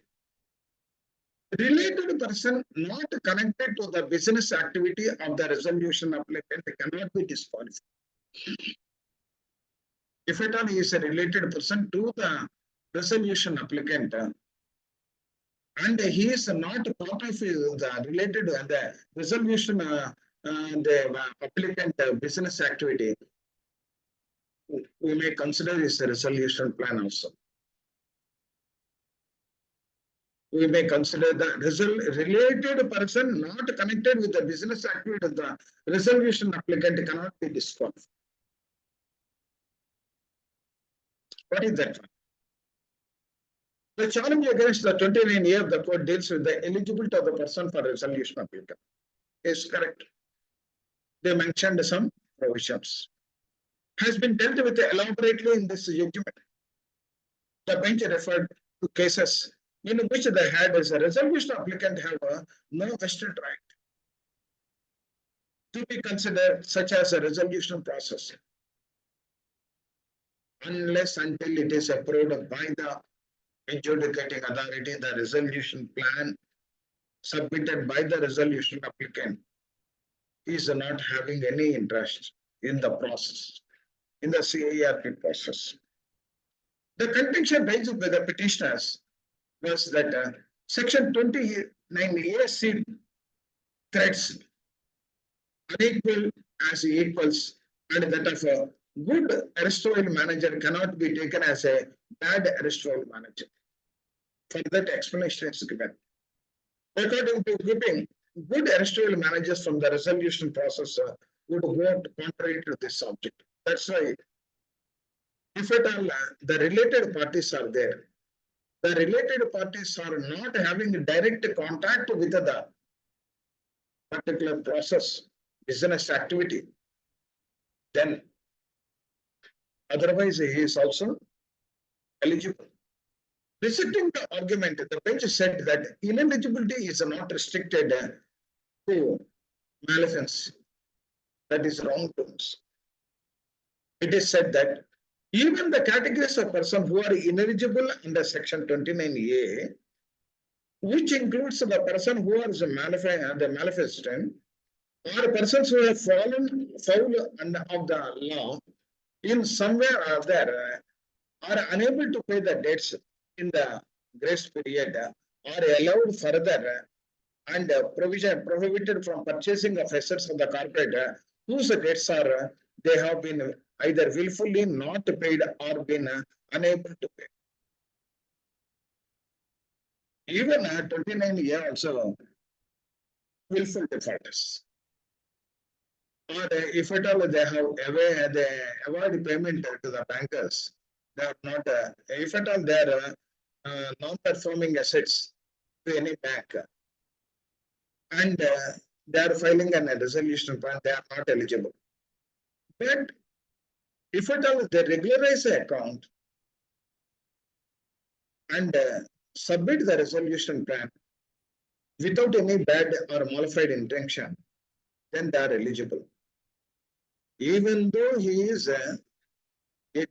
Related person not connected to the business activity of the resolution applicant cannot be disqualified. If at all he is a related person to the resolution applicant, and he is not part of the related to the resolution, the applicant business activity, we may consider this a resolution plan also. We may consider the related person not connected with the business activity of the resolution applicant cannot be disqualified. What is that? The challenge against the 29A of the court deals with the eligibility of the person for resolution applicant. Is correct. They mentioned some provisions. Has been dealt with elaborately in this judgment. The bench referred to cases in which the head as a resolution applicant have no vested right to be considered such as a resolution process unless until it is approved by the adjudicating authority. The resolution plan submitted by the resolution applicant is not having any interest in the process, in the CIRP process. The contention raised by the petitioners was that section 29A threats unequal as equals, and that of a good erstwhile manager cannot be taken as a bad erstwhile manager. For that explanation is given. According to Gripping, good erstwhile managers from the resolution process would vote contrary to this object. That's why, if at all the related parties are there, the related parties are not having direct contact with the particular process, business activity, then otherwise he is also eligible. Rejecting the argument, the bench said that ineligibility is not restricted to malfeasance, that is wrongdoings. It is said that even the categories of persons who are ineligible under section 29A, which includes the person who is the malefacent, or persons who have fallen foul of the law in some way or other, are unable to pay the debts in the grace period, or allowed further and prohibited from purchasing of assets of the corporate whose debts are they have been either willfully not paid or been unable to pay. Even 29A also willful defaulters. Or if at all they have they avoid payment to the bankers, they are not. If at all they are non-performing assets to any bank, and they are filing a resolution plan, they are not eligible. But if at all they regularize the account and submit the resolution plan without any bad or modified intention, then they are eligible. Even though he is a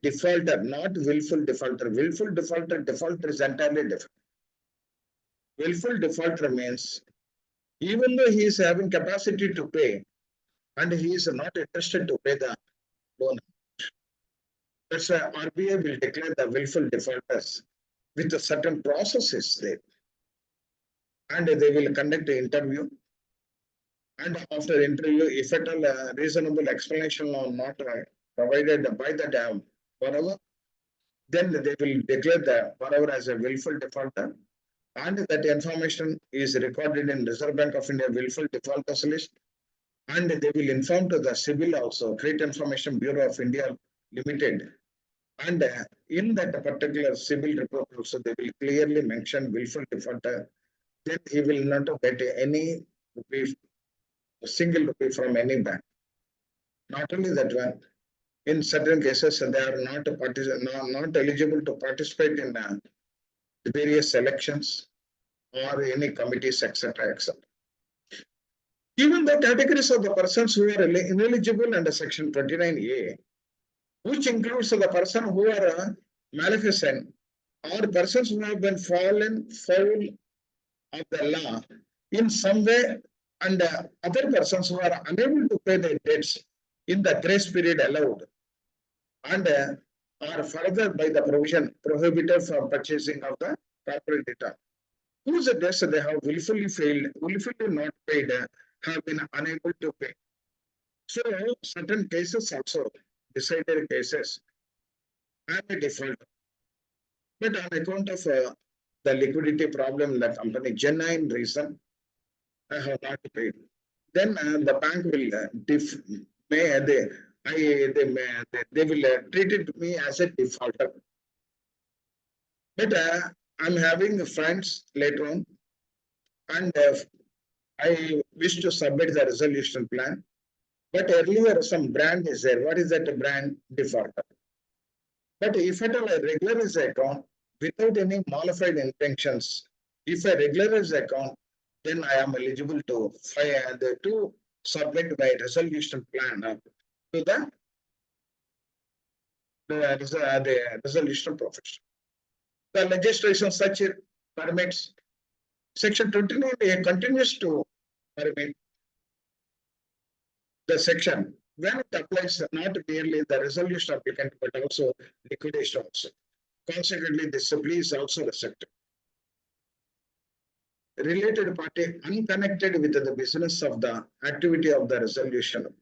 defaulter, not willful defaulter. Willful defaulter is entirely different. Willful defaulter means even though he is having capacity to pay and he is not interested to pay the loan. That's why RBI will declare the willful defaulters with a certain processes there. And they will conduct the interview. And after interview, if at all reasonable explanation or not provided by the borrower, then they will declare the borrower as a willful defaulter. And that information is recorded in Reserve Bank of India willful defaulters list. And they will inform to the CIBIL also, Credit Information Bureau of India Limited. And in that particular CIBIL report also, they will clearly mention willful defaulter. Then he will not get any rupee, single rupee from any bank. Not only that one, in certain cases, they are not eligible to participate in the various elections or any committees, etc., etc. Even the categories of the persons who are ineligible under Section 29A, which includes the person who are maleficent or persons who have been fallen foul of the law in some way, and other persons who are unable to pay their debts in the grace period allowed, and are further by the provision prohibited from purchasing of the corporate data, whose debts they have willfully failed, willfully not paid, have been unable to pay. So certain cases also, decided cases, are a default. But on account of the liquidity problem in the company, genuine reason, I have not paid. Then the bank will they will treat it me as a defaulter. But I'm having friends later on, and I wish to submit the resolution plan. But earlier some brand is there. What is that brand? Defaulter. But if at all I regularize the account without any modified intentions, if I regularize the account, then I am eligible to submit my resolution plan to the resolution profession. The legislation such permits. Section 29A continues to permit the section when it applies not merely the resolution applicant but also liquidation also. Consequently, this is also restricted. Related party unconnected with the business of the activity of the resolution.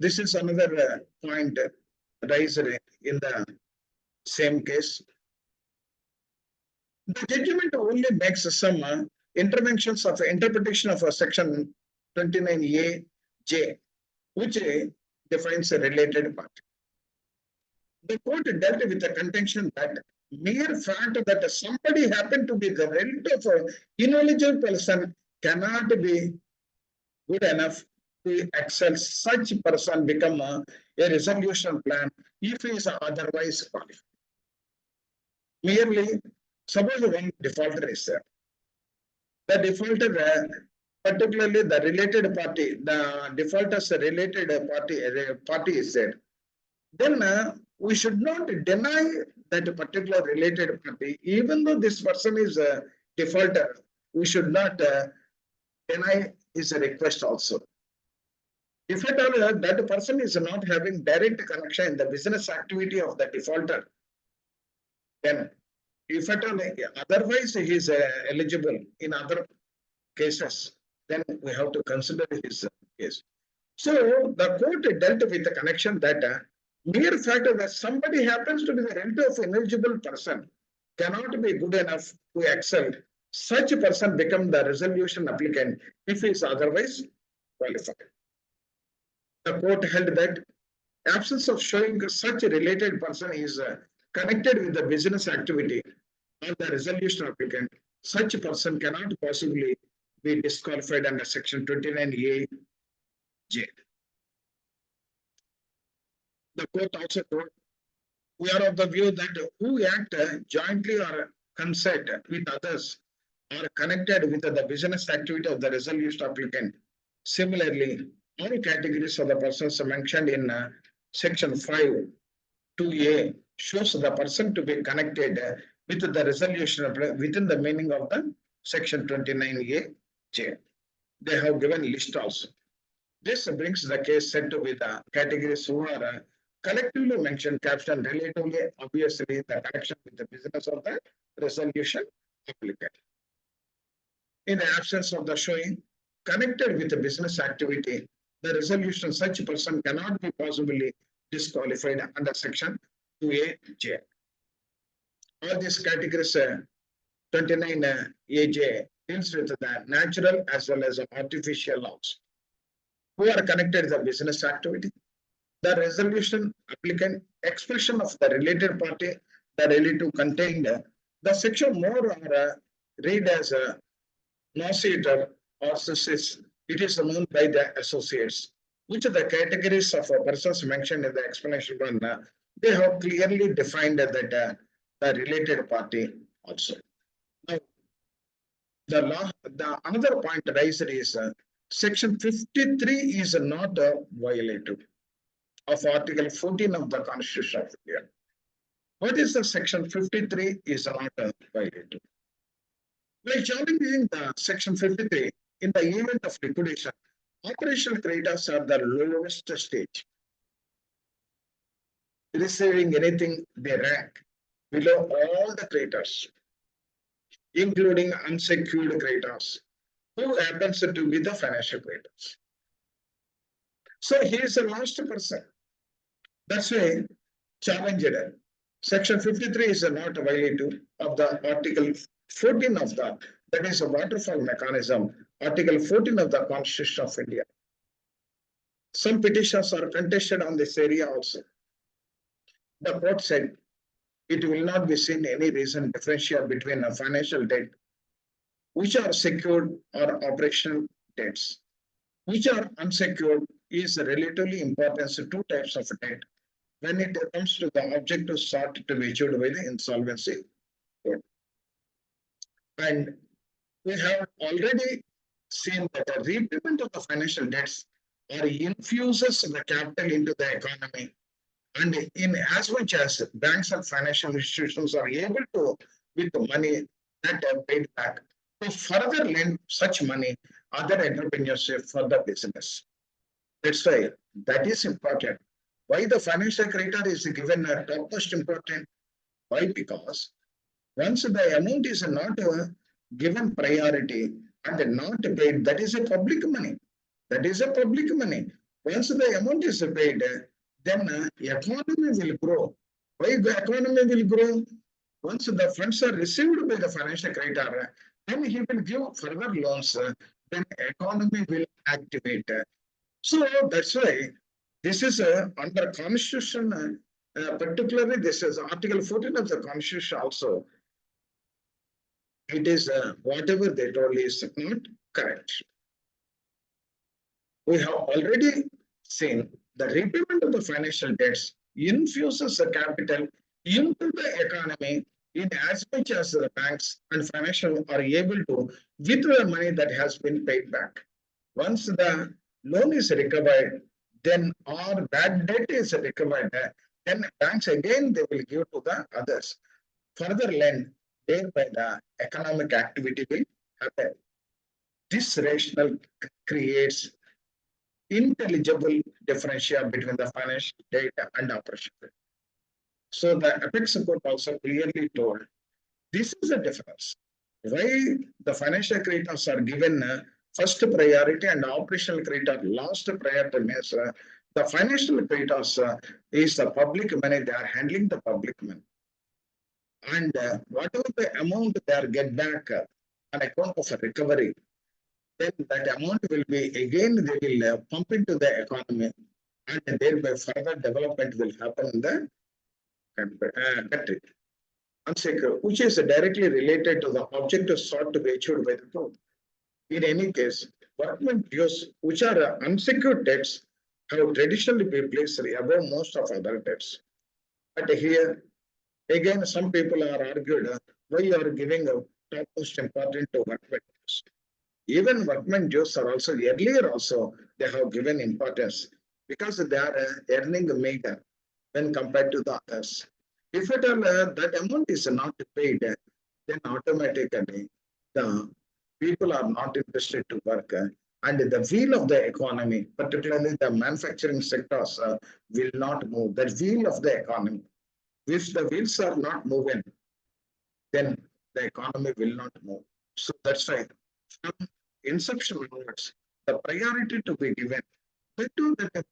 This is another point raised in the same case. The judgment only makes some interventions of interpretation of a section 29A(j), which defines a related party. The court dealt with the contention that mere fact that somebody happened to be the relative of ineligible person cannot be good enough to excel such person become a resolution plan if he is otherwise qualified. Merely, suppose one defaulter is there. The defaulter, particularly the related party, the defaulter's related party is there. Then we should not deny that particular related party, even though this person is a defaulter, we should not deny his request also. If at all that person is not having direct connection in the business activity of the defaulter, then if at all otherwise he is eligible in other cases, then we have to consider his case. So the court dealt with the connection that mere fact that somebody happens to be the relative of ineligible person cannot be good enough to excel. Such a person become the resolution applicant if he is otherwise qualified. The court held that absence of showing such a related person is connected with the business activity or the resolution applicant, such a person cannot possibly be disqualified under Section 29A(j). The court also told, we are of the view that who act jointly or concert with others are connected with the business activity of the resolution applicant. Similarly, all categories of the persons mentioned in Section 5(2)(a) shows the person to be connected with the resolution within the meaning of the Section 29A J. They have given list also. This brings the case set to be the categories who are collectively mentioned caption relatively obviously the connection with the business of the resolution applicant. In the absence of the showing connected with the business activity, the resolution such person cannot be possibly disqualified under section 2AJ. All these categories 29 AJ deals with the natural as well as artificial laws who are connected to the business activity. The resolution applicant expression of the related party, the relative contained, the section more are read as a associator or associates. It is known by the associates, which are the categories of persons mentioned in the explanation one. They have clearly defined that the related party also. Now, the another point raised is section 53 is not violative of Article 14 of the Constitution of India. What is the section 53 is not violative. By challenging the section 53 in the event of liquidation, operational creditors are the lowest stage. Receiving anything they rank below all the creditors, including unsecured creditors, who happens to be the financial creditors. So he is the last person. That's why challenged. Section 53 is not violative of the Article 14 of the, that is a waterfall mechanism, Article 14 of the Constitution of India. Some petitions are contested on this area also. The court said it will not be seen any reason differentiate between a financial debt, which are secured or operational debts, which are unsecured is relatively important to two types of debt when it comes to the objective sought to be achieved by the insolvency court. And we have already seen that the repayment of the financial debts or infuses the capital into the economy. And in as much as banks and financial institutions are able to, with the money that are paid back, to further lend such money other entrepreneurs for the business. That's why that is important. Why the financial creditor is given a topmost important? Why? Because once the amount is not given priority and not paid, that is a public money. That is a public money. Once the amount is paid, then economy will grow. Why the economy will grow? Once the funds are received by the financial creditor, then he will give further loans. Then economy will activate. So that's why this is under Constitution, particularly this is Article 14 of the Constitution also. It is whatever they told is not correct. We have already seen the repayment of the financial debts infuses the capital into the economy in as much as the banks and financial are able to with the money that has been paid back. Once the loan is recovered, then or that debt is recovered, then banks again they will give to the others. Further lend, thereby the economic activity will happen. This rationale creates intelligible differential between the financial data and operation. So the apex court also clearly told this is the difference. Why the financial creditors are given first priority and operational creditor last priority means the financial creditors is the public money, they are handling the public money. And whatever the amount they are get back on account of a recovery, then that amount will be again they will pump into the economy and thereby further development will happen in the country. Unsecured, which is directly related to the objective sought to be achieved by the court. In any case, workmen dues, which are unsecured debts, have traditionally been placed above most of other debts. But here, again, some people are argued why you are giving a topmost important to workmen dues. Even workmen dues are also earlier also they have given importance because they are earning a meager when compared to the others. If at all that amount is not paid, then automatically the people are not interested to work, and the wheel of the economy, particularly the manufacturing sectors, will not move. The wheel of the economy, if the wheels are not moving, then the economy will not move. So that's why from inception onwards, the priority to be given, they do that the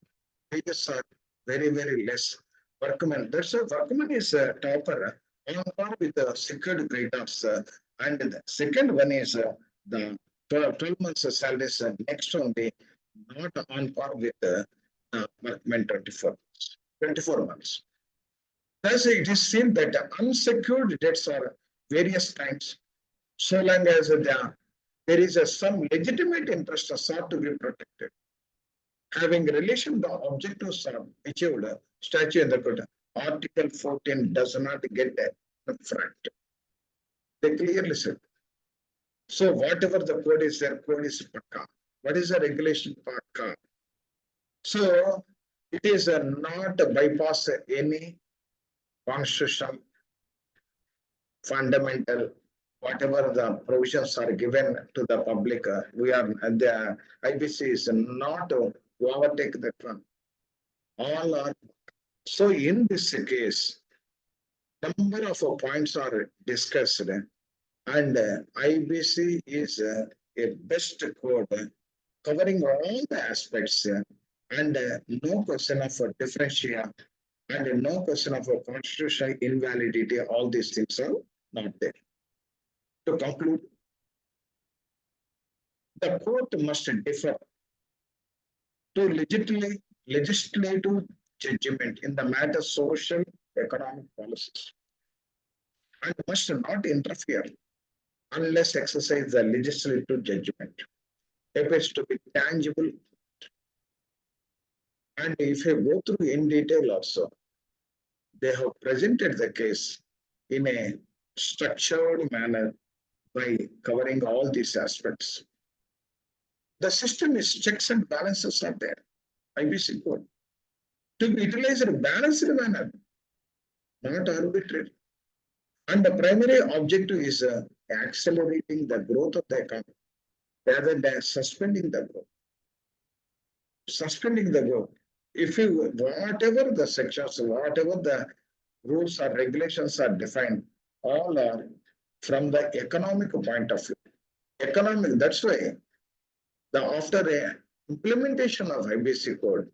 wages are very, very less. Workman, that's why workman is a topper on par with the secured creditors. And the second one is the 12 months salaries next only, not on par with the workman 24 months. Thus, it is seen that unsecured debts are various kinds, so long as there is some legitimate interest sought to be protected. Having relation to objectives are achieved, statute in the code, Article 14 does not get the front. They clearly said. So whatever the code is, their code is pakka. What is the regulation pakka? So it is not bypass any constitution, fundamental, whatever the provisions are given to the public, we are the IBC is not to overtake that one. All are so in this case, number of points are discussed, and IBC is a best code covering all the aspects, and no question of differential and no question of constitutional invalidity. All these things are not there. To conclude, the court must defer to legislative judgment in the matter social economic policies and must not interfere unless exercise the legislative judgment appears to be tangible. And if you go through in detail also, they have presented the case in a structured manner by covering all these aspects. The system is checks and balances are there. IBC code to be utilized in a balanced manner, not arbitrary. And the primary objective is accelerating the growth of the economy rather than suspending the growth. Suspending the growth. If you, whatever the sections, whatever the rules or regulations are defined, all are from the economic point of view. Economic, that's why after the implementation of IBC code,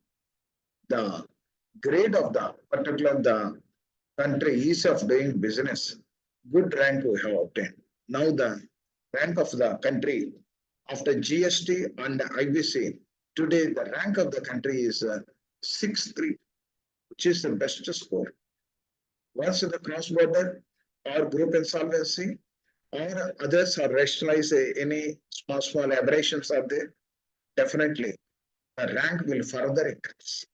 the grade of the particular the country ease of doing business, good rank we have obtained. Now the rank of the country after GST and IBC, today the rank of the country is 6.3, which is the best score. Once the cross-border or group insolvency or others are rationalized, any small aberrations are there, definitely the rank will further increase.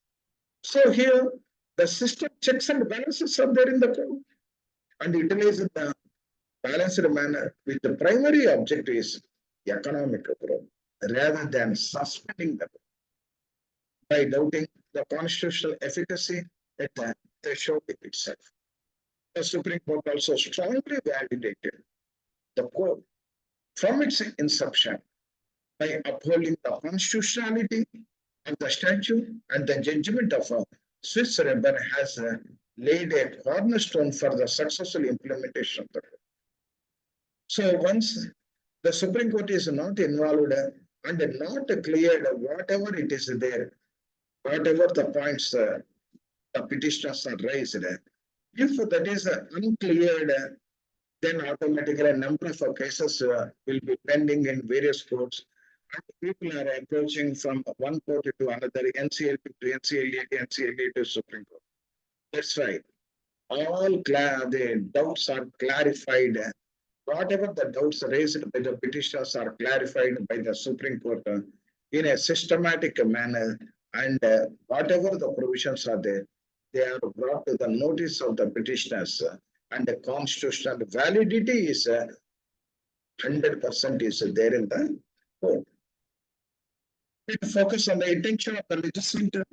So here the system checks and balances are there in the code and utilize the balanced manner with the primary objective is economic growth rather than suspending the growth by doubting the constitutional efficacy at the threshold itself. The Supreme Court also strongly validated the code from its inception by upholding the constitutionality of the statute, and the judgment of Swiss Rubber has laid a cornerstone for the successful implementation of the code. So once the Supreme Court is not involved and not cleared whatever it is there, whatever the points the petitioners are raised, if that is uncleared, then automatically a number of cases will be pending in various courts. And people are approaching from one court to another, NCLT to NCLA to NCLA to Supreme Court. That's right. All the doubts are clarified. Whatever the doubts raised by the petitioners are clarified by the Supreme Court in a systematic manner, and whatever the provisions are there, they are brought to the notice of the petitioners, and the constitutional validity is 100% is there in the code. It focus on the intention of the legislature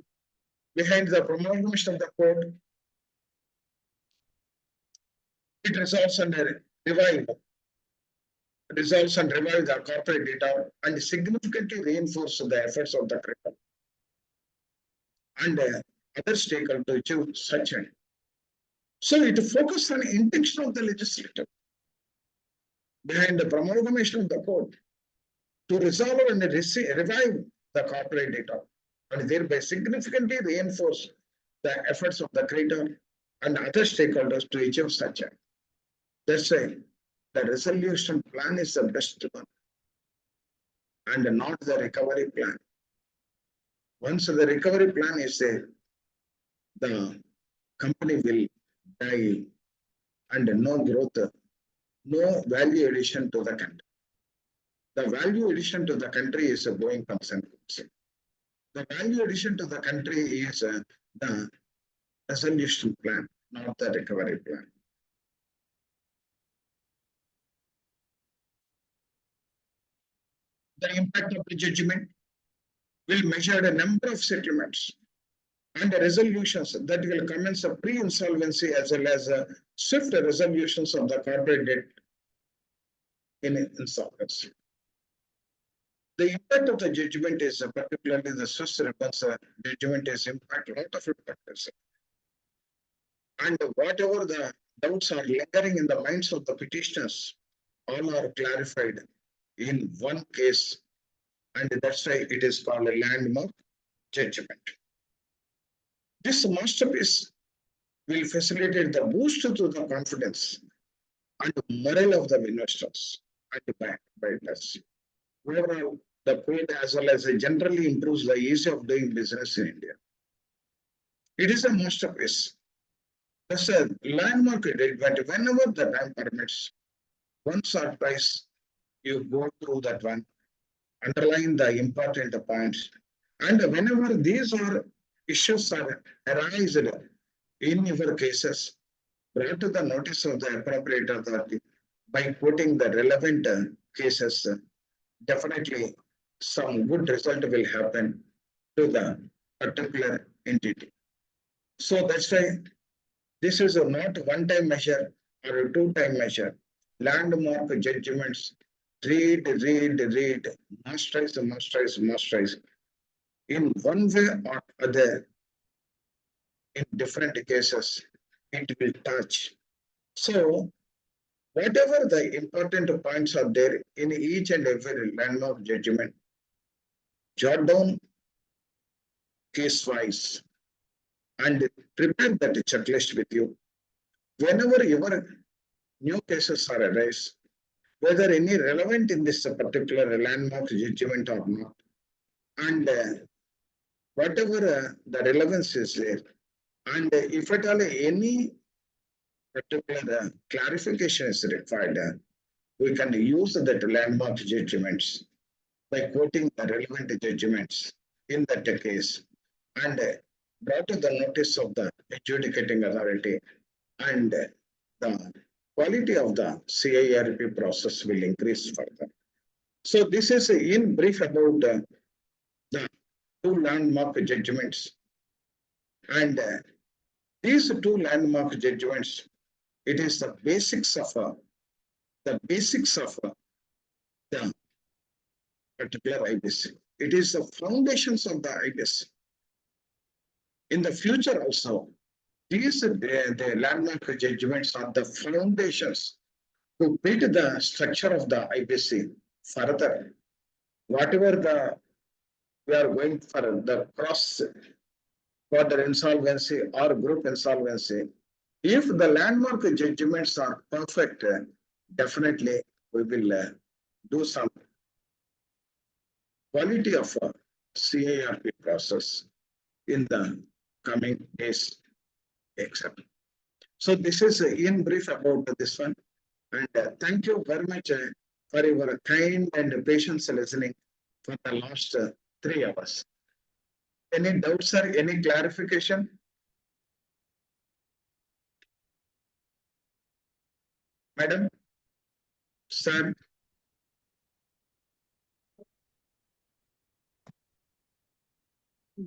behind the promulgation of the code. It results in a revival resolves and revives the corporate data and significantly reinforces the efforts of the creditor and other stakeholders to achieve such end. So it focuses on intention of the legislature behind the promulgation of the code to resolve and revive the corporate data and thereby significantly reinforce the efforts of the creditor and other stakeholders to achieve such end. That's why the resolution plan is the best one and not the recovery plan. Once the recovery plan is there, the company will die and no growth, no value addition to the country. The value addition to the country is a going concern. The value addition to the country is the resolution plan, not the recovery plan. The impact of the judgment will measure the number of settlements and the resolutions that will commence a pre-insolvency as well as swift resolutions of the corporate debt in insolvency. The impact of the judgment is particularly the Swiss response judgment is impact, a lot of impact. And whatever the doubts are lingering in the minds of the petitioners, all are clarified in one case, and that's why it is called a landmark judgment. This masterpiece will facilitate the boost to the confidence and morale of the investors and buyers. Overall, the code as well as generally improves the ease of doing business in India. It is a masterpiece. That's a landmark judgment. Whenever the time permits, once or twice you go through that one, underline the important points, and whenever these are issues are arised in your cases, brought to the notice of the appropriate authority by quoting the relevant cases, definitely some good result will happen to the particular entity. So that's why this is not a one-time measure or a two-time measure. Landmark judgments, read, masterize. In one way or other, in different cases, it will touch. So whatever the important points are there in each and every landmark judgment, jot down case-wise and prepare that checklist with you. Whenever your new cases are arise, whether any relevant in this particular landmark judgment or not, and whatever the relevance is there, and if at all any particular clarification is required, we can use that landmark judgments by quoting the relevant judgments in that case and brought to the notice of the adjudicating authority, and the quality of the CIRP process will increase further. So this is in brief about the two landmark judgments, and these two landmark judgments, it is the basics of the particular IBC. It is the foundations of the IBC. In the future also, these the landmark judgments are the foundations to build the structure of the IBC further. Whatever we are going for the cross border insolvency or group insolvency, if the landmark judgments are perfect, definitely we will do some quality of CIRP process in the coming days. Except. So this is in brief about this one, and thank you very much for your kind and patience listening for the last 3 hours. Any doubts or any clarification? Madam? Sir?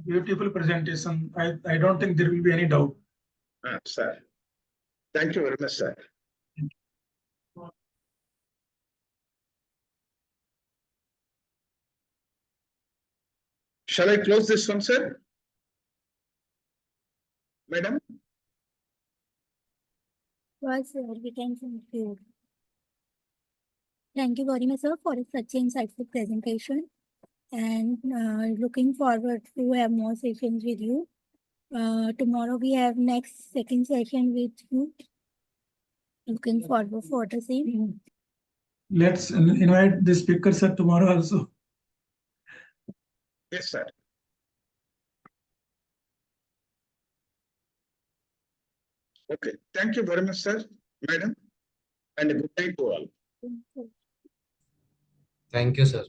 Beautiful presentation. I don't think there will be any doubt.
Sir. Thank you very much, sir. Shall I close this one, sir? Madam?
Yes, sir, we can conclude. Thank you very much, sir, for such insightful presentation. And looking forward to have more sessions with you. Tomorrow we have next second session with you. Looking forward for the same.
Let's invite the speaker, sir, tomorrow also.
Yes, sir. Okay, thank you very much, sir, madam, and a good day to all.
Thank you, sir.